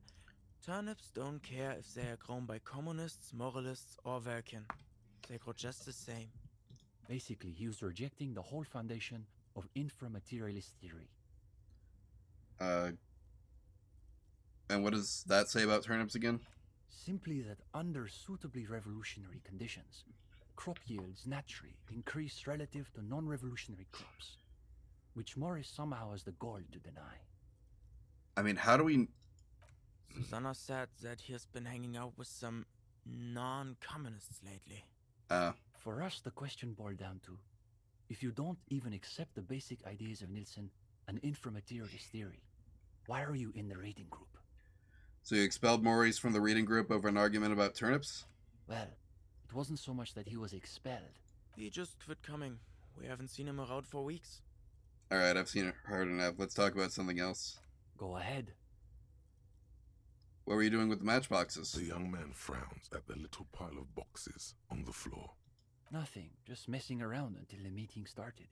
turnips don't care if they are grown by communists, moralists, or Vulcan. They grow just the same. Basically, he was rejecting the whole foundation of inframaterialist theory. And what does that say about turnips again? Simply that under suitably revolutionary conditions, crop yields naturally increase relative to non-revolutionary crops, which Morris somehow has the gall to deny. I mean, how do we... Susanna said that he has been hanging out with some non-communists lately. For us, the question boiled down to, if you don't even accept the basic ideas of Nielsen and inframaterialist theory, why are you in the reading group? So you expelled Maurice from the reading group over an argument about turnips? Well, it wasn't so much that he was expelled. He just quit coming. We haven't seen him around for weeks. Alright, I've seen it hard enough. Let's talk about something else. Go ahead. What were you doing with the matchboxes? The young man frowns at the little pile of boxes on the floor. Nothing, just messing around until the meeting started.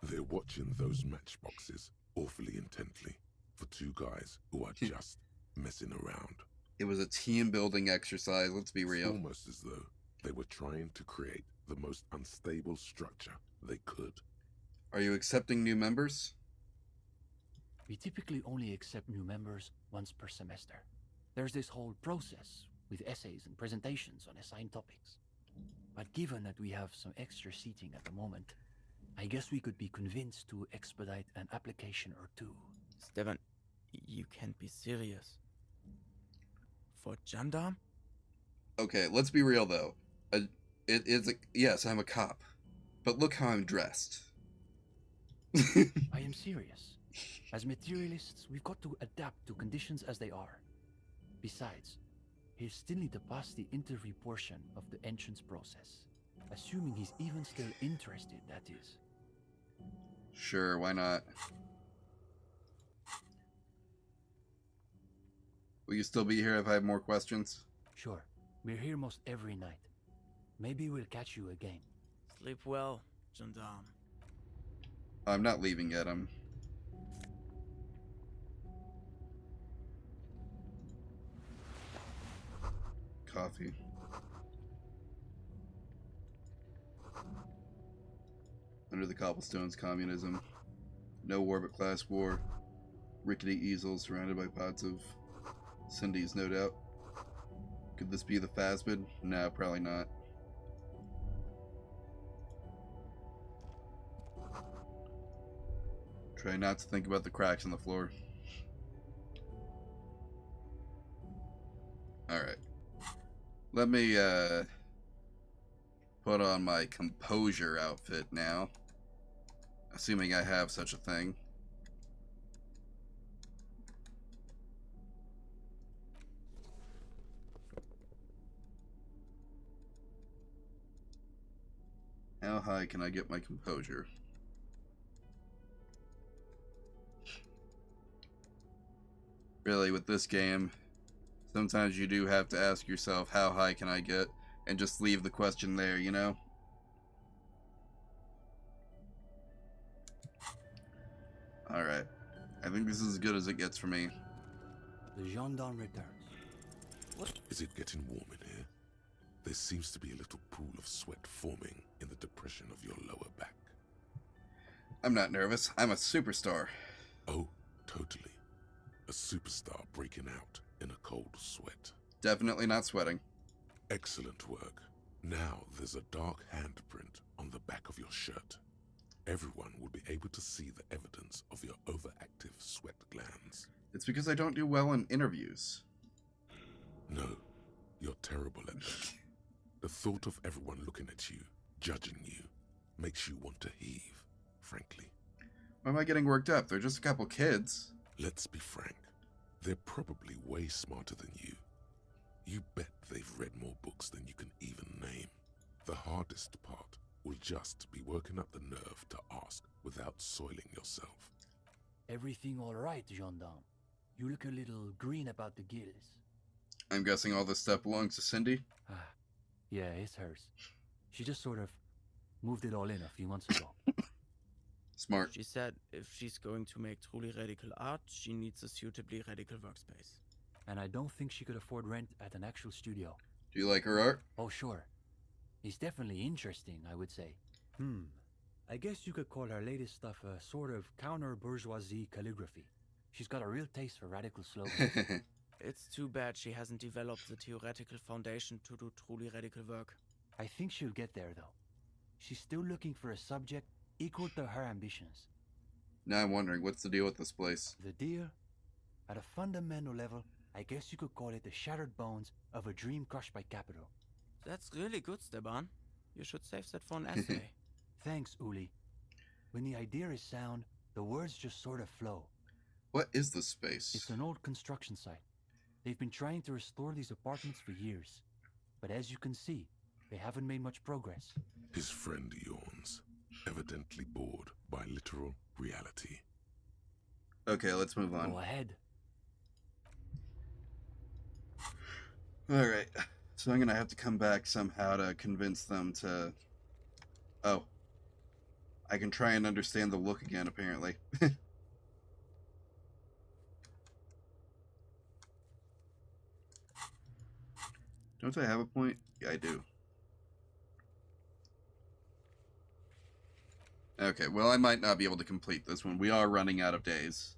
They're watching those matchboxes awfully intently for two guys who are just messing around. It was a team-building exercise, let's be real. It's almost as though they were trying to create the most unstable structure they could. Are you accepting new members? We typically only accept new members once per semester. There's this whole process with essays and presentations on assigned topics. But given that we have some extra seating at the moment, I guess we could be convinced to expedite an application or two. Stefan, you can't be serious. For gendarme? Okay, let's be real though. Yes, I'm a cop. But look how I'm dressed. I am serious. As materialists, we've got to adapt to conditions as they are. Besides, he'll still need to pass the interview portion of the entrance process. Assuming he's even still interested, that is. Sure, why not? Will you still be here if I have more questions? Sure. We're here most every night. Maybe we'll catch you again. Sleep well, gendarme. I'm not leaving yet. I'm... Coffee. Under the cobblestones, communism. No war but class war. Rickety easels surrounded by pots of Cindy's, no doubt. Could this be the Phasmid? No, probably not. Try not to think about the cracks in the floor. Alright. Let me, put on my composure outfit now. Assuming I have such a thing. How high can I get my composure? Really, with this game, sometimes you do have to ask yourself, how high can I get? And just leave the question there, you know? Alright. I think this is as good as it gets for me. The gendarme returns. What? Is it getting warm in here? There seems to be a little pool of sweat forming in the depression of your lower back. I'm not nervous. I'm a superstar. Oh, totally. A superstar breaking out in a cold sweat. Definitely not sweating. Excellent work. Now there's a dark handprint on the back of your shirt. Everyone will be able to see the evidence of your overactive sweat glands. It's because I don't do well in interviews. No, you're terrible at that. The thought of everyone looking at you, judging you, makes you want to heave, frankly. Why am I getting worked up? They're just a couple kids. Let's be frank. They're probably way smarter than you. You bet they've read more books than you can even name. The hardest part will just be working up the nerve to ask without soiling yourself. Everything all right, gendarme? You look a little green about the gills. I'm guessing all this stuff belongs to Cindy? Yeah, it's hers. She just sort of moved it all in a few months ago. Smart. She said if she's going to make truly radical art, she needs a suitably radical workspace. And I don't think she could afford rent at an actual studio. Do you like her art? Oh, sure. It's definitely interesting, I would say. I guess you could call her latest stuff a sort of counter-bourgeoisie calligraphy. She's got a real taste for radical slogans. It's too bad she hasn't developed the theoretical foundation to do truly radical work. I think she'll get there, though. She's still looking for a subject equal to her ambitions. Now I'm wondering, what's the deal with this place? The deal? At a fundamental level, I guess you could call it the shattered bones of a dream crushed by capital. That's really good, Steban. You should save that for an essay. Thanks, Uli. When the idea is sound, the words just sort of flow. What is this space? It's an old construction site. They've been trying to restore these apartments for years. But as you can see, they haven't made much progress. His friend yawns, evidently bored by literal reality. Okay, let's move on. Go ahead. Alright, so I'm gonna have to come back somehow to convince them to... Oh. I can try and understand the look again, apparently. Don't I have a point? Yeah, I do. Okay, well, I might not be able to complete this one. We are running out of days.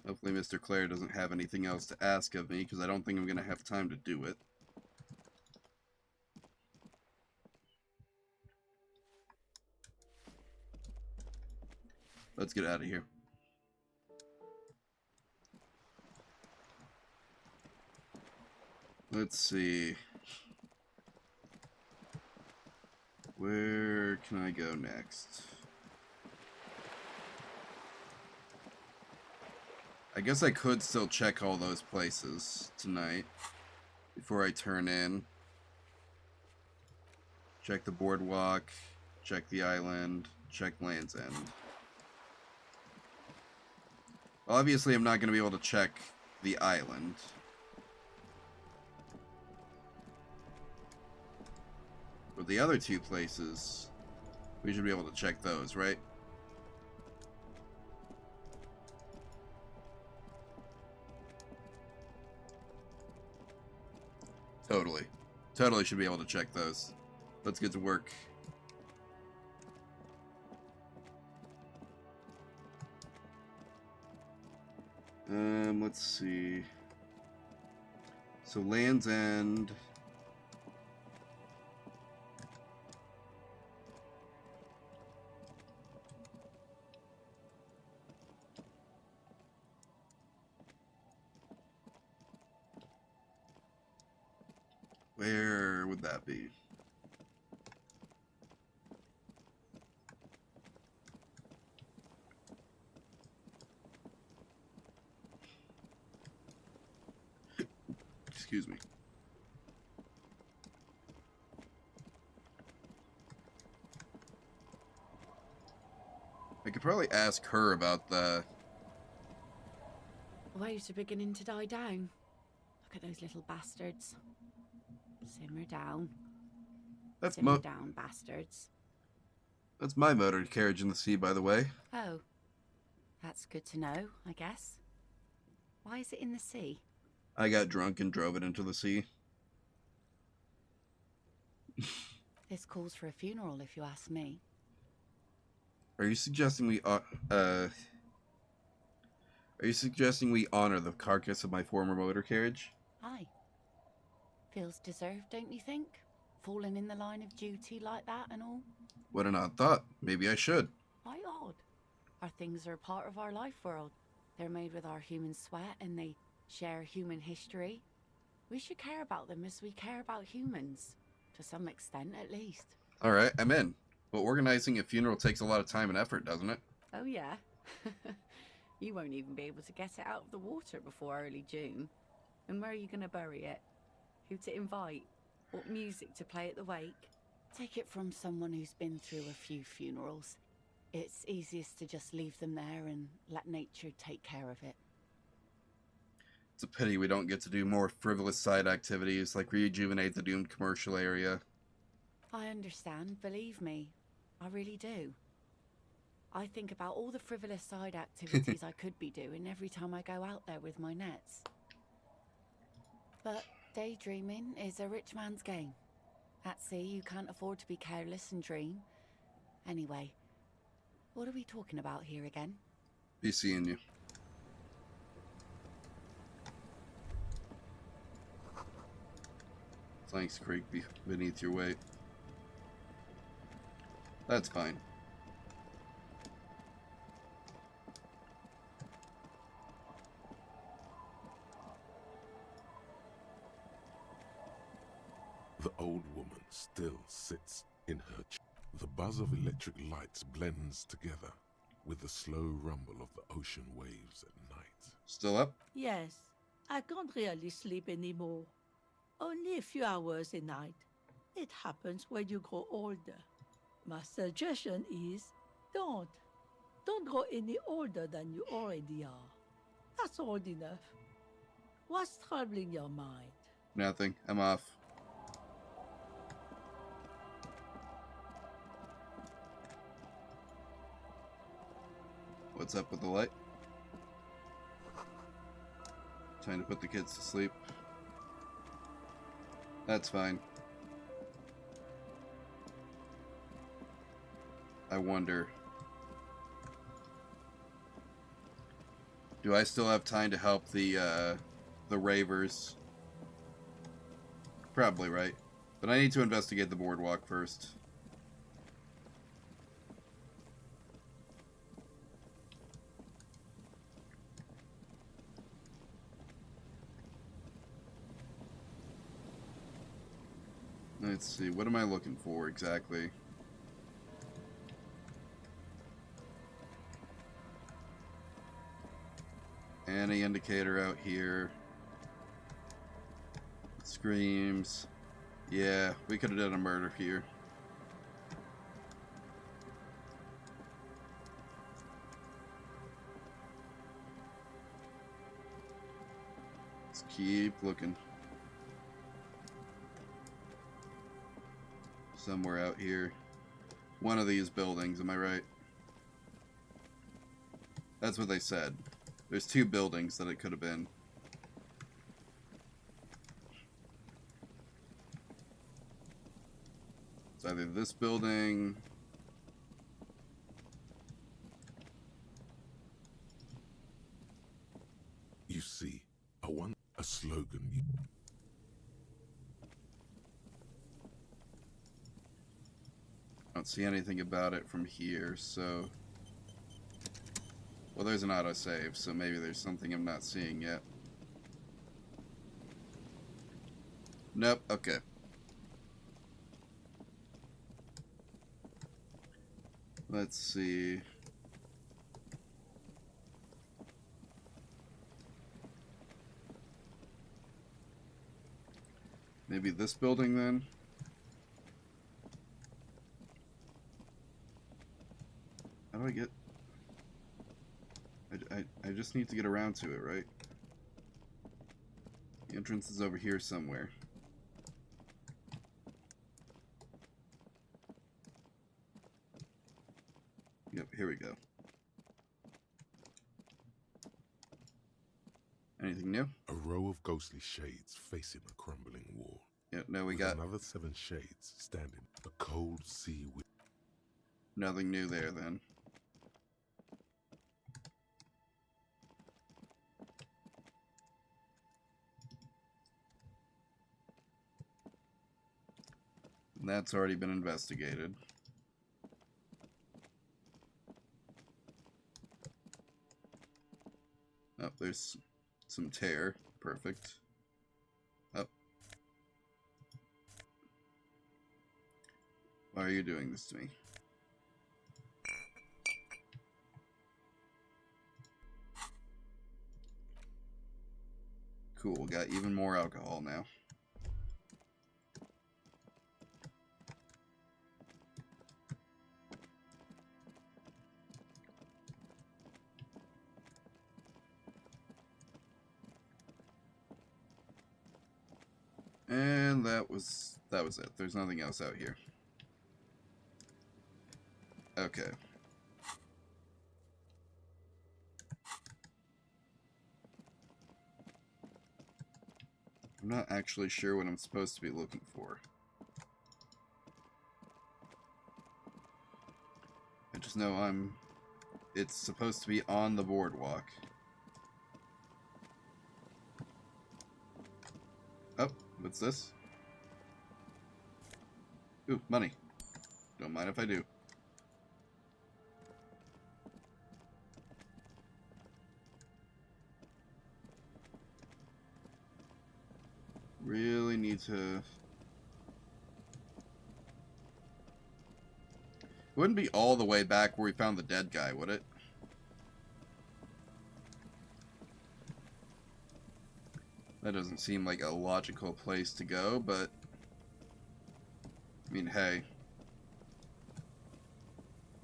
Hopefully Mr. Clare doesn't have anything else to ask of me, because I don't think I'm going to have time to do it. Let's get out of here. Let's see. Where can I go next? I guess I could still check all those places tonight before I turn in. Check the boardwalk. Check the island. Check Land's End. Obviously, I'm not going to be able to check the island. But the other two places, we should be able to check those, right? Totally. Totally should be able to check those. Let's get to work. Let's see. So Land's End. Where would that be? Excuse me. I could probably ask her about the... Waves are beginning to die down. Look at those little bastards. Simmer down. Simmer down, bastards. That's my motor carriage in the sea, by the way. Oh. That's good to know, I guess. Why is it in the sea? I got drunk and drove it into the sea. This calls for a funeral, if you ask me. Are you suggesting we honor the carcass of my former motor carriage? Aye. Feels deserved, don't you think? Falling in the line of duty like that and all? What an odd thought. Maybe I should. Why odd? Our things are a part of our life world. They're made with our human sweat and they share human history. We should care about them as we care about humans. To some extent, at least. Alright, I'm in. But organizing a funeral takes a lot of time and effort, doesn't it? Oh, yeah. You won't even be able to get it out of the water before early June. And where are you going to bury it? Who to invite? What music to play at the wake? Take it from someone who's been through a few funerals. It's easiest to just leave them there and let nature take care of it. It's a pity we don't get to do more frivolous side activities like rejuvenate the doomed commercial area. I understand, believe me. I really do. I think about all the frivolous side activities I could be doing every time I go out there with my nets. But daydreaming is a rich man's game. At sea, you can't afford to be careless and dream. Anyway, what are we talking about here again? Be seeing you. Thanks, creek beneath your weight. That's fine. The old woman still sits in her chair. The buzz of electric lights blends together with the slow rumble of the ocean waves at night. Still up? Yes, I can't really sleep anymore. Only a few hours a night. It happens when you grow older. My suggestion is, don't grow any older than you already are. That's old enough. What's troubling your mind? Nothing. I'm off. What's up with the light? Trying to put the kids to sleep. That's fine. I wonder. Do I still have time to help the ravers? Probably, right? But I need to investigate the boardwalk first. Let's see, what am I looking for exactly? Any indicator out here. Screams. Yeah, we could have done a murder here. keep looking. Somewhere out here. One of these buildings, am I right? That's what they said. There's 2 buildings that it could have been. It's either this building... You see, a slogan. I don't see anything about it from here, so... Well, there's an autosave, so maybe there's something I'm not seeing yet. Nope, okay. Let's see. Maybe this building then? How do I get... I just need to get around to it, right? The entrance is over here somewhere. Yep, here we go. Anything new? A row of ghostly shades facing a crumbling wall. Yep, no, we with got... another 7 shades standing. A cold sea with... Nothing new there, then. And that's already been investigated. Oh, there's some tear. Perfect. Oh. Why are you doing this to me? Cool, got even more alcohol now. And that was it. There's nothing else out here. Okay. I'm not actually sure what I'm supposed to be looking for. I just know it's supposed to be on the boardwalk. Oh, what's this? Ooh, money. Don't mind if I do. Really need to... It wouldn't be all the way back where we found the dead guy, would it? That doesn't seem like a logical place to go, but... I mean, hey.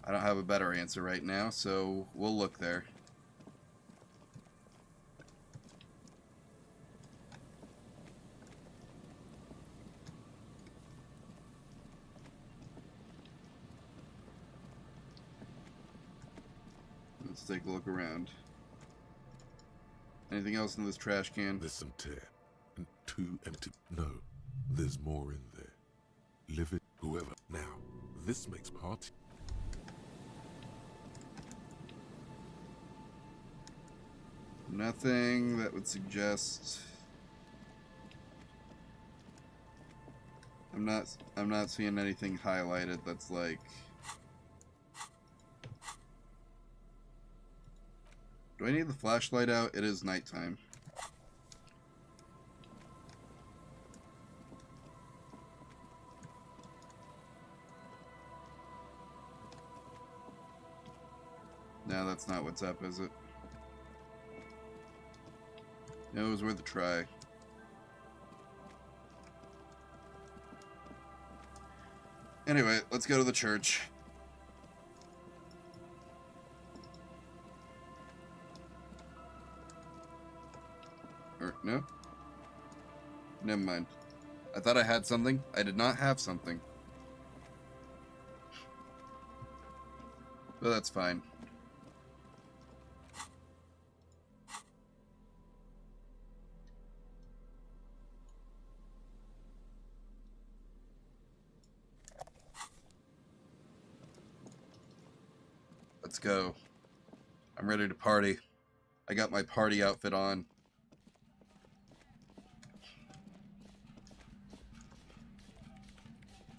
I don't have a better answer right now, so we'll look there. Let's take a look around. Anything else in this trash can? There's some tear. And 2 empty... No, there's more in there. Live it, whoever. Now, this makes party... Nothing that would suggest... I'm not seeing anything highlighted that's like... Do I need the flashlight out? It is nighttime. No, that's not what's up, is it? No, it was worth a try. Anyway, let's go to the church. Or, no? Never mind. I thought I had something. I did not have something. But that's fine. Let's go. I'm ready to party. I got my party outfit on.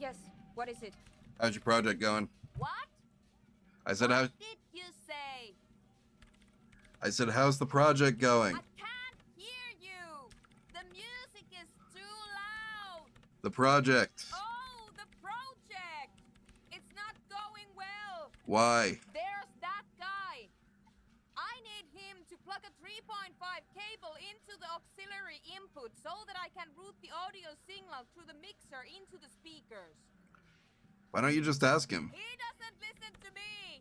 Yes, what is it? How's your project going? What? I said, What did you say? I said, how's the project going? I can't hear you. The music is too loud. The project. Oh, the project. It's not going well. Why? There's that guy. I need him to plug a 3.5 cable into the auxiliary input so that I can route the audio signal through the mixer into the speakers. Why don't you just ask him? He doesn't listen to me.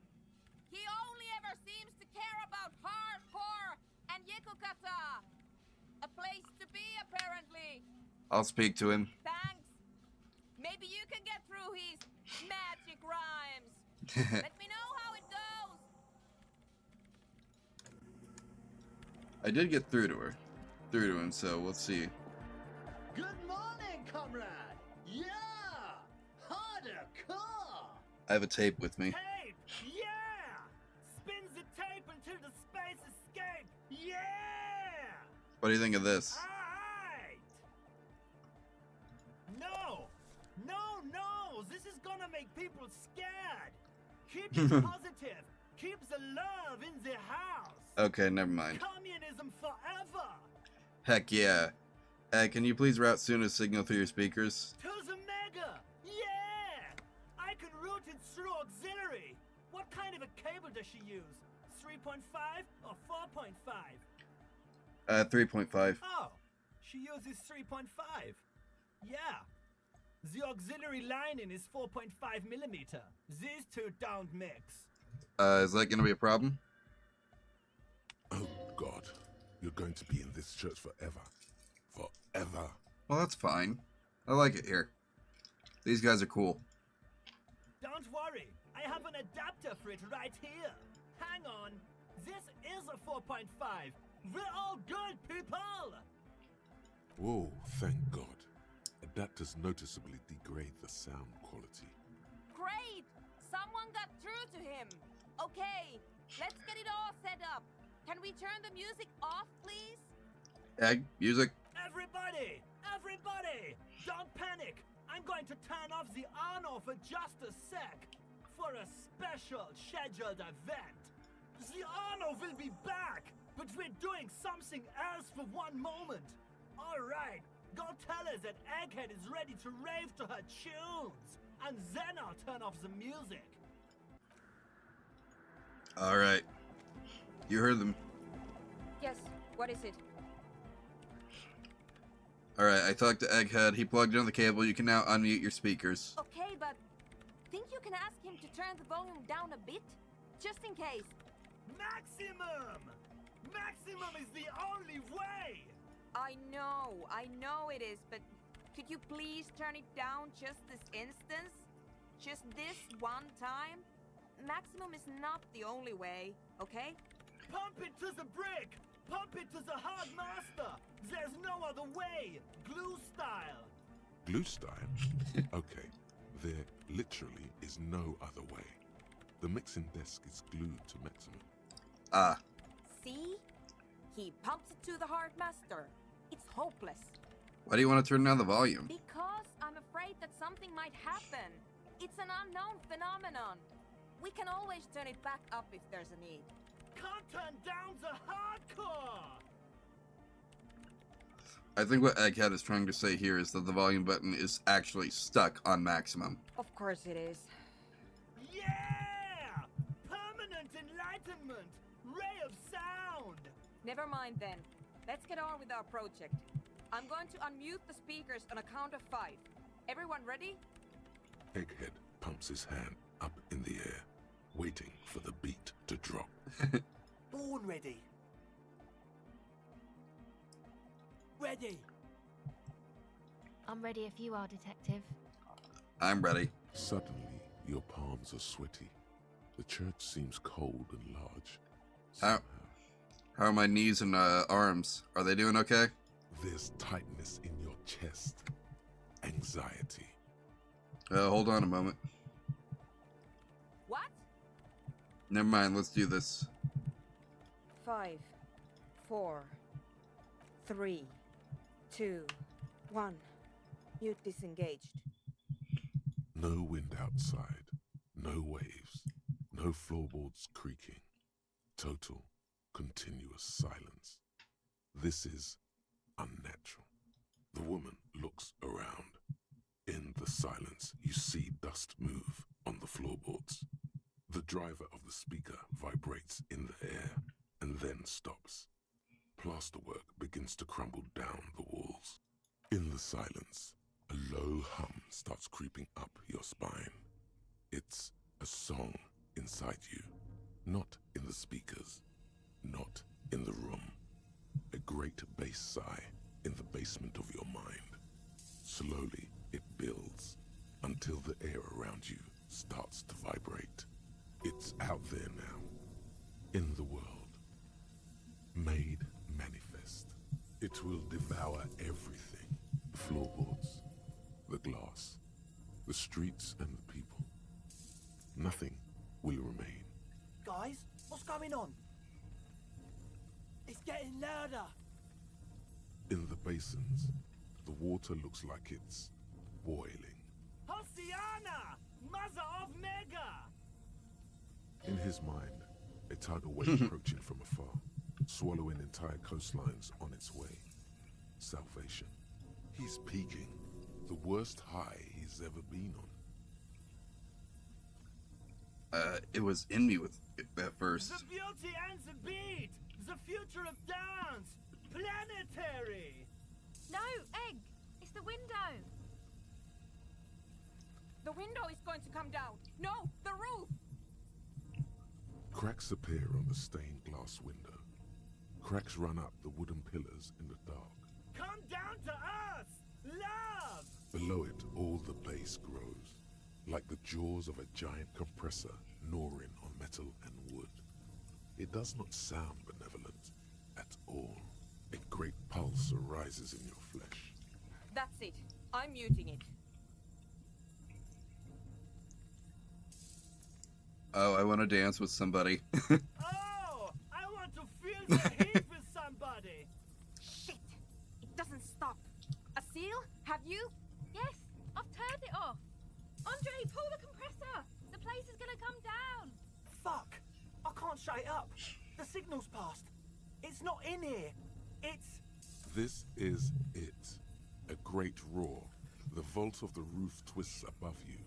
He only ever seems to care about hardcore and Yekukata. A place to be, apparently. I'll speak to him. Thanks. Maybe you can get through his magic rhymes. Let me know how it goes. I did get through to him, so we'll see. Good morning, comrade. Yeah, harder car. I have a tape with me. Tape! Yeah! Spins the tape until the space escape! Yeah! What do you think of this? Alright! No! No, no! This is gonna make people scared! Keep it positive! Keep the love in the house! Okay, never mind. Communism forever! Heck yeah. Can you please route Suna's signal through your speakers? To the mega! Yeah! I can route it through auxiliary! What kind of a cable does she use? 3.5 or 4.5? 3.5. Oh, she uses 3.5. Yeah. The auxiliary lining is 4.5 millimeter. These two don't mix. Is that gonna be a problem? Oh, God. You're going to be in this church forever. Forever. Well, that's fine. I like it here. These guys are cool. Don't worry. I have an adapter for it right here. Hang on. This is a 4.5. We're all good people. Whoa, thank God. Adapters noticeably degrade the sound quality. Great! Someone got through to him. Okay, let's get it all set up. Can we turn the music off, please? Egg, music. Everybody! Everybody! Don't panic! I'm going to turn off the on-off for just a sec. For a special scheduled event. The on-off will be back, but we're doing something else for one moment. Alright, go tell her that Egghead is ready to rave to her tunes. And then I'll turn off the music. Alright. You heard them. Yes, what is it? Alright, I talked to Egghead. He plugged in the cable. You can now unmute your speakers. Okay, but think you can ask him to turn the volume down a bit? Just in case. Maximum! Maximum is the only way! I know it is, but could you please turn it down just this instance? Just this one time? Maximum is not the only way, okay? Pump it to the brick! Pump it to the hard master! There's no other way! Glue style! Glue style? Okay, there literally is no other way. The mixing desk is glued to maximum. Ah. See? He pumps it to the hard master. It's hopeless. Why do you want to turn down the volume? Because I'm afraid that something might happen. It's an unknown phenomenon. We can always turn it back up if there's a need. Can't turn down the hardcore! I think what Egghead is trying to say here is that the volume button is actually stuck on maximum. Of course it is. Yeah! Permanent enlightenment! Ray of sound! Never mind then. Let's get on with our project. I'm going to unmute the speakers on a count of 5. Everyone ready? Egghead pumps his hand up in the air, waiting for the beat to drop. Born ready. Ready. I'm ready if you are, Detective. I'm ready. Suddenly, your palms are sweaty. The church seems cold and large. How are my knees and arms? Are they doing okay? There's tightness in your chest. Anxiety. Hold on a moment. What? Never mind, let's do this. 5, 4, 3, 2, 1. You've disengaged. No wind outside. No waves. No floorboards creaking. Total, continuous silence. This is unnatural. The woman looks around. In the silence, you see dust move on the floorboards. The driver of the speaker vibrates in the air and then stops. Plasterwork begins to crumble down the walls. In the silence, a low hum starts creeping up your spine. It's a song inside you, not in the speakers, not in the room. A great bass sigh in the basement of your mind. Slowly, it builds until the air around you starts to vibrate. It's out there now, in the world. Made manifest. It will devour everything. The floorboards, the glass, the streets and the people. Nothing will remain. Guys, what's going on? It's getting louder. In the basins, the water looks like it's boiling. Hosiana! Mother of Mega! In his mind, a tidal wave approaching from afar, swallowing entire coastlines on its way. Salvation. He's peaking. The worst high he's ever been on. It was in me at first. The beauty and the beat! The future of dance! Planetary! No, Egg! It's the window! The window is going to come down! No, the roof! Cracks appear on the stained glass window. Cracks run up the wooden pillars in the dark. Come down to us! Love! Below it, all the bass grows, like the jaws of a giant compressor gnawing on metal and wood. It does not sound benevolent at all. A great pulse arises in your flesh. That's it. I'm muting it. Oh, I want to dance with somebody. Oh! I want to feel the heat with somebody! Shit! It doesn't stop. A seal? Have you? Yes, I've turned it off. Andre, pull the compressor. The place is gonna come down. Fuck! I can't shut it up. The signal's passed. It's not in here. It's... This is it. A great roar. The vault of the roof twists above you.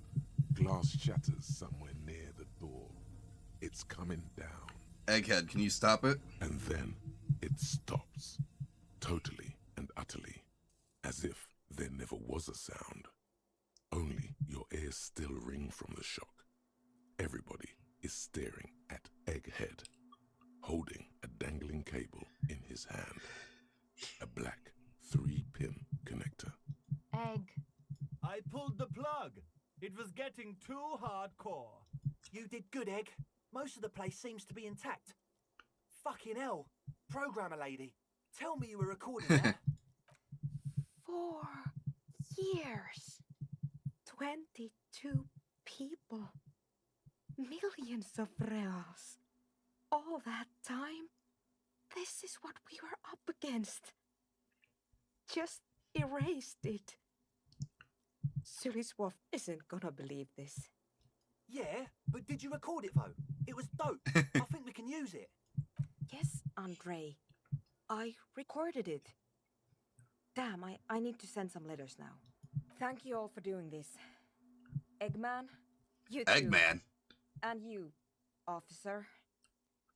Glass shatters somewhere near the door. It's coming down. Egghead, can you stop it? And then it stops. Totally and utterly. As if there never was a sound. Only your ears still ring from the shock. Everybody is staring at Egghead, holding a dangling cable in his hand. A black 3-pin connector. Egg. I pulled the plug. It was getting too hardcore. You did good, Egg. Most of the place seems to be intact. Fucking hell. Programmer lady, tell me you were recording that. 4 years. 22 people. Millions of reals. All that time? This is what we were up against. Just erased it. Suliswolf isn't gonna believe this. Yeah, but did you record it though? It was dope. I think we can use it. Yes, Andre. I recorded it. Damn, I need to send some letters now. Thank you all for doing this. Eggman, you too. Eggman. And you, officer.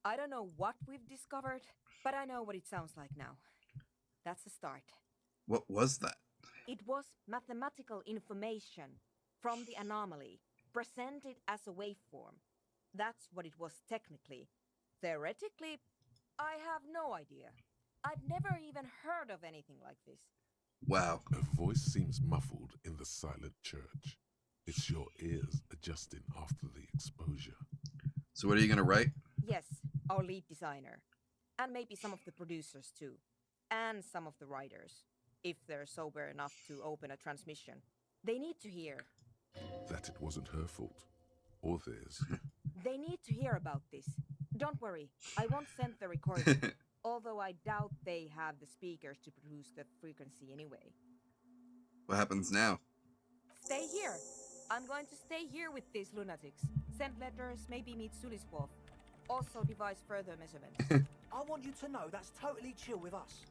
I don't know what we've discovered, but I know what it sounds like now. That's a start. What was that? It was mathematical information from the anomaly, presented as a waveform. That's what it was technically. Theoretically, I have no idea. I've never even heard of anything like this. Wow. A voice seems muffled in the silent church. It's your ears adjusting after the exposure. So what are you gonna write? Yes, our lead designer. And maybe some of the producers too. And some of the writers. If they're sober enough to open a transmission. They need to hear. That it wasn't her fault. Or theirs. They need to hear about this. Don't worry, I won't send the recording. Although I doubt they have the speakers to produce the frequency anyway. What happens now? Stay here. I'm going to stay here with these lunatics. Send letters, maybe meet Suliswolf. Also devise further measurements. I want you to know that's totally chill with us.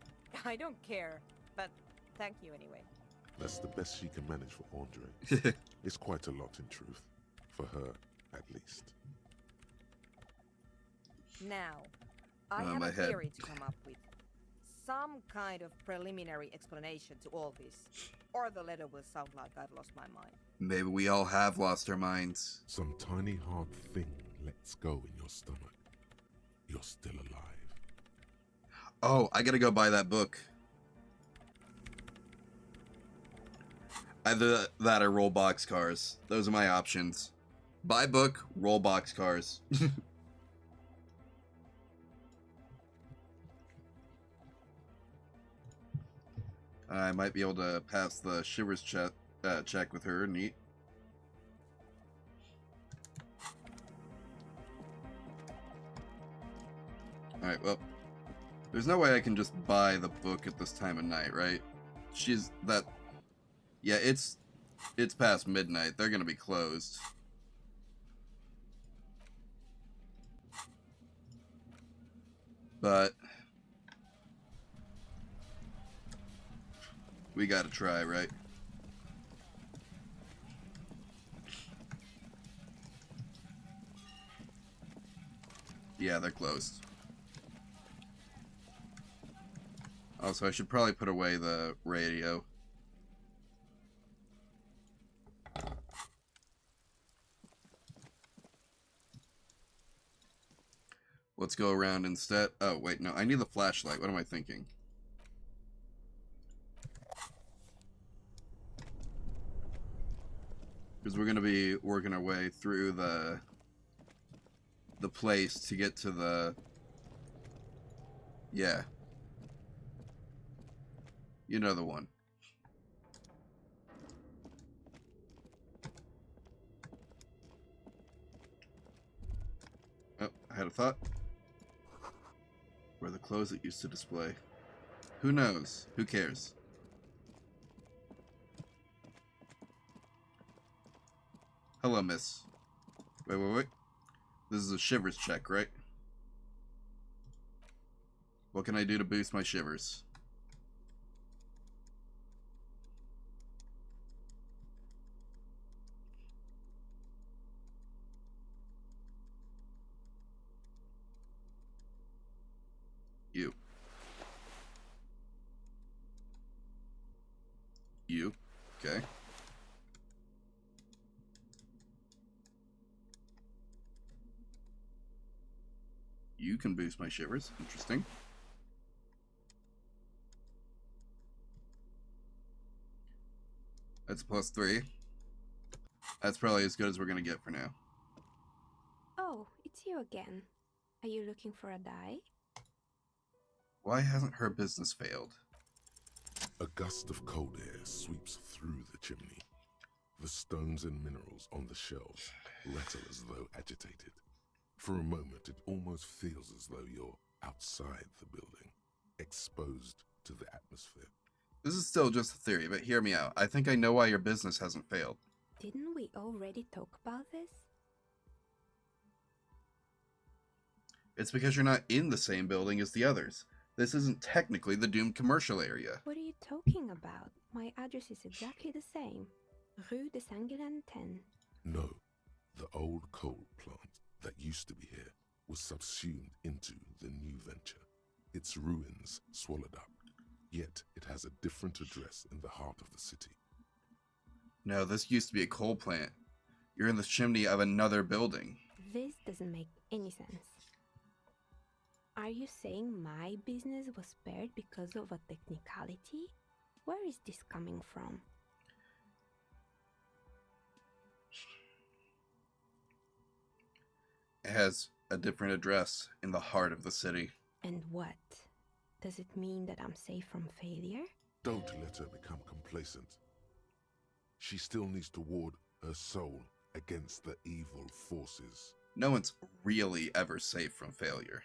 I don't care, but thank you anyway. That's the best she can manage for Andre. It's quite a lot in truth. For her, at least. Now, I have a theory to come up with. Some kind of preliminary explanation to all this. Or the letter will sound like I've lost my mind. Maybe we all have lost our minds. Some tiny hard thing lets go in your stomach. You're still alive. Oh, I gotta go buy that book. Either that or roll boxcars. Those are my options. Buy book, roll boxcars. I might be able to pass the shivers check with her. Neat. Alright, well. There's no way I can just buy the book at this time of night, right? Yeah, it's past midnight. They're gonna be closed. But we gotta try, right? Yeah, they're closed. Also, I should probably put away the radio. Let's go around instead. Oh, wait, no. I need the flashlight. What am I thinking? Because we're going to be working our way through the place to get to the... Yeah. You know the one. Oh, I had a thought. Where the closet used to display. Who knows? Who cares? Hello, miss. Wait. This is a shivers check, right? What can I do to boost my shivers? You. Okay. You can boost my shivers. Interesting. That's +3. That's probably as good as we're gonna get for now. Oh, it's you again. Are you looking for a die? Why hasn't her business failed? A gust of cold air sweeps through the chimney. The stones and minerals on the shelves rattle as though agitated. For a moment, it almost feels as though you're outside the building, exposed to the atmosphere. This is still just a theory, but hear me out. I think I know why your business hasn't failed. Didn't we already talk about this? It's because you're not in the same building as the others. This isn't technically the doomed commercial area. What are you talking about? My address is exactly the same. Rue de Saint-Guilain 10. No, the old coal plant that used to be here was subsumed into the new venture. Its ruins swallowed up. Yet it has a different address in the heart of the city. No, this used to be a coal plant. You're in the chimney of another building. This doesn't make any sense. Are you saying my business was spared because of a technicality? Where is this coming from? It has a different address in the heart of the city. And what? Does it mean that I'm safe from failure? Don't let her become complacent. She still needs to ward her soul against the evil forces. No one's really ever safe from failure.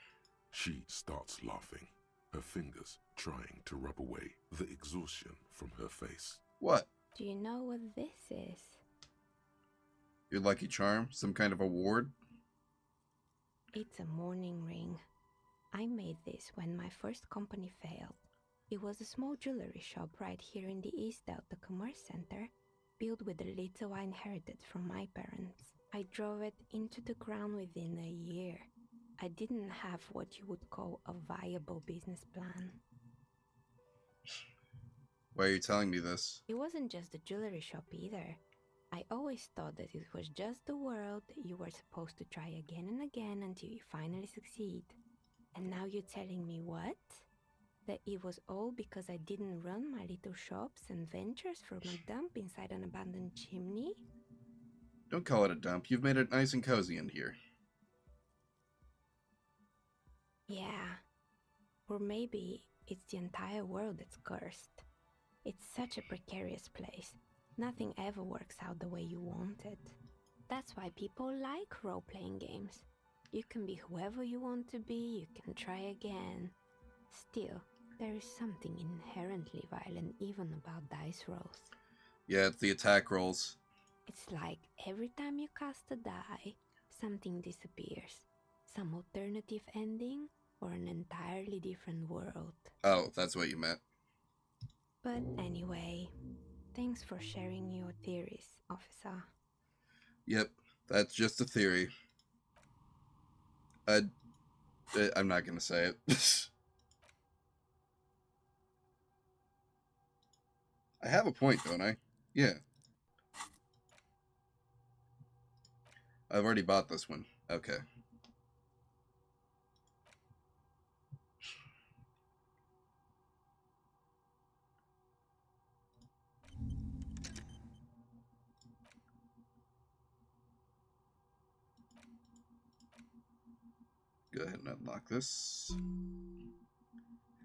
She starts laughing, her fingers trying to rub away the exhaustion from her face. What? Do you know what this is? Your lucky charm? Some kind of award? It's a mourning ring. I made this when my first company failed. It was a small jewelry shop right here in the East Delta Commerce Center, built with the little I inherited from my parents. I drove it into the ground within a year. I didn't have what you would call a viable business plan. Why are you telling me this? It wasn't just the jewelry shop either. I always thought that it was just the world that you were supposed to try again and again until you finally succeed. And now you're telling me what? That it was all because I didn't run my little shops and ventures from a dump inside an abandoned chimney? Don't call it a dump. You've made it nice and cozy in here. Yeah. Or maybe it's the entire world that's cursed. It's such a precarious place. Nothing ever works out the way you want it. That's why people like role-playing games. You can be whoever you want to be, you can try again. Still, there is something inherently violent even about dice rolls. Yeah, it's the attack rolls. It's like every time you cast a die, something disappears. Some alternative ending or an entirely different world. Oh, that's what you meant. But anyway, thanks for sharing your theories, officer. Yep, that's just a theory. I'm not gonna say it. I have a point, don't I? Yeah. I've already bought this one. Okay. Go ahead and unlock this.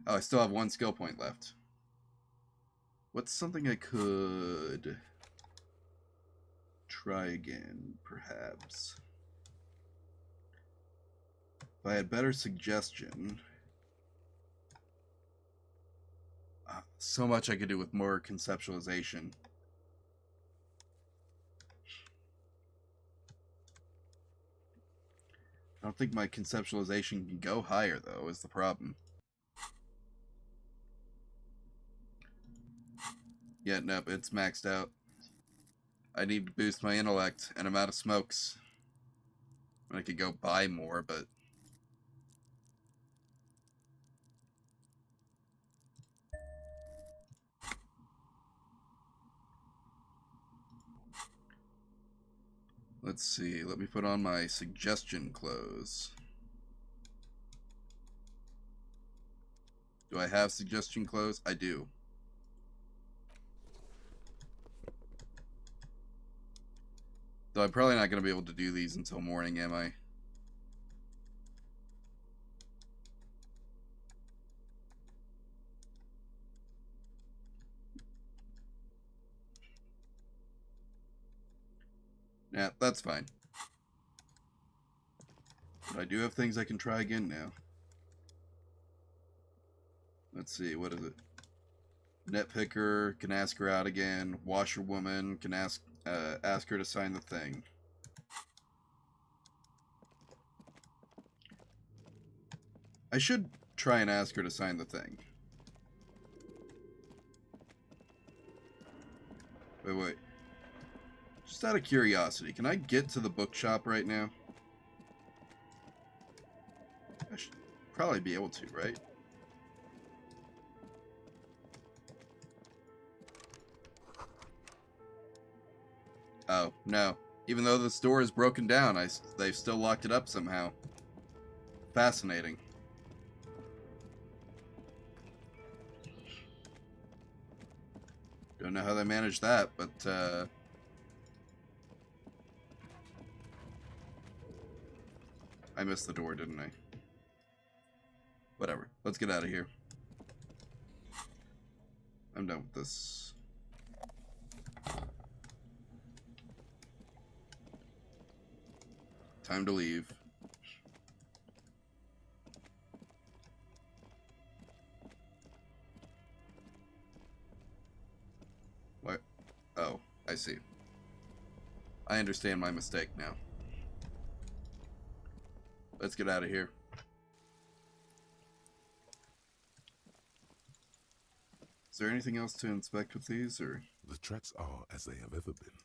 Oh, I still have one skill point left. What's something I could try again, perhaps? If I had better suggestion... so much I could do with more conceptualization. I don't think my conceptualization can go higher, though, is the problem. Yeah, nope, it's maxed out. I need to boost my intellect, and I'm out of smokes. I could go buy more, but... Let's see, let me put on my suggestion clothes. Do I have suggestion clothes? I do. Though I'm probably not going to be able to do these until morning, am I? Yeah, that's fine. But I do have things I can try again now. Let's see, what is it? Netpicker, can ask her out again. Washerwoman, can ask her to sign the thing. I should try and ask her to sign the thing. Wait. Just out of curiosity, can I get to the bookshop right now? I should probably be able to, right? Oh, no. Even though the store is broken down, they've still locked it up somehow. Fascinating. don't know how they managed that, but I missed the door, didn't I? Whatever. Let's get out of here. I'm done with this. Time to leave. What? Oh, I see. I understand my mistake now. Let's get out of here. Is there anything else to inspect with these, or? The tracks are as they have ever been.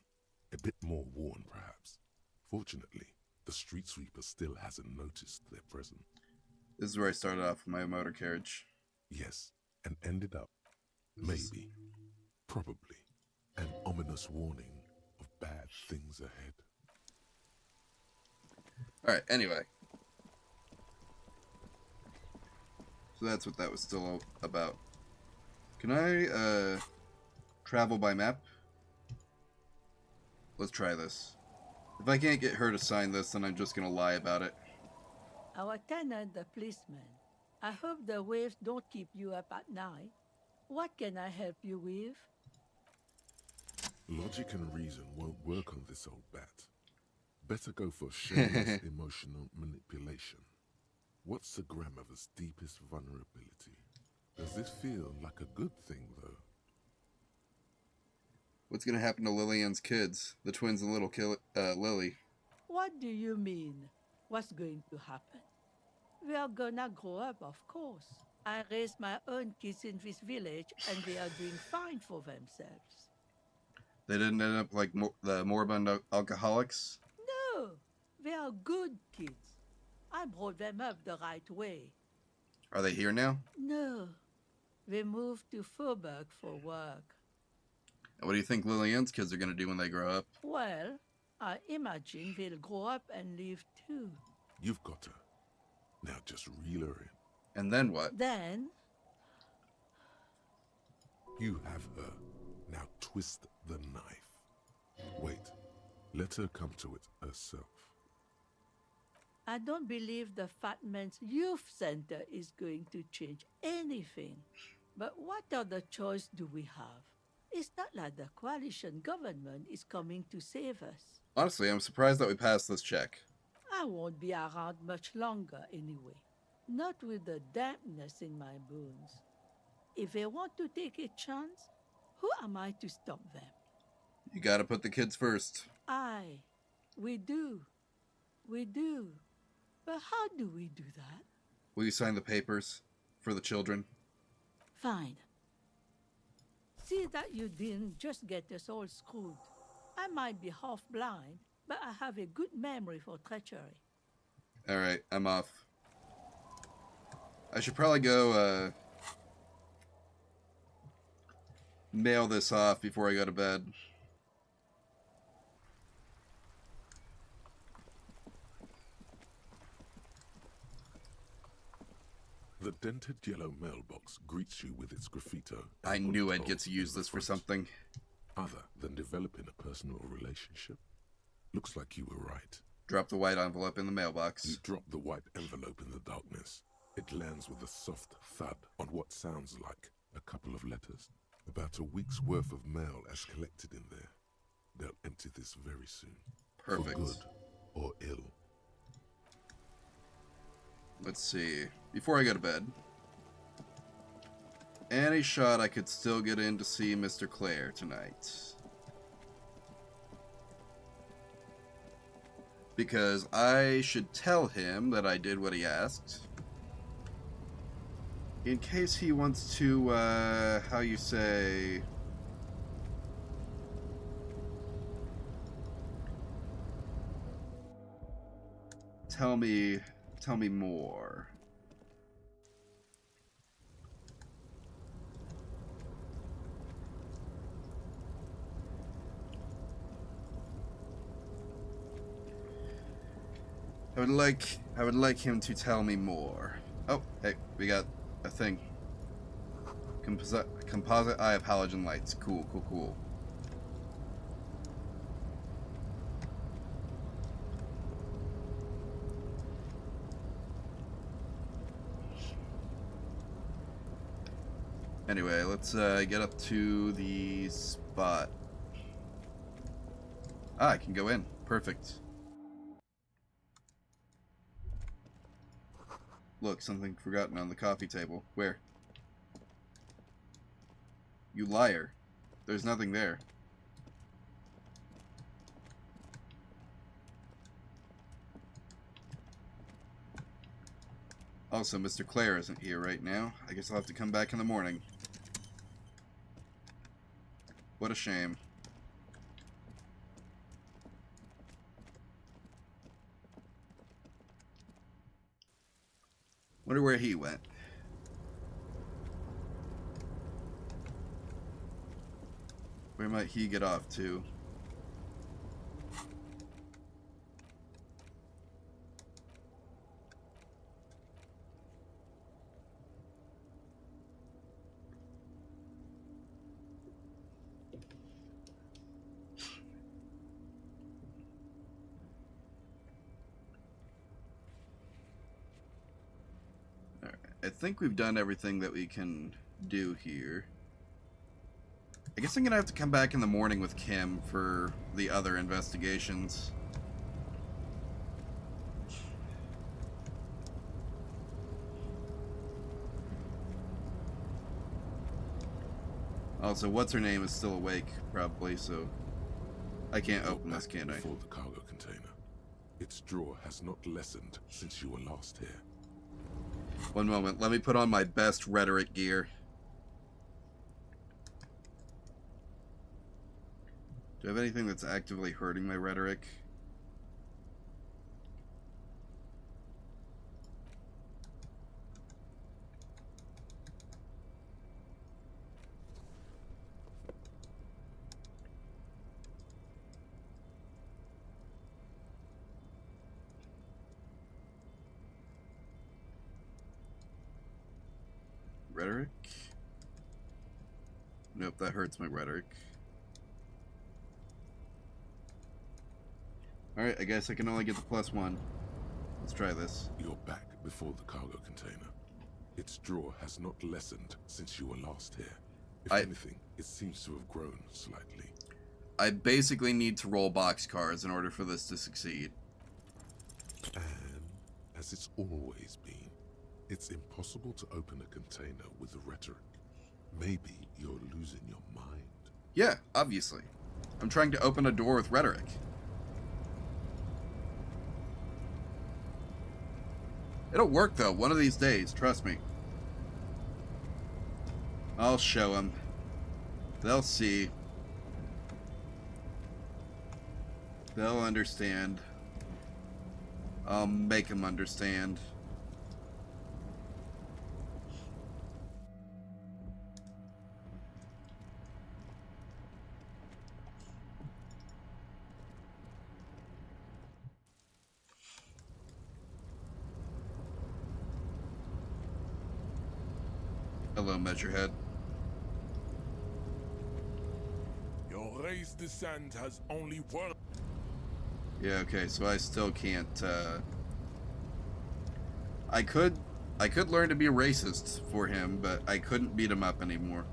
A bit more worn, perhaps. Fortunately, the street sweeper still hasn't noticed their presence. This is where I started off with my motor carriage. Yes, and ended up, maybe, probably, an ominous warning of bad things ahead. Alright, anyway. So that's what that was still about. Can I, travel by map? Let's try this. If I can't get her to sign this, then I'm just gonna lie about it. Our tenant, the policeman. I hope the waves don't keep you up at night. What can I help you with? Logic and reason won't work on this old bat. Better go for shameless emotional manipulation. What's the grandmother's deepest vulnerability? Does this feel like a good thing, though? What's gonna happen to Lillian's kids? The twins and little Lily. What do you mean? What's going to happen? We are gonna grow up, of course. I raised my own kids in this village, and they are doing fine for themselves. They didn't end up like the moribund alcoholics? No, they are good kids. I brought them up the right way. Are they here now? No, they moved to Faubourg for work. And what do you think Lillian's kids are gonna do when they grow up? Well, I imagine they'll grow up and leave too. You've got her. Now just reel her in. And then what? Then? You have her. Now twist the knife. Wait. Let her come to it herself. I don't believe the Fat Man's Youth Center is going to change anything. But what other choice do we have? It's not like the coalition government is coming to save us. Honestly, I'm surprised that we passed this check. I won't be around much longer anyway. Not with the dampness in my bones. If they want to take a chance, who am I to stop them? You gotta put the kids first. Aye, we do. We do. But how do we do that? Will you sign the papers for the children? Fine. See that you didn't just get us all screwed. I might be half blind, but I have a good memory for treachery. Alright, I'm off. I should probably go, mail this off before I go to bed. The dented yellow mailbox greets you with its graffito. I knew I'd get to use this for something. Other than developing a personal relationship. Looks like you were right. Drop the white envelope in the mailbox. You drop the white envelope in the darkness. It lands with a soft thud on what sounds like a couple of letters. About a week's worth of mail as collected in there. They'll empty this very soon. Perfect. For good or ill. Let's see. Before I go to bed, any shot I could still get in to see Mr. Clare tonight. Because I should tell him that I did what he asked. In case he wants to, how you say... Tell me more. I would like him to tell me more. Oh, hey, we got a thing. Composite eye of halogen lights. Cool, cool, cool. Anyway, let's get up to the spot. Ah, I can go in. Perfect. Look, something forgotten on the coffee table. Where? You liar. There's nothing there. Also, Mr. Clare isn't here right now. I guess I'll have to come back in the morning. What a shame. Wonder where he went. Where might he get off to? Alright, I think we've done everything that we can do here. I guess I'm gonna have to come back in the morning with Kim for the other investigations. Also, what's her name is still awake, probably, so I can't open this, can I? Before the cargo container. Its draw has not lessened since you were last here. One moment, let me put on my best rhetoric gear. Do I have anything that's actively hurting my rhetoric? Rhetoric? Nope, that hurts my rhetoric. Alright, I guess I can only get the +1. Let's try this. You're back before the cargo container. Its draw has not lessened since you were last here. If anything, it seems to have grown slightly. I basically need to roll boxcars in order for this to succeed. And, as it's always been, it's impossible to open a container with rhetoric. Maybe you're losing your mind. Yeah, obviously. I'm trying to open a door with rhetoric. It'll work, though, one of these days, trust me. I'll show them. They'll see. They'll understand. I'll make them understand. Hello, Measurehead. Your race descent has only one. Yeah, okay, so I still can't, I could learn to be a racist for him, but I couldn't beat him up anymore.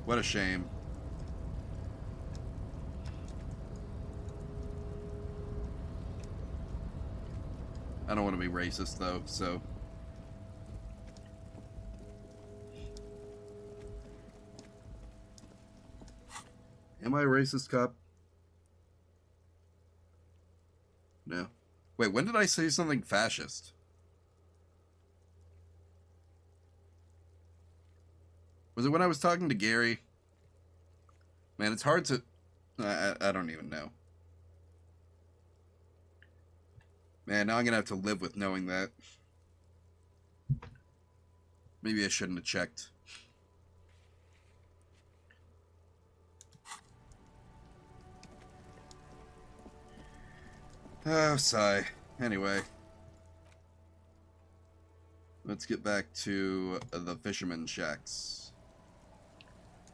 What a shame. I don't want to be racist, though, so... Am I a racist, cop? No. Wait, when did I say something fascist? Was it when I was talking to Gary? Man, it's hard to... I don't even know. Man, now I'm gonna have to live with knowing that. Maybe I shouldn't have checked. Oh, sigh. Anyway. Let's get back to the fisherman shacks.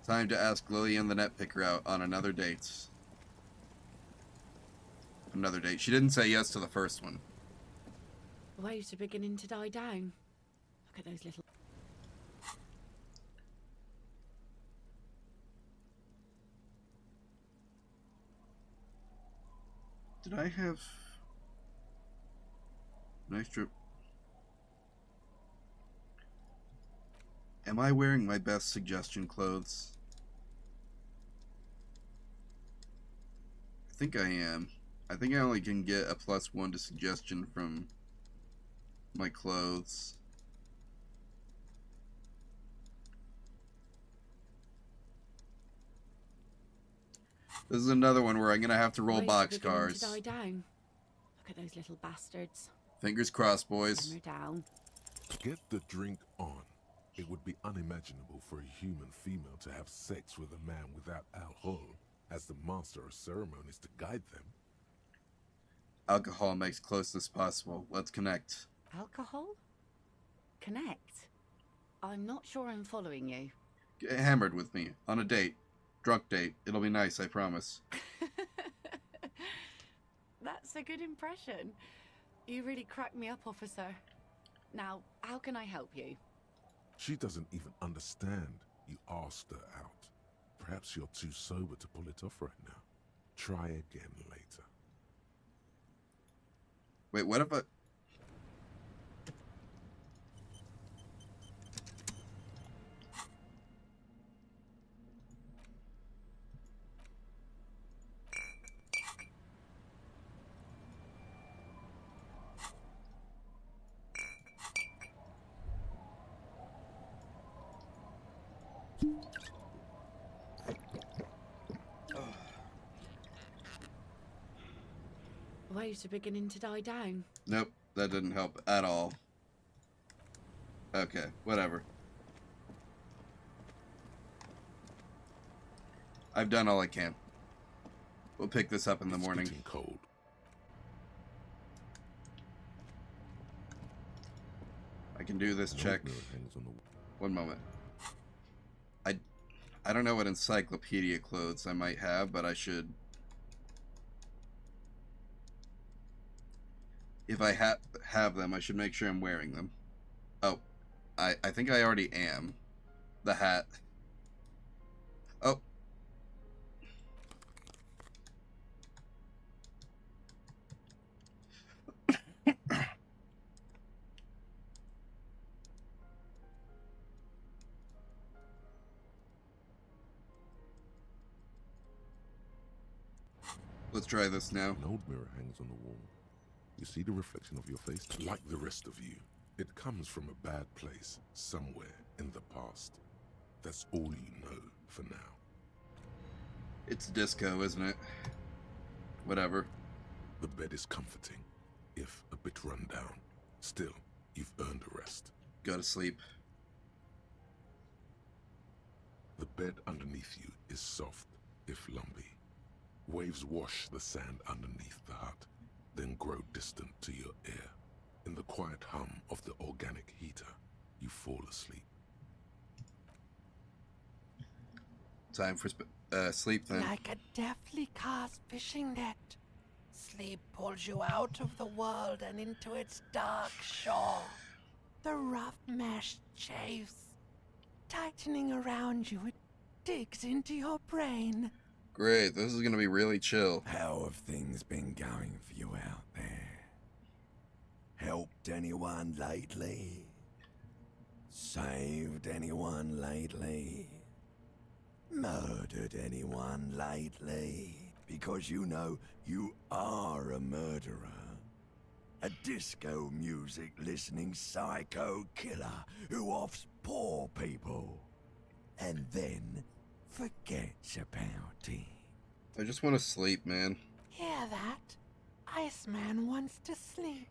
Time to ask Lillian the net picker out on another date. Another date. She didn't say yes to the first one. The waves are beginning to die down. Look at those little... Did I have... Nice trip. Am I wearing my best suggestion clothes? I think I am. I think I only can get a +1 to suggestion from my clothes. This is another one where I'm gonna have to roll boxcars. To die down. Look at those little bastards. Fingers crossed, boys. Simmer down. Get the drink on. It would be unimaginable for a human female to have sex with a man without alcohol as the master of ceremonies to guide them. Alcohol makes closest possible. Let's connect. Alcohol? Connect? I'm not sure I'm following you. Get hammered with me on a date. Drunk date. It'll be nice, I promise. That's a good impression. You really cracked me up, officer. Now, how can I help you? She doesn't even understand you asked her out. Perhaps you're too sober to pull it off right now. Try again later. Wait, what if I... The waves are beginning to die down. Nope, that didn't help at all. Okay, whatever. I've done all I can. We'll pick this up in the morning. Getting cold. I can do this check. One moment. I don't know what encyclopedia clothes I might have, but I should... If I have them, I should make sure I'm wearing them. Oh, I think I already am. The hat. Oh. Let's try this now. An old mirror hangs on the wall. You see the reflection of your face? Like the rest of you, it comes from a bad place, somewhere in the past. That's all you know for now. It's disco, isn't it? Whatever. The bed is comforting, if a bit run down. Still, you've earned a rest. Go to sleep. The bed underneath you is soft, if lumpy. Waves wash the sand underneath the hut, then grow distant to your ear. In the quiet hum of the organic heater, you fall asleep. Time for sleep then. Like a deftly cast fishing net, sleep pulls you out of the world and into its dark shore. The rough mesh chafes, tightening around you, it digs into your brain. Great, this is gonna be really chill. How have things been going for you out there? Helped anyone lately? Saved anyone lately? Murdered anyone lately? Because you know you are a murderer. A disco music listening psycho killer who offs poor people and then forgets about it. I just want to sleep, man. Hear that? Iceman wants to sleep.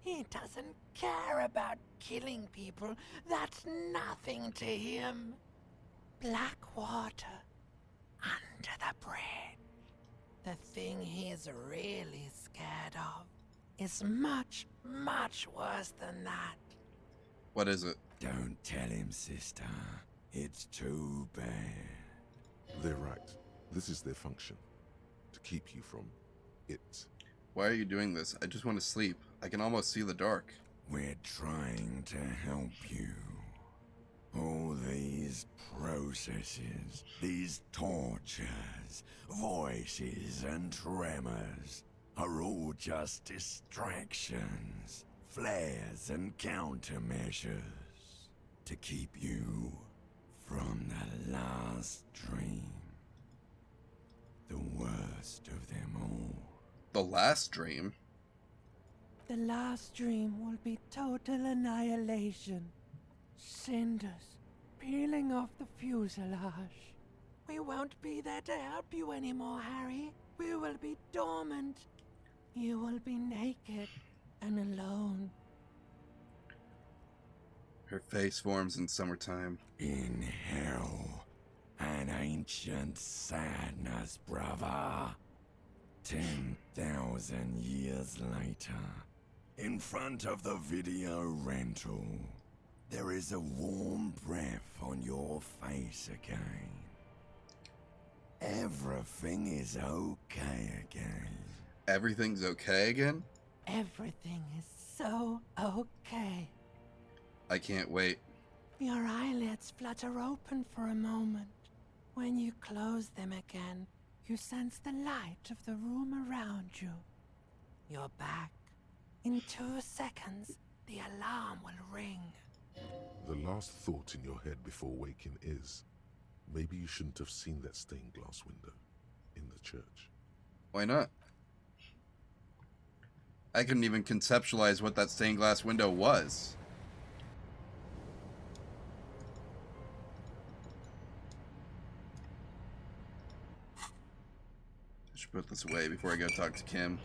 He doesn't care about killing people. That's nothing to him. Black water under the bridge. The thing he's really scared of is much, much worse than that. What is it? Don't tell him, sister. It's too bad. They're right. This is their function. To keep you from it. Why are you doing this? I just want to sleep. I can almost see the dark. We're trying to help you. All these processes, these tortures, voices and tremors are all just distractions, flares and countermeasures to keep you from the last dream. The worst of them all. The last dream? The last dream will be total annihilation. Cinders peeling off the fuselage. We won't be there to help you anymore, Harry. We will be dormant. You will be naked and alone. Her face forms in summertime. In hell, an ancient sadness, brother. 10,000 years later, in front of the video rental, there is a warm breath on your face again. Everything is okay again. Everything's okay again? Everything is so okay. I can't wait. Your eyelids flutter open for a moment. When you close them again, you sense the light of the room around you. You're back. In 2 seconds, the alarm will ring. The last thought in your head before waking is, maybe you shouldn't have seen that stained glass window in the church. Why not? I couldn't even conceptualize what that stained glass window was. I should put this away before I go talk to Kim.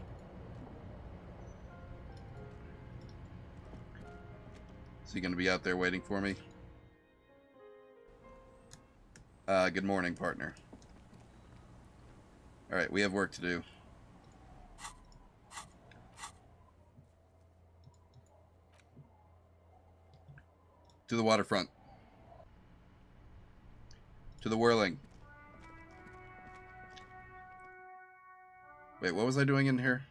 Is he going to be out there waiting for me? Good morning, partner. Alright, we have work to do. To the waterfront. To the whirling. Wait, what was I doing in here?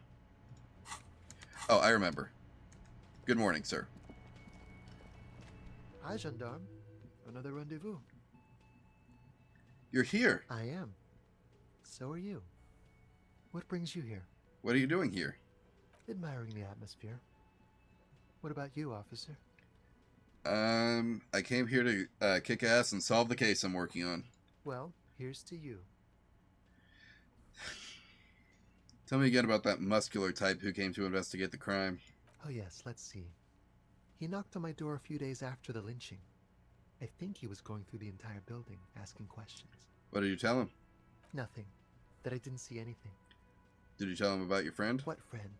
Oh, I remember. Good morning, sir. Hi, gendarme. Another rendezvous. You're here. I am. So are you. What brings you here? What are you doing here? Admiring the atmosphere. What about you, officer? I came here to kick ass and solve the case I'm working on. Well, here's to you. Tell me again about that muscular type who came to investigate the crime. Oh yes, let's see. He knocked on my door a few days after the lynching. I think he was going through the entire building, asking questions. What did you tell him? Nothing. That I didn't see anything. Did you tell him about your friend? What friend?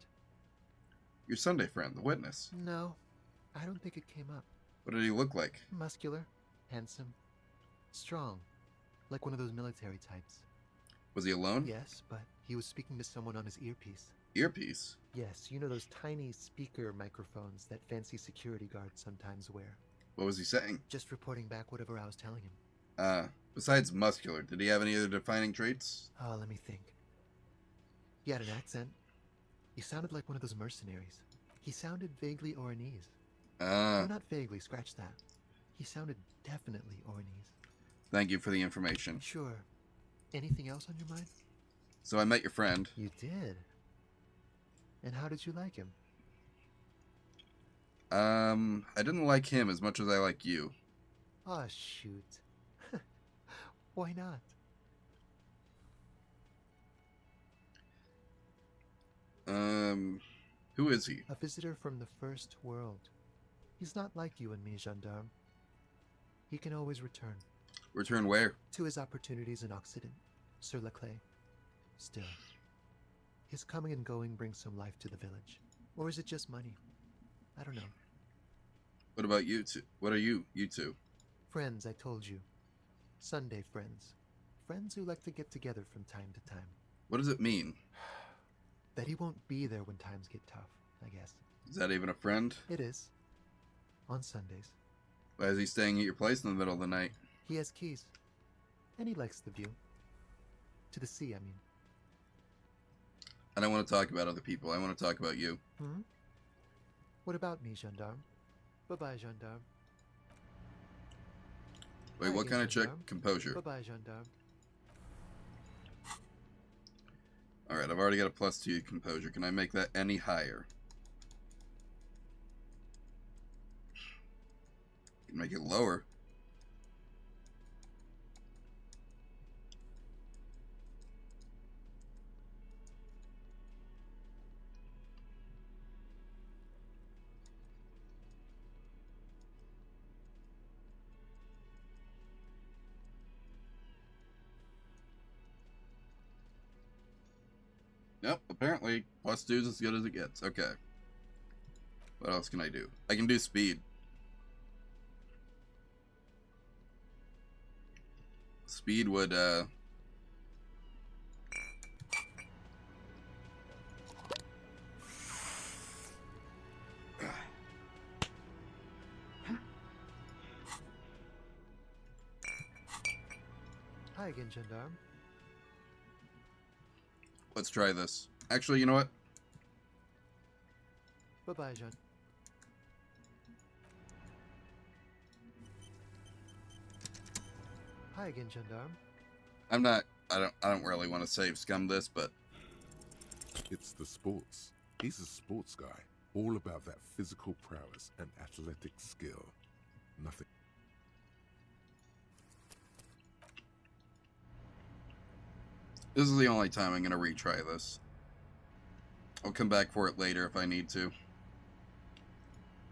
Your Sunday friend, the witness. No, I don't think it came up. What did he look like? Muscular, handsome, strong, like one of those military types. Was he alone? Yes, but he was speaking to someone on his earpiece. Earpiece? Yes, you know those tiny speaker microphones that fancy security guards sometimes wear. What was he saying? Just reporting back whatever I was telling him. Besides muscular, did he have any other defining traits? Oh, let me think. He had an accent. He sounded like one of those mercenaries. He sounded vaguely Oranese. No, not vaguely, scratch that. He sounded definitely Oranese. Thank you for the information. Sure. Anything else on your mind? So I met your friend. You did? And how did you like him? I didn't like him as much as I like you. Oh, shoot. Why not? Who is he? A visitor from the first world. He's not like you and me, gendarme. He can always return. Return where? To his opportunities in Occident, Sur la Clé. Still, his coming and going brings some life to the village. Or is it just money? I don't know. What about you two? What are you two? Friends, I told you. Sunday friends. Friends who like to get together from time to time. What does it mean? That he won't be there when times get tough, I guess. Is that even a friend? It is. On Sundays. Why is he staying at your place in the middle of the night? He has keys. And he likes the view. To the sea, I mean. I don't want to talk about other people. I want to talk about you. Hmm? What about me, gendarme? Bye-bye, gendarme. Wait, Hi what again, kind of check? gendarme. Composure. Bye-bye, gendarme. Alright, I've already got a +2 composure. Can I make that any higher? Can make it lower. Yep, apparently +2 is as good as it gets. Okay. What else can I do? I can do speed. Speed would, Hi again, gendarme. let's try this. Actually, you know what? Bye-bye, Jean. Hi again, gendarme. I don't really want to save scum this, but It's the sports. He's a sports guy, all about that physical prowess and athletic skill. Nothing. this is the only time I'm going to retry this. I'll come back for it later if I need to.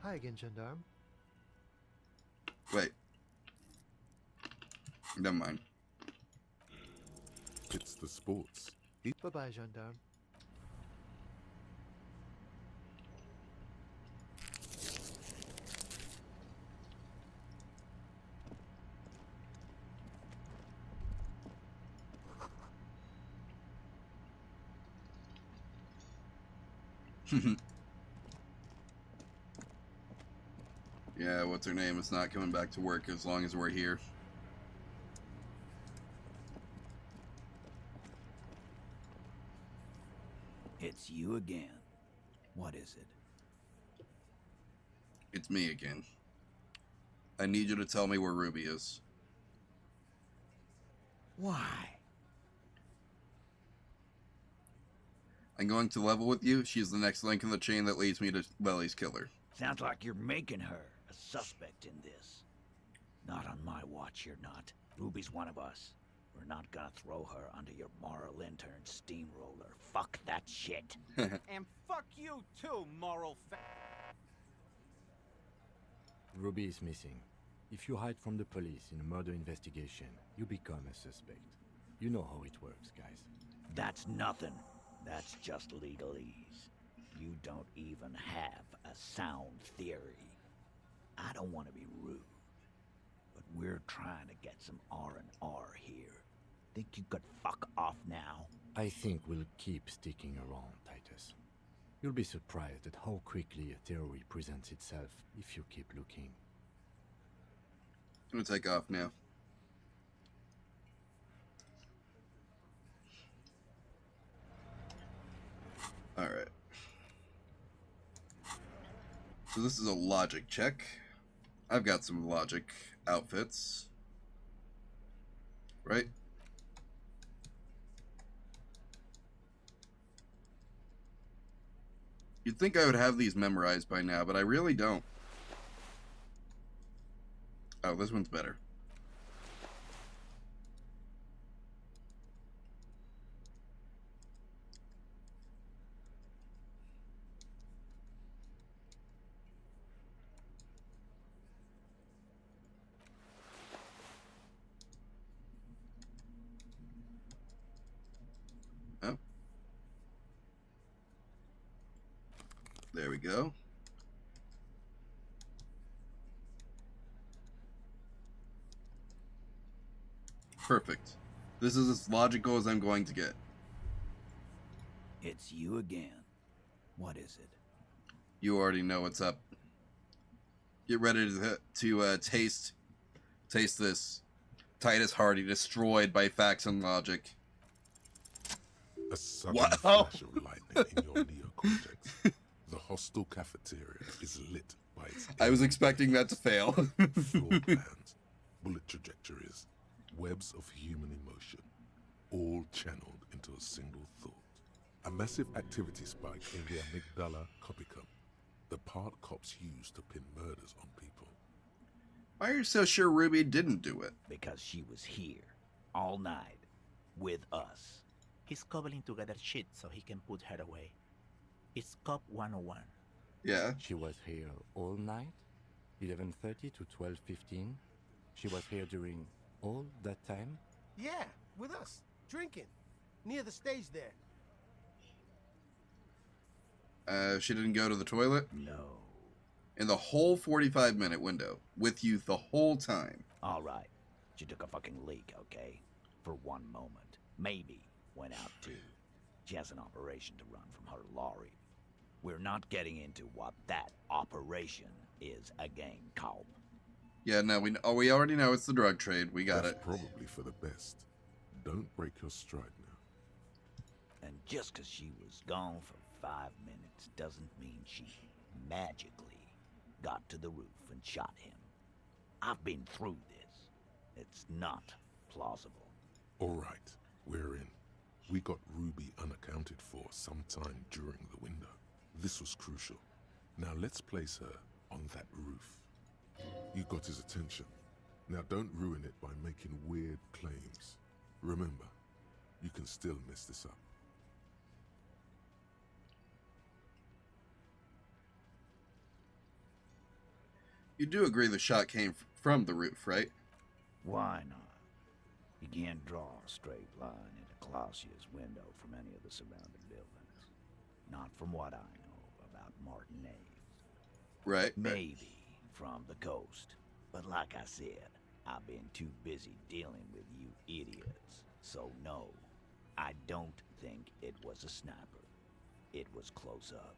Hi again, gendarme. Wait. Never mind. It's the sports. Bye-bye, gendarme. Yeah, what's her name? It's not coming back to work as long as we're here. It's you again. What is it? It's me again. I need you to tell me where Ruby is. Why? I'm going to level with you. She's the next link in the chain that leads me to Welly's killer. Sounds like you're making her a suspect in this. Not on my watch, you're not. Ruby's one of us. We're not gonna throw her under your moral intern steamroller. Fuck that shit. And fuck you too, moral Ruby is missing. If you hide from the police in a murder investigation, you become a suspect. You know how it works, guys. That's nothing. That's just legalese. You don't even have a sound theory. I don't want to be rude, but we're trying to get some R&R here. Think you could fuck off now? I think we'll keep sticking around, Titus. You'll be surprised at how quickly a theory presents itself if you keep looking. I'm gonna take off now. Alright. So this is a logic check. I've got some logic outfits. Right? You'd think I would have these memorized by now, but I really don't. Oh, this one's better. Oh. There we go. Perfect. This is as logical as I'm going to get. It's you again. What is it? You already know what's up. Get ready to taste this. Titus Hardy destroyed by facts and logic. A sudden What? flash of lightning in your neocortex. The hostel cafeteria is lit by its I was expecting that to fail. floor plans, bullet trajectories, webs of human emotion, all channeled into a single thought. A massive activity spike in the amygdala copicum, the part cops use to pin murders on people. Why are you so sure Ruby didn't do it? Because she was here, all night, with us. He's cobbling together shit so he can put her away. It's Cop 101. Yeah. She was here all night? 11:30 to 12:15? She was here during all that time? Yeah, with us, drinking, near the stage there. She didn't go to the toilet? No. In the whole 45-minute window, with you the whole time. All right. She took a fucking leak, okay? For one moment. Maybe went out too. She has an operation to run from her lorry. We're not getting into what that operation is again, Culp. Yeah, no, we already know it's the drug trade. We got That's it. probably for the best. Don't break your stride now. And just 'cause she was gone for 5 minutes doesn't mean she magically got to the roof and shot him. I've been through this. It's not plausible. All right, we're in. We got Ruby unaccounted for sometime during the window. This was crucial. Now let's place her on that roof. You got his attention. Now don't ruin it by making weird claims. Remember, you can still mess this up. You do agree the shot came from the roof, right? Why not? You can't draw a straight line into Clausia's window from any of the surrounding buildings. Not from what I know about Martinez. Right. Maybe from the coast. But like I said, I've been too busy dealing with you idiots. So no, I don't think it was a sniper. It was close up.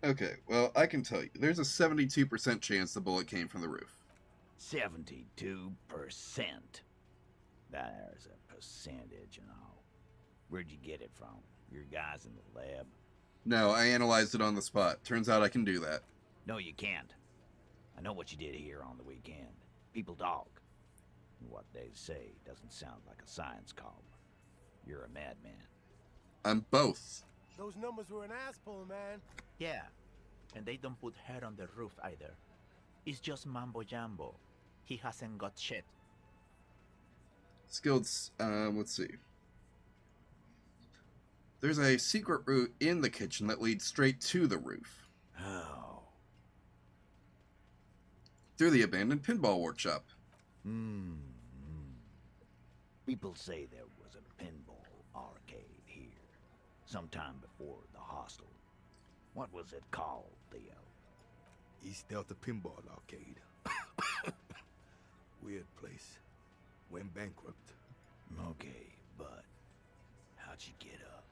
Okay, well, I can tell you. There's a 72% chance the bullet came from the roof. 72%. There's a percentage and all. Where'd you get it from? Your guys in the lab? No, I analyzed it on the spot. Turns out I can do that. No, you can't. I know what you did here on the weekend. People talk. And what they say doesn't sound like a science call. You're a madman. I'm both. Those numbers were an ass pull, man. Yeah, and they don't put her on the roof either. It's just mambo jumbo. He hasn't got shit. Skilled, let's see. There's a secret route in the kitchen that leads straight to the roof. How? Through the abandoned pinball workshop. People say there was a pinball arcade here, sometime before the hostel. What was it called, Theo? East Delta Pinball Arcade. Weird place. Went bankrupt. Okay, but how'd you get up?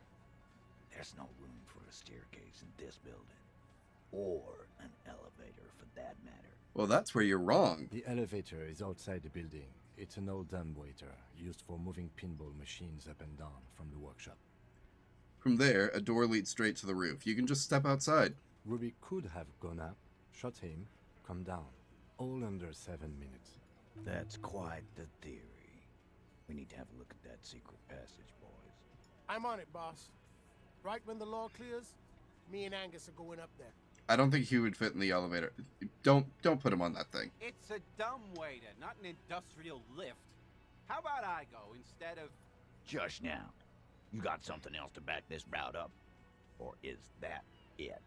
There's no room for a staircase in this building. Or an elevator, for that matter. Well, that's where you're wrong. The elevator is outside the building. It's an old dumbwaiter used for moving pinball machines up and down from the workshop. From there, a door leads straight to the roof. You can just step outside. Ruby could have gone up, shot him, come down. All under 7 minutes. That's quite the theory. We need to have a look at that secret passage, boys. I'm on it, boss. Right when the law clears, me and Angus are going up there. I don't think he would fit in the elevator. Don't put him on that thing. It's a dumbwaiter, not an industrial lift. How about I go instead of... Just now. You got something else to back this route up? Or is that it?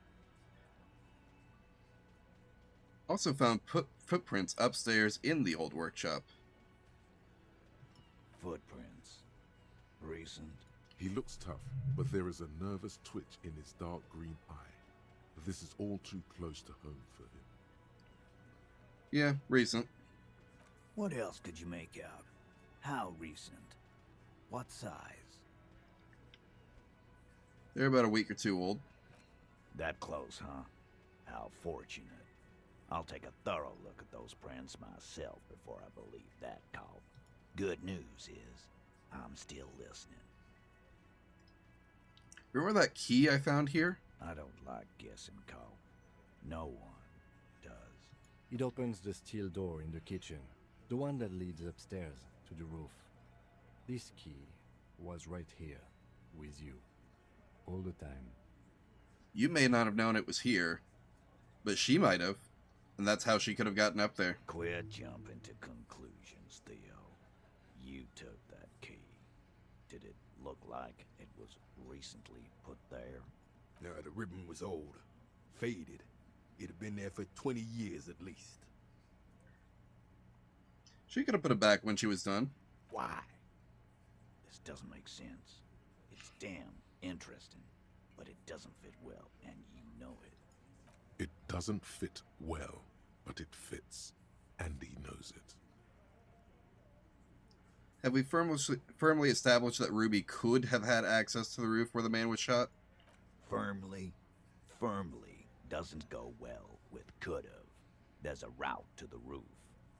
Also found footprints upstairs in the old workshop. Footprints. Recent. He looks tough, but there is a nervous twitch in his dark green eye. This is all too close to home for him. Yeah, recent. What else could you make out? How recent? What size? They're about a week or two old. That close, huh? How fortunate. I'll take a thorough look at those prints myself before I believe that call. Good news is, I'm still listening. Remember that key I found here? I don't like guessing, Cole. No one does. It opens the steel door in the kitchen, the one that leads upstairs to the roof. This key was right here, with you, all the time. You may not have known it was here, but she might have, and that's how she could have gotten up there. Quit jumping to conclusions, Theo. You took that key. Did it look like it was recently put there? No, the ribbon was old, faded. It had been there for 20 years at least. She could have put it back when she was done. Why? This doesn't make sense. It's damn interesting, but it doesn't fit well, and you know it. It doesn't fit well, but it fits, and he knows it. Have we firmly established that Ruby could have had access to the roof where the man was shot? Firmly doesn't go well with could've. There's a route to the roof.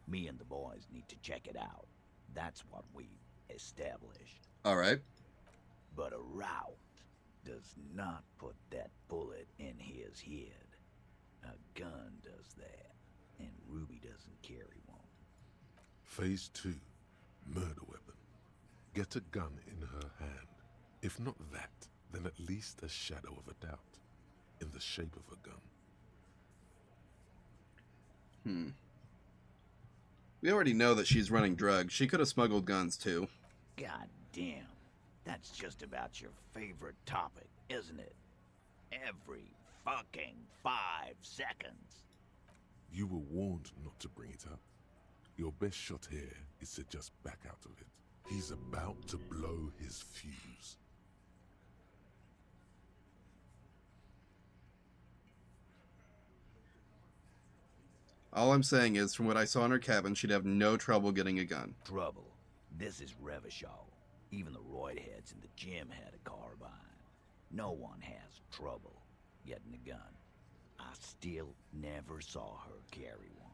Me and the boys need to check it out. That's what we established. All right. But a route does not put that bullet in his head. A gun does that, and Ruby doesn't carry one. Phase 2, murder weapon. Get a gun in her hand. If not that, then at least a shadow of a doubt, in the shape of a gun. We already know that she's running drugs. She could have smuggled guns too. God damn. That's just about your favorite topic, isn't it? Every fucking 5 seconds. You were warned not to bring it up. Your best shot here is to just back out of it. He's about to blow his fuse. All I'm saying is, from what I saw in her cabin, she'd have no trouble getting a gun. Trouble. This is Revachol. Even the roid heads in the gym had a carbine. No one has trouble getting a gun. I still never saw her carry one.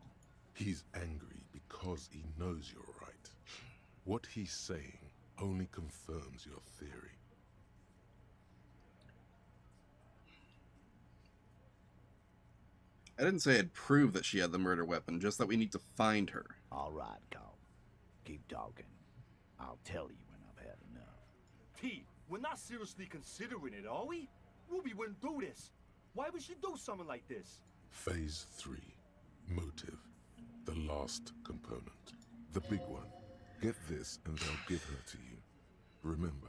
He's angry because he knows you're right. What he's saying only confirms your theory. I didn't say I'd prove that she had the murder weapon, just that we need to find her. All right, Cole. Keep talking. I'll tell you when I've had enough. Pete, we're not seriously considering it, are we? Ruby wouldn't do this. Why would she do something like this? Phase 3, motive. The last component. The big one. Get this and they'll give her to you. Remember,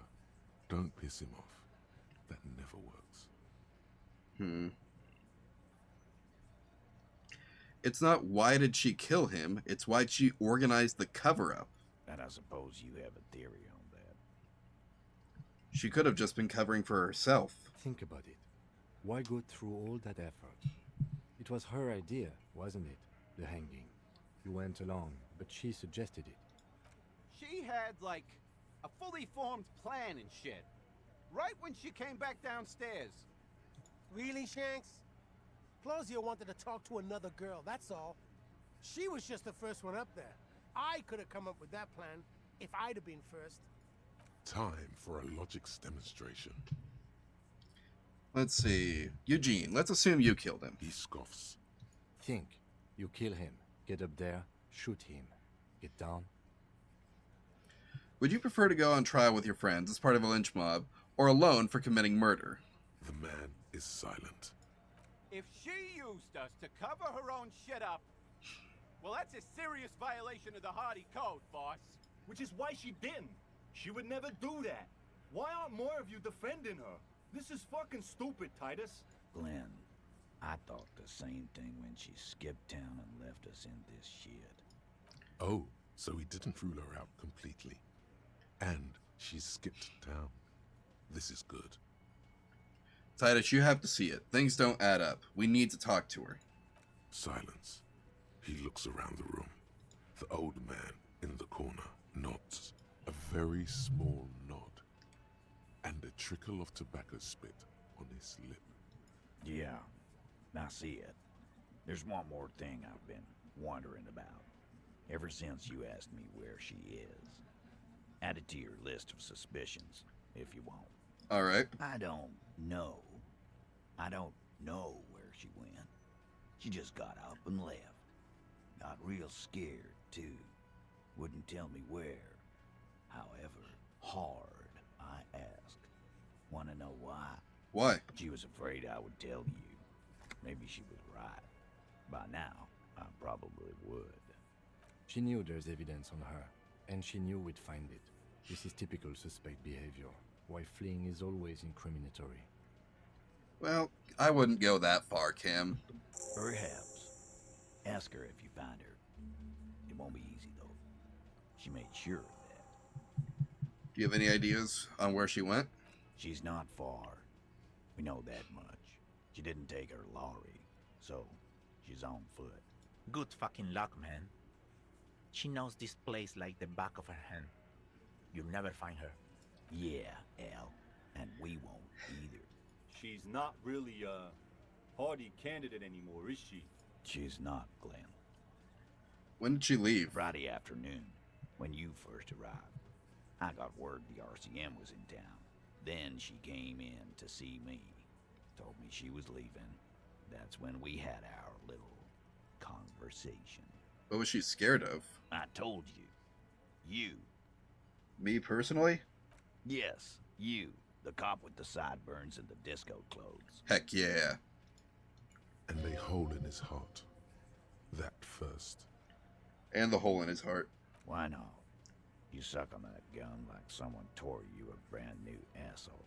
don't piss him off. That never works. It's not why did she kill him, it's why she organized the cover-up. And I suppose you have a theory on that. She could have just been covering for herself. Think about it. Why go through all that effort? It was her idea, wasn't it? The hanging. You went along, but she suggested it. She had, like, a fully formed plan and shit. Right when she came back downstairs. Really, Shanks? Claudia wanted to talk to another girl, that's all. She was just the first one up there. I could have come up with that plan if I'd have been first. Time for a logics demonstration. Let's see. Eugene, let's assume you killed him. He scoffs. Think. You kill him. Get up there. Shoot him. Get down. Would you prefer to go on trial with your friends as part of a lynch mob, or alone for committing murder? The man is silent. If she used us to cover her own shit up, well, that's a serious violation of the Hardy Code, boss. Which is why she didn't. She would never do that. Why aren't more of you defending her? This is fucking stupid, Titus. Glenn, I thought the same thing when she skipped town and left us in this shit. Oh, so he didn't rule her out completely. And she skipped town. This is good. Titus, you have to see it. Things don't add up. We need to talk to her. Silence. He looks around the room. The old man in the corner nods. A very small nod. And a trickle of tobacco spit on his lip. Yeah, I see it. There's one more thing I've been wondering about. Ever since you asked me where she is. Add it to your list of suspicions, if you want. All right. I don't know. I don't know where she went. She just got up and left. Got real scared, too. Wouldn't tell me where. However, hard I asked. Want to know why? Why? She was afraid I would tell you. Maybe she was right. By now, I probably would. She knew there's evidence on her, and she knew we'd find it. This is typical suspect behavior. Why fleeing is always incriminatory. Well, I wouldn't go that far, Cam. Perhaps. Ask her if you find her. It won't be easy, though. She made sure of that. Do you have any ideas on where she went? She's not far. We know that much. She didn't take her lorry, so she's on foot. Good fucking luck, man. She knows this place like the back of her hand. You'll never find her. Yeah, Al. And we won't either. She's not really a hardy candidate anymore, is she? She's not, Glenn. When did she leave? Friday afternoon, when you first arrived. I got word the RCM was in town. Then she came in to see me. Told me she was leaving. That's when we had our little conversation. What was she scared of? I told you. You. Me personally? Yes, you. The cop with the sideburns and the disco clothes. Heck yeah. And a hole in his heart. That first. And the hole in his heart. Why not? You suck on that gun like someone tore you a brand new asshole.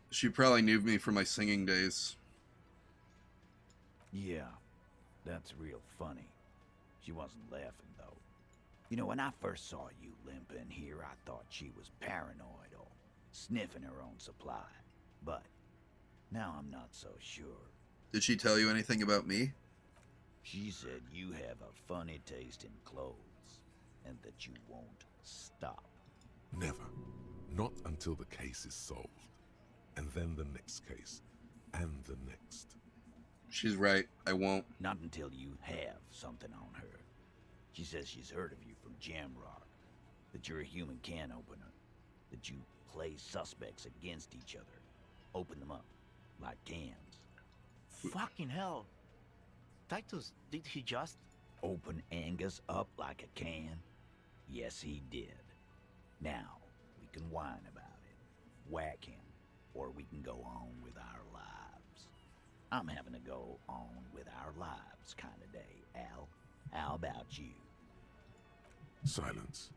She probably knew me from my singing days. Yeah, that's real funny. She wasn't laughing, though. You know, when I first saw you limping here, I thought she was paranoid or sniffing her own supply. But now I'm not so sure. Did she tell you anything about me? She said you have a funny taste in clothes, and that you won't stop. Never. Not until the case is solved. And then the next case. And the next. She's right. I won't. Not until you have something on her. She says she's heard of you from Jamrock. That you're a human can opener. That you play suspects against each other. Open them up. Like cans. Fucking hell. Titus, did he just... Open Angus up like a can? Yes, he did. Now, we can whine about it. Whack him. Or we can go on with our lives. I'm having to go on with our lives kind of day, Al. How about you? Silence.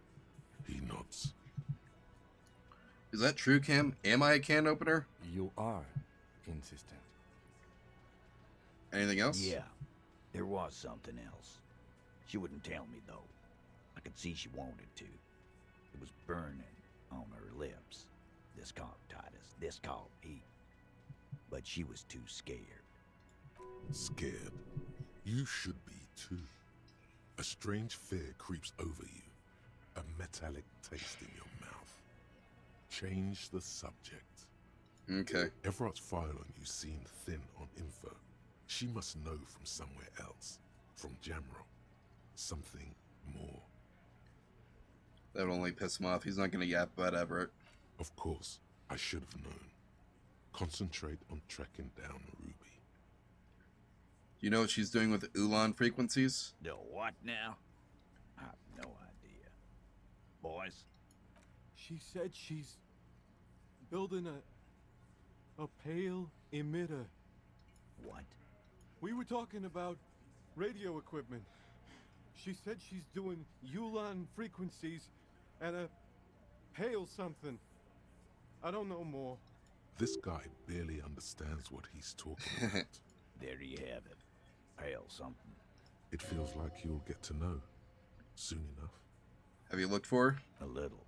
He nods. Is that true, Cam? Am I a can opener? You are insistent. Anything else? Yeah. There was something else. She wouldn't tell me, though. I could see she wanted to. It was burning on her lips. This called Titus. This called Pete. But she was too scared. Scared? You should be too. A strange fear creeps over you. A metallic taste in your mouth. Change the subject. Okay. Everett's file on you seemed thin on info. She must know from somewhere else. From Jamrock. Something more. That would only piss him off. He's not going to yap about Everett. Of course, I should have known. Concentrate on tracking down Ruby. Do you know what she's doing with Ulan frequencies? The what now? I have no idea. Boys? She said she's building a pale emitter. What? We were talking about radio equipment. She said she's doing Ulan frequencies and a pale something. I don't know more. This guy barely understands what he's talking about. There you have it. Pale something. It feels like you'll get to know soon enough. Have you looked for her? A little.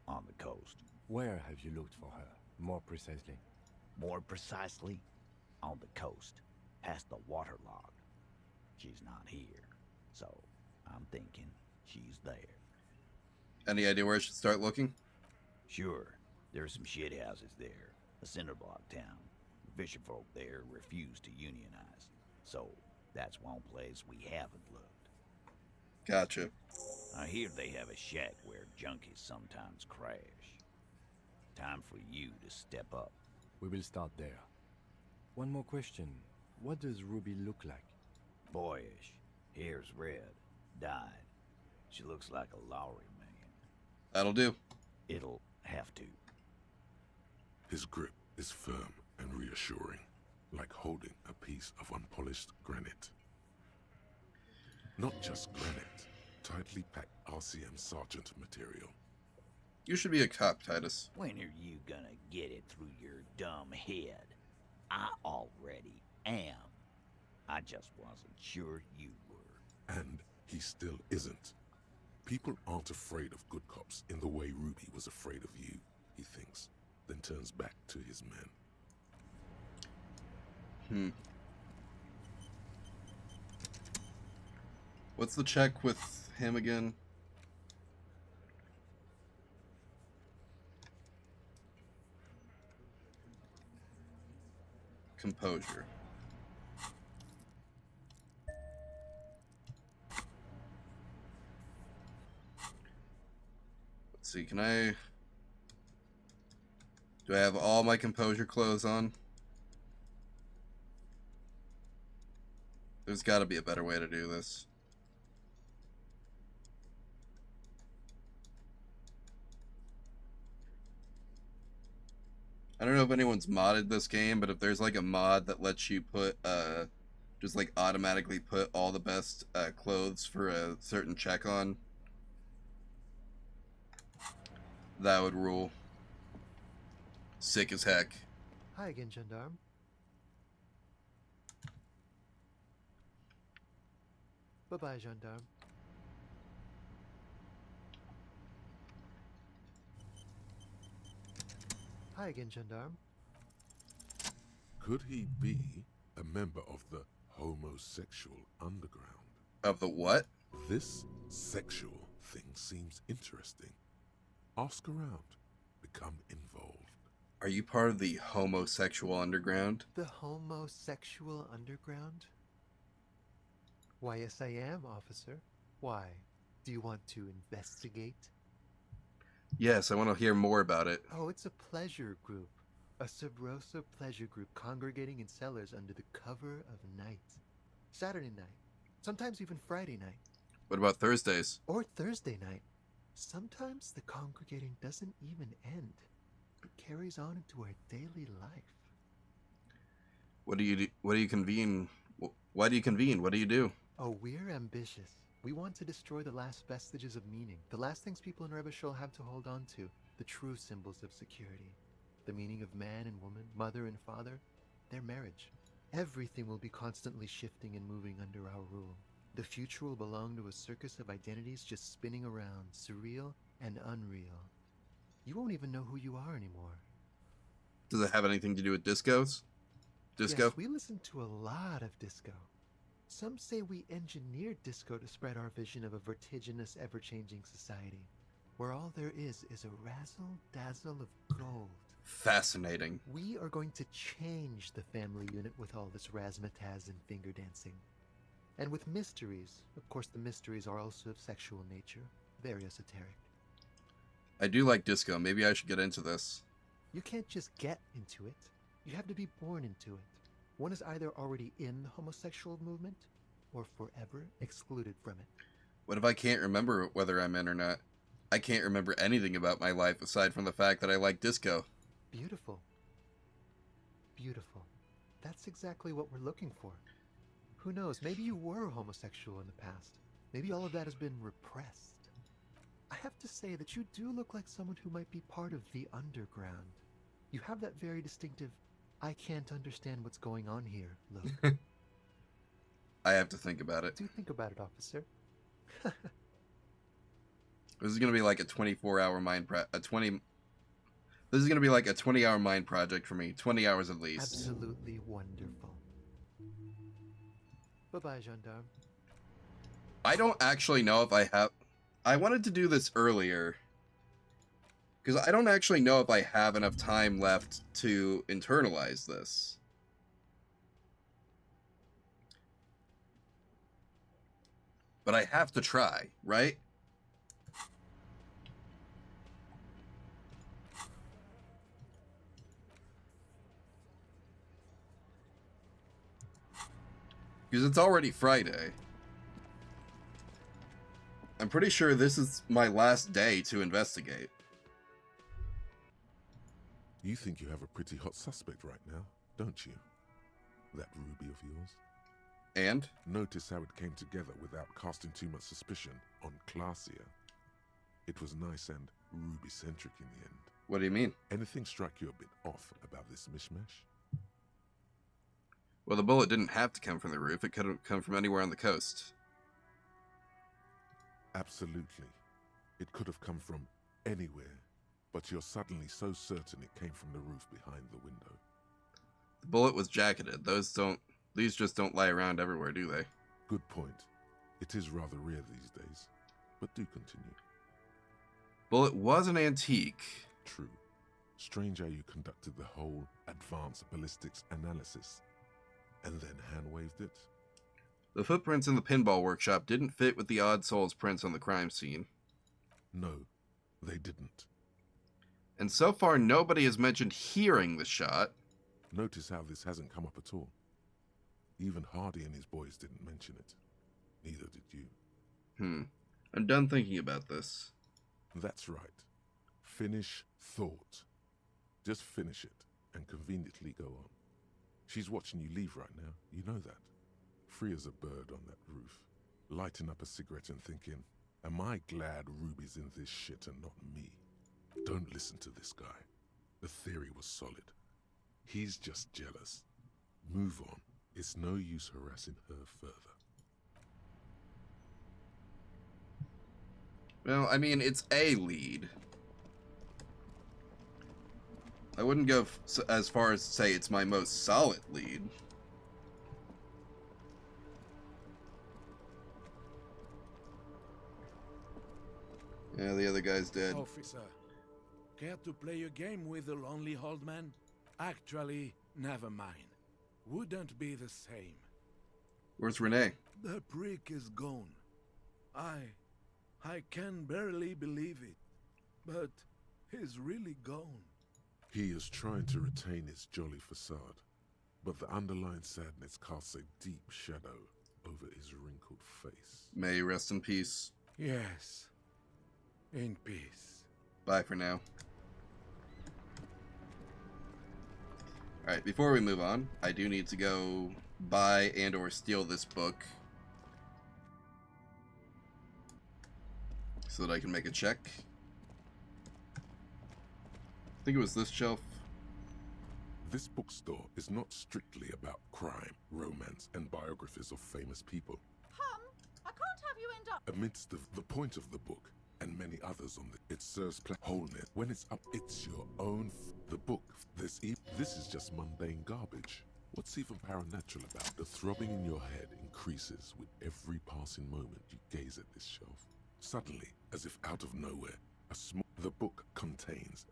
On the coast. Where have you looked for her, more precisely? More precisely, on the coast, past the waterlog. She's not here, so I'm thinking she's there. Any idea where I should start looking? Sure. There's some shit houses there. A cinder block town. Fisherfolk there refuse to unionize. So, that's one place we haven't looked. Gotcha. I hear they have a shack where junkies sometimes crash. Time for you to step up. We will start there. One more question. What does Ruby look like? Boyish. Hair's red. Dyed. She looks like a Lowry man. That'll do. It'll have to. His grip is firm and reassuring, like holding a piece of unpolished granite. Not just granite, tightly packed RCM Sergeant material. You should be a cop, Titus. When are you gonna get it through your dumb head? I already am. I just wasn't sure you were. And he still isn't. People aren't afraid of good cops in the way Ruby was afraid of you, he thinks, then turns back to his men. What's the check with him again? Composure. Let's see, do I have all my composure clothes on? There's got to be a better way to do this. I don't know if anyone's modded this game, but if there's like a mod that lets you put, just like automatically put all the best clothes for a certain check on, that would rule. Sick as heck. Hi again, Gendarme. Bye-bye, Gendarme. Hi again, Gendarme. Could he be a member of the homosexual underground? Of the what? This sexual thing seems interesting. Ask around. Become involved. Are you part of the homosexual underground? The homosexual underground? Why, yes, I am, officer. Why? Do you want to investigate? Yes, I want to hear more about it. Oh, it's a pleasure group. A Sub Rosa pleasure group congregating in cellars under the cover of night. Saturday night. Sometimes even Friday night. What about Thursdays? Or Thursday night. Sometimes the congregating doesn't even end, but carries on into our daily life. What do you do? What do you convene? Why do you convene? What do you do? Oh, we're ambitious. We want to destroy the last vestiges of meaning, the last things people in Rebishol have to hold on to, the true symbols of security. The meaning of man and woman, mother and father, their marriage. Everything will be constantly shifting and moving under our rule. The future will belong to a circus of identities just spinning around, surreal and unreal. You won't even know who you are anymore. Does it have anything to do with discos? Disco? Yes, we listen to a lot of disco. Some say we engineered disco to spread our vision of a vertiginous, ever-changing society, where all there is a razzle-dazzle of gold. Fascinating. We are going to change the family unit with all this razzmatazz and finger dancing. And with mysteries. Of course, the mysteries are also of sexual nature, very esoteric. I do like disco. Maybe I should get into this. You can't just get into it. You have to be born into it. One is either already in the homosexual movement or forever excluded from it. What if I can't remember whether I'm in or not? I can't remember anything about my life aside from the fact that I like disco. Beautiful. Beautiful. That's exactly what we're looking for. Who knows, maybe you were homosexual in the past. Maybe all of that has been repressed. I have to say that you do look like someone who might be part of the underground. You have that very distinctive, I can't understand what's going on here look. I have to think about it. Do think about it, officer. This is gonna be like a 24-hour This is gonna be like a 20-hour mind project for me. 20 hours at least. Absolutely wonderful. Bye-bye, gendarme. I don't actually know if I have... I wanted to do this earlier, because I don't actually know if I have enough time left to internalize this. but I have to try, right? Because it's already Friday. I'm pretty sure this is my last day to investigate. You think you have a pretty hot suspect right now, don't you? That ruby of yours? And? Notice how it came together without casting too much suspicion on Clasia. It was nice and ruby-centric in the end. What do you mean? Anything strike you a bit off about this mishmash? Well, the bullet didn't have to come from the roof. It could have come from anywhere on the coast. Absolutely. It could have come from anywhere, but you're suddenly so certain it came from the roof behind the window. The bullet was jacketed. These just don't lie around everywhere, do they? Good point. It is rather rare these days, but do continue. Bullet was an antique. True. Strange how you conducted the whole advanced ballistics analysis and then hand-waved it. The footprints in the pinball workshop didn't fit with the Odd Souls prints on the crime scene. No, they didn't. And so far, nobody has mentioned hearing the shot. Notice how this hasn't come up at all. Even Hardy and his boys didn't mention it. Neither did you. I'm done thinking about this. That's right. Finish thought. Just finish it and conveniently go on. She's watching you leave right now. You know that. Free as a bird on that roof, lighting up a cigarette and thinking, am I glad Ruby's in this shit and not me? Don't listen to this guy. The theory was solid. He's just jealous. Move on. It's no use harassing her further. Well, I mean, it's a lead. I wouldn't go as far as to say it's my most solid lead. Yeah, the other guy's dead. Officer, care to play a game with the lonely old man? Actually, never mind. Wouldn't be the same. Where's Renee? The prick is gone. I can barely believe it. But he's really gone. He is trying to retain his jolly facade, but the underlying sadness casts a deep shadow over his wrinkled face. May you rest in peace. Yes. In peace. Bye for now. Alright, before we move on, I do need to go buy and or steal this book so that I can make a check. I think it was this shelf. This bookstore is not strictly about crime, romance, and biographies of famous people. I can't have you end up... Amidst the point of the book, and many others on it serves wholeness. When it's up, it's your own. The book, this is just mundane garbage. What's even paranatural about the throbbing in your head increases with every passing moment you gaze at this shelf. Suddenly, as if out of nowhere, the book contains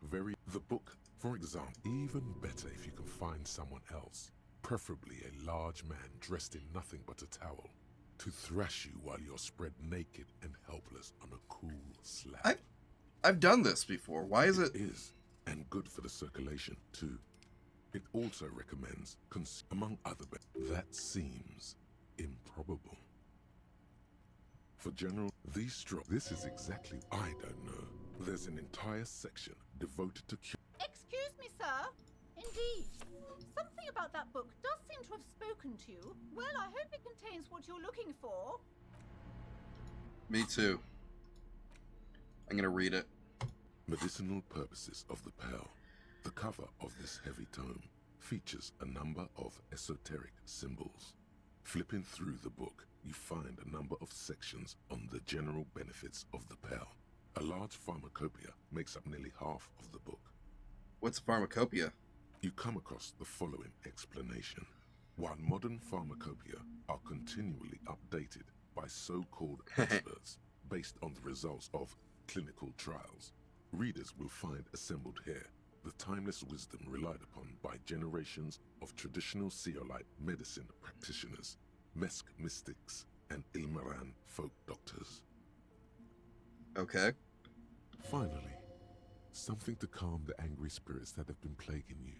for example, even better if you can find someone else, preferably a large man dressed in nothing but a towel, to thrash you while you're spread naked and helpless on a cool slab. I've done this before. Why is it? It is, and good for the circulation too. It also recommends, among other, that seems improbable. For general, this is exactly, I don't know. There's an entire section devoted to Excuse me, sir. Indeed. Something about that book does seem to have spoken to you. Well, I hope it contains what you're looking for. Me too. I'm gonna read it. Medicinal purposes of the pearl. The cover of this heavy tome features a number of esoteric symbols. Flipping through the book, you find a number of sections on the general benefits of the pearl. A large pharmacopoeia makes up nearly half of the book. What's a pharmacopoeia? You come across the following explanation. While modern pharmacopoeia are continually updated by so-called experts based on the results of clinical trials, readers will find assembled here the timeless wisdom relied upon by generations of traditional Seolite medicine practitioners, Mesk mystics, and Ilmaran folk doctors. Okay. Finally, something to calm the angry spirits that have been plaguing you.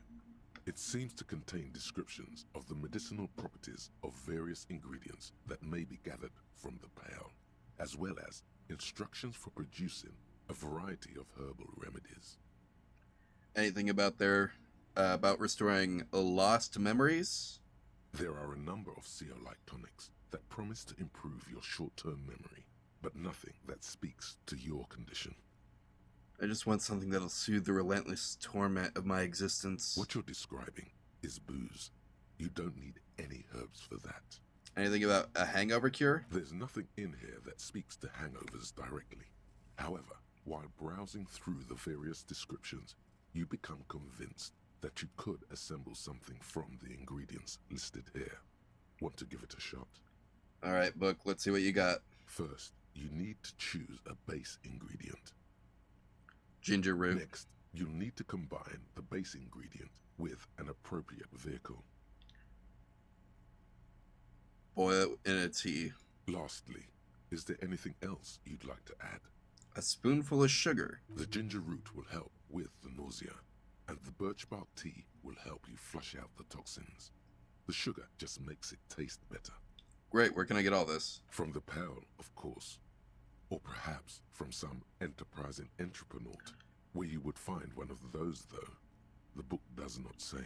It seems to contain descriptions of the medicinal properties of various ingredients that may be gathered from the pale, as well as instructions for producing a variety of herbal remedies. Anything about about restoring lost memories? There are a number of Seer-like tonics that promise to improve your short-term memory, but nothing that speaks to your condition. I just want something that'll soothe the relentless torment of my existence. What you're describing is booze. You don't need any herbs for that. Anything about a hangover cure? There's nothing in here that speaks to hangovers directly. However, while browsing through the various descriptions, you become convinced that you could assemble something from the ingredients listed here. Want to give it a shot? All right, book, let's see what you got. First, you need to choose a base ingredient. Ginger root. Next, you'll need to combine the base ingredient with an appropriate vehicle. Boil it in a tea. Lastly, is there anything else you'd like to add? A spoonful of sugar. The ginger root will help with the nausea, and the birch bark tea will help you flush out the toxins. The sugar just makes it taste better. Great, where can I get all this? From the pal, of course. Or perhaps from some enterprising entrepreneur, where you would find one of those, though. The book does not say.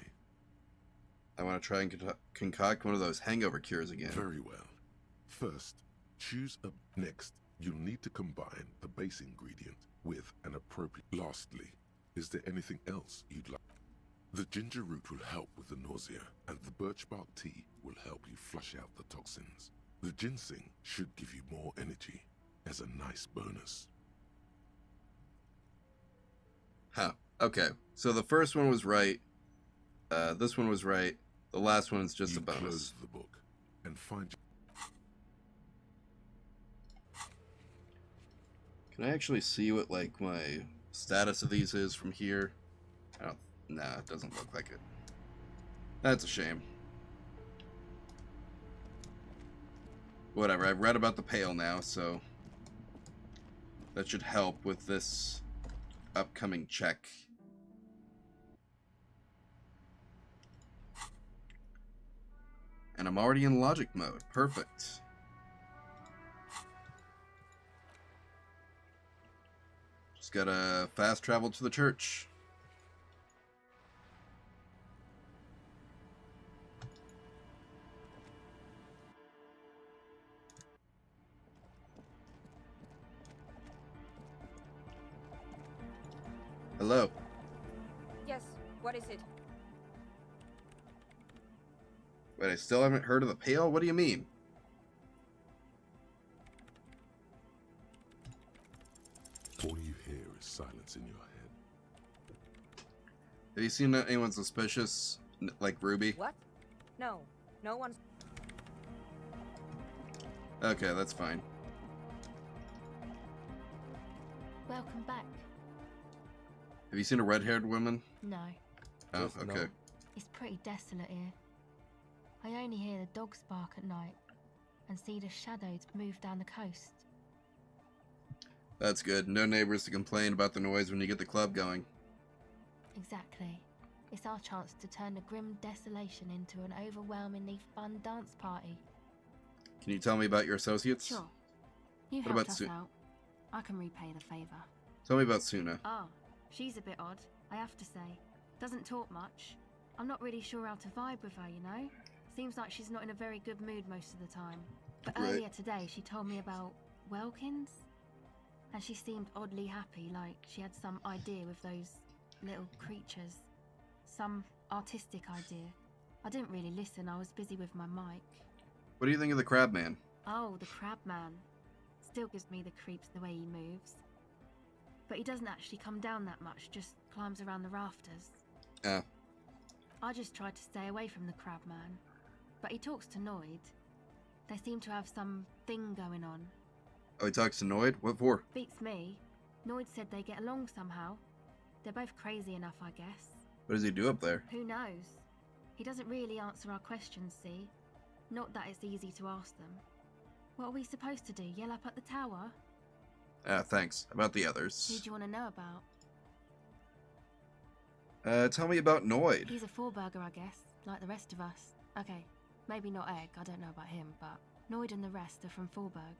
I want to try and concoct one of those hangover cures again. Very well. First, choose a... Next, you'll need to combine the base ingredient with an appropriate... Lastly, is there anything else you'd like? The ginger root will help with the nausea, and the birch bark tea will help you flush out the toxins. The ginseng should give you more energy as a nice bonus. Huh. Okay. So the first one was right. This one was right. The last one is just a bonus. Close the book and find... Can I actually see what, like, my status of these is from here? Oh, nah, it doesn't look like it. That's a shame. Whatever, I've read about the Pale now, so that should help with this upcoming check. And I'm already in logic mode. Perfect. Just gotta fast travel to the church. Hello. Yes, what is it? Wait, I still haven't heard of the Pale? What do you mean? All you hear is silence in your head. Have you seen anyone suspicious, like Ruby? What? No, no one's... Okay, that's fine. Welcome back. Have you seen a red-haired woman? No. Oh, Just okay. no. It's pretty desolate here. I only hear the dogs bark at night and see the shadows move down the coast. That's good. No neighbors to complain about the noise when you get the club going. Exactly. It's our chance to turn the grim desolation into an overwhelmingly fun dance party. Can you tell me about your associates? Sure. You What helped about us Su- out. I can repay the favour. Tell me about Suna. Ah, she's a bit odd, I have to say. Doesn't talk much. I'm not really sure how to vibe with her, you know? Seems like she's not in a very good mood most of the time. But Right. earlier today she told me about Welkins. And she seemed oddly happy, like she had some idea with those little creatures. Some artistic idea. I didn't really listen, I was busy with my mic. What do you think of the Crab Man? Oh, the crab man. Still gives me the creeps the way he moves. But he doesn't actually come down that much, just climbs around the rafters. Ah. I just tried to stay away from the crab man. But he talks to Noid. They seem to have some thing going on. Oh, he talks to Noid? What for? Beats me. Noid said they get along somehow. They're both crazy enough, I guess. What does he do up there? Who knows? He doesn't really answer our questions, see? Not that it's easy to ask them. What are we supposed to do? Yell up at the tower? Thanks. About the Who others. do you want to know about? Tell me about Noid. He's a four-burger, I guess, like the rest of us. Okay, maybe not Egg, I don't know about him, but Noid and the rest are from Forburg,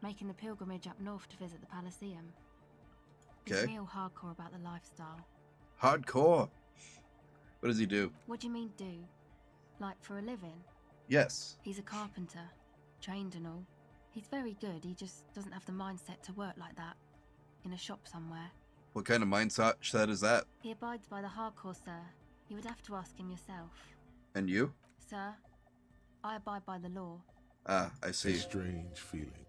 making the pilgrimage up north to visit the Elysium. He's Okay. real hardcore about the lifestyle. Hardcore. What does he do? What do you mean do? Like for a living? Yes. He's a carpenter, trained and all. He's very good, he just doesn't have the mindset to work like that, in a shop somewhere. What kind of mindset is that? He abides by the hardcore, sir. You would have to ask him yourself. And you? Sir, I abide by the law. Ah, I see. A strange feeling.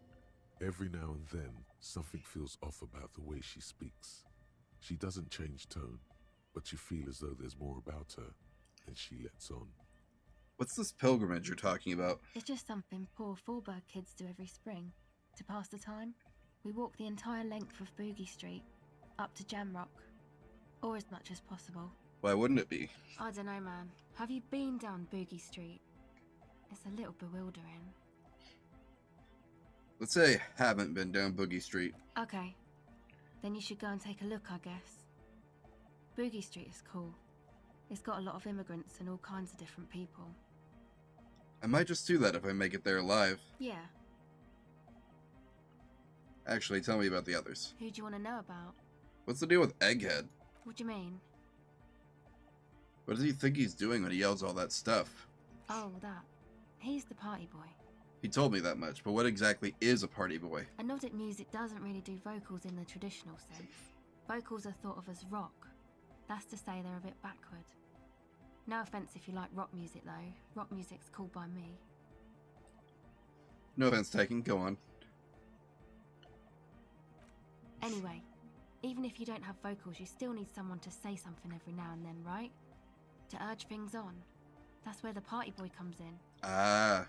Every now and then, something feels off about the way she speaks. She doesn't change tone, but you feel as though there's more about her than she lets on. What's this pilgrimage you're talking about? It's just something poor Forburg kids do every spring. To pass the time, we walk the entire length of Boogie Street, up to Jamrock, or as much as possible. Why wouldn't it be? I don't know, man. Have you been down Boogie Street? It's a little bewildering. Let's say I haven't been down Boogie Street. Okay, then you should go and take a look, I guess. Boogie Street is cool. It's got a lot of immigrants and all kinds of different people. I might just do that if I make it there alive. Yeah. Actually, tell me about the others. Who do you want to know about? What's the deal with Egghead? What do you mean? What does he think he's doing when he yells all that stuff? Oh, that. He's the party boy. He told me that much, but what exactly is a party boy? A Nordic music doesn't really do vocals in the traditional sense. Vocals are thought of as rock. That's to say they're a bit backward. No offense if you like rock music though. Rock music's cool by me. No offense taken, go on. Anyway, even if you don't have vocals, you still need someone to say something every now and then, right? To urge things on. That's where the party boy comes in. Ah.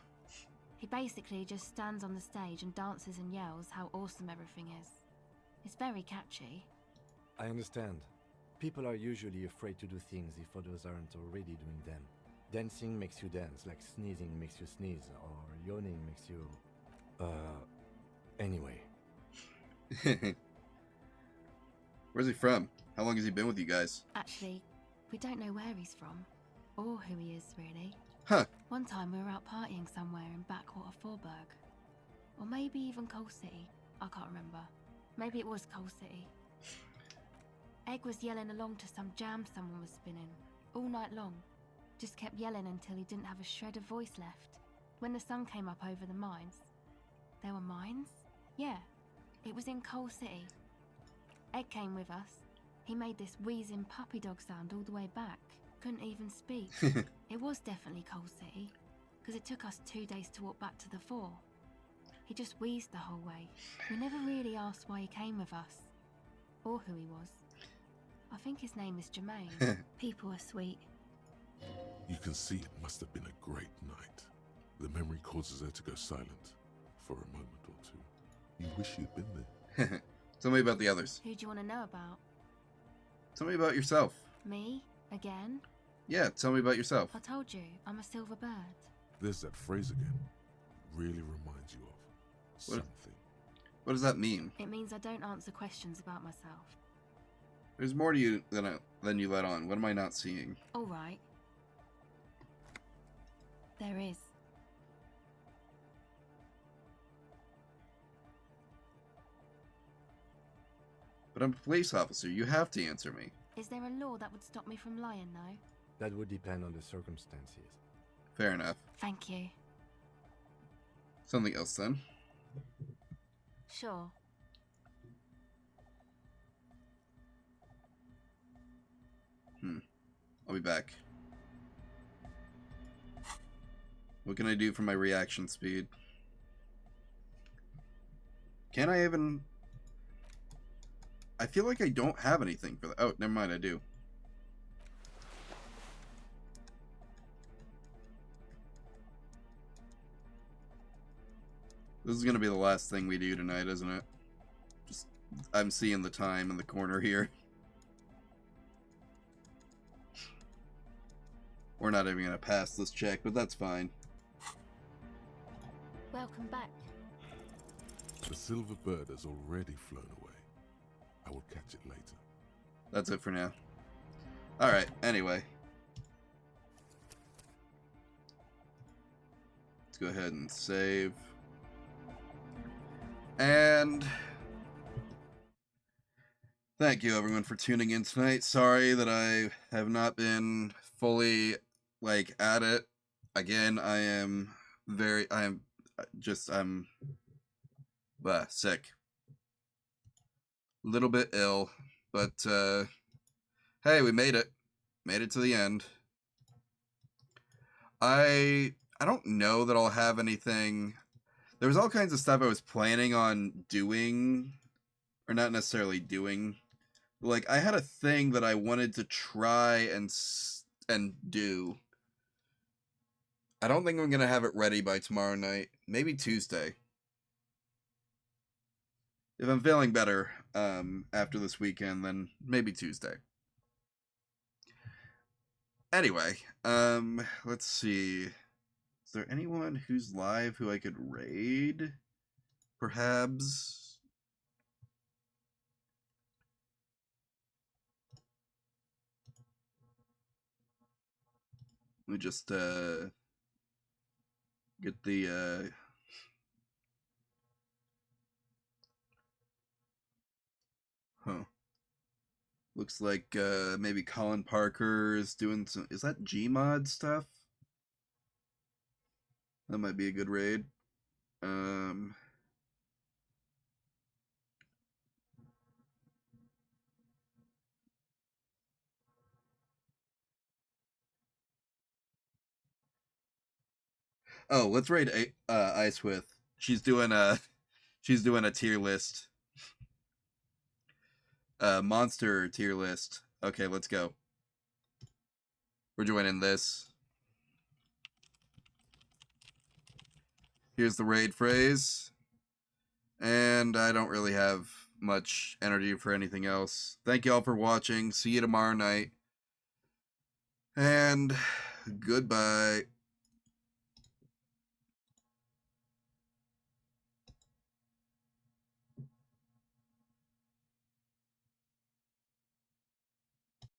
He basically just stands on the stage and dances and yells how awesome everything is. It's very catchy. I understand. People are usually afraid to do things if others aren't already doing them. Dancing makes you dance, like sneezing makes you sneeze, or yawning makes you... Anyway. Where's he from? How long has he been with you guys? Actually, we don't know where he's from. Or who he is, really. Huh. One time we were out partying somewhere in backwater Forburg. Or maybe even Coal City. I can't remember. Maybe it was Coal City. Egg was yelling along to some jam someone was spinning, all night long. Just kept yelling until he didn't have a shred of voice left. When the sun came up over the mines... There were mines? Yeah, it was in Coal City. Egg came with us. He made this wheezing puppy dog sound all the way back. Couldn't even speak. It was definitely Coal City, because it took us 2 days to walk back to the fort. He just wheezed the whole way. We never really asked why he came with us, or who he was. I think his name is Jermaine. People are sweet. You can see it must have been a great night. The memory causes her to go silent for a moment or two. You wish you'd been there. Tell me about the others. Who do you want to know about? Tell me about yourself. Me? Again? Yeah, tell me about yourself. I told you, I'm a silver bird. There's that phrase again. Really reminds you of something. What does that mean? It means I don't answer questions about myself. There's more to you than you let on. What am I not seeing? All right. There is. But I'm a police officer. You have to answer me. Is there a law that would stop me from lying, though? That would depend on the circumstances. Fair enough. Thank you. Something else then. Sure. I'll be back. What can I do for my reaction speed? Can I even... I feel like I don't have anything for that. Oh, never mind, I do. This is gonna be the last thing we do tonight, isn't it? Just, I'm seeing the time in the corner here. We're not even gonna pass this check, but that's fine. Welcome back. The silver bird has already flown away. I will catch it later. That's it for now. Alright, anyway. Let's go ahead and save. And thank you everyone for tuning in tonight. Sorry that I have not been fully at it. Again, I'm sick. A little bit ill, but hey, we made it. Made it to the end. I don't know that I'll have anything. There was all kinds of stuff I was planning on doing, or not necessarily doing. Like, I had a thing that I wanted to try and do. I don't think I'm going to have it ready by tomorrow night. Maybe Tuesday. If I'm feeling better after this weekend, then maybe Tuesday. Anyway, let's see. Is there anyone who's live who I could raid? Perhaps? Let me just get the looks like maybe Colin Parker is doing some. Is that Gmod stuff? That might be a good raid. Oh, let's raid Ice with. She's doing a tier list. Monster tier list. Okay, let's go. We're joining this. Here's the raid phrase. And I don't really have much energy for anything else. Thank you all for watching. See you tomorrow night. And goodbye.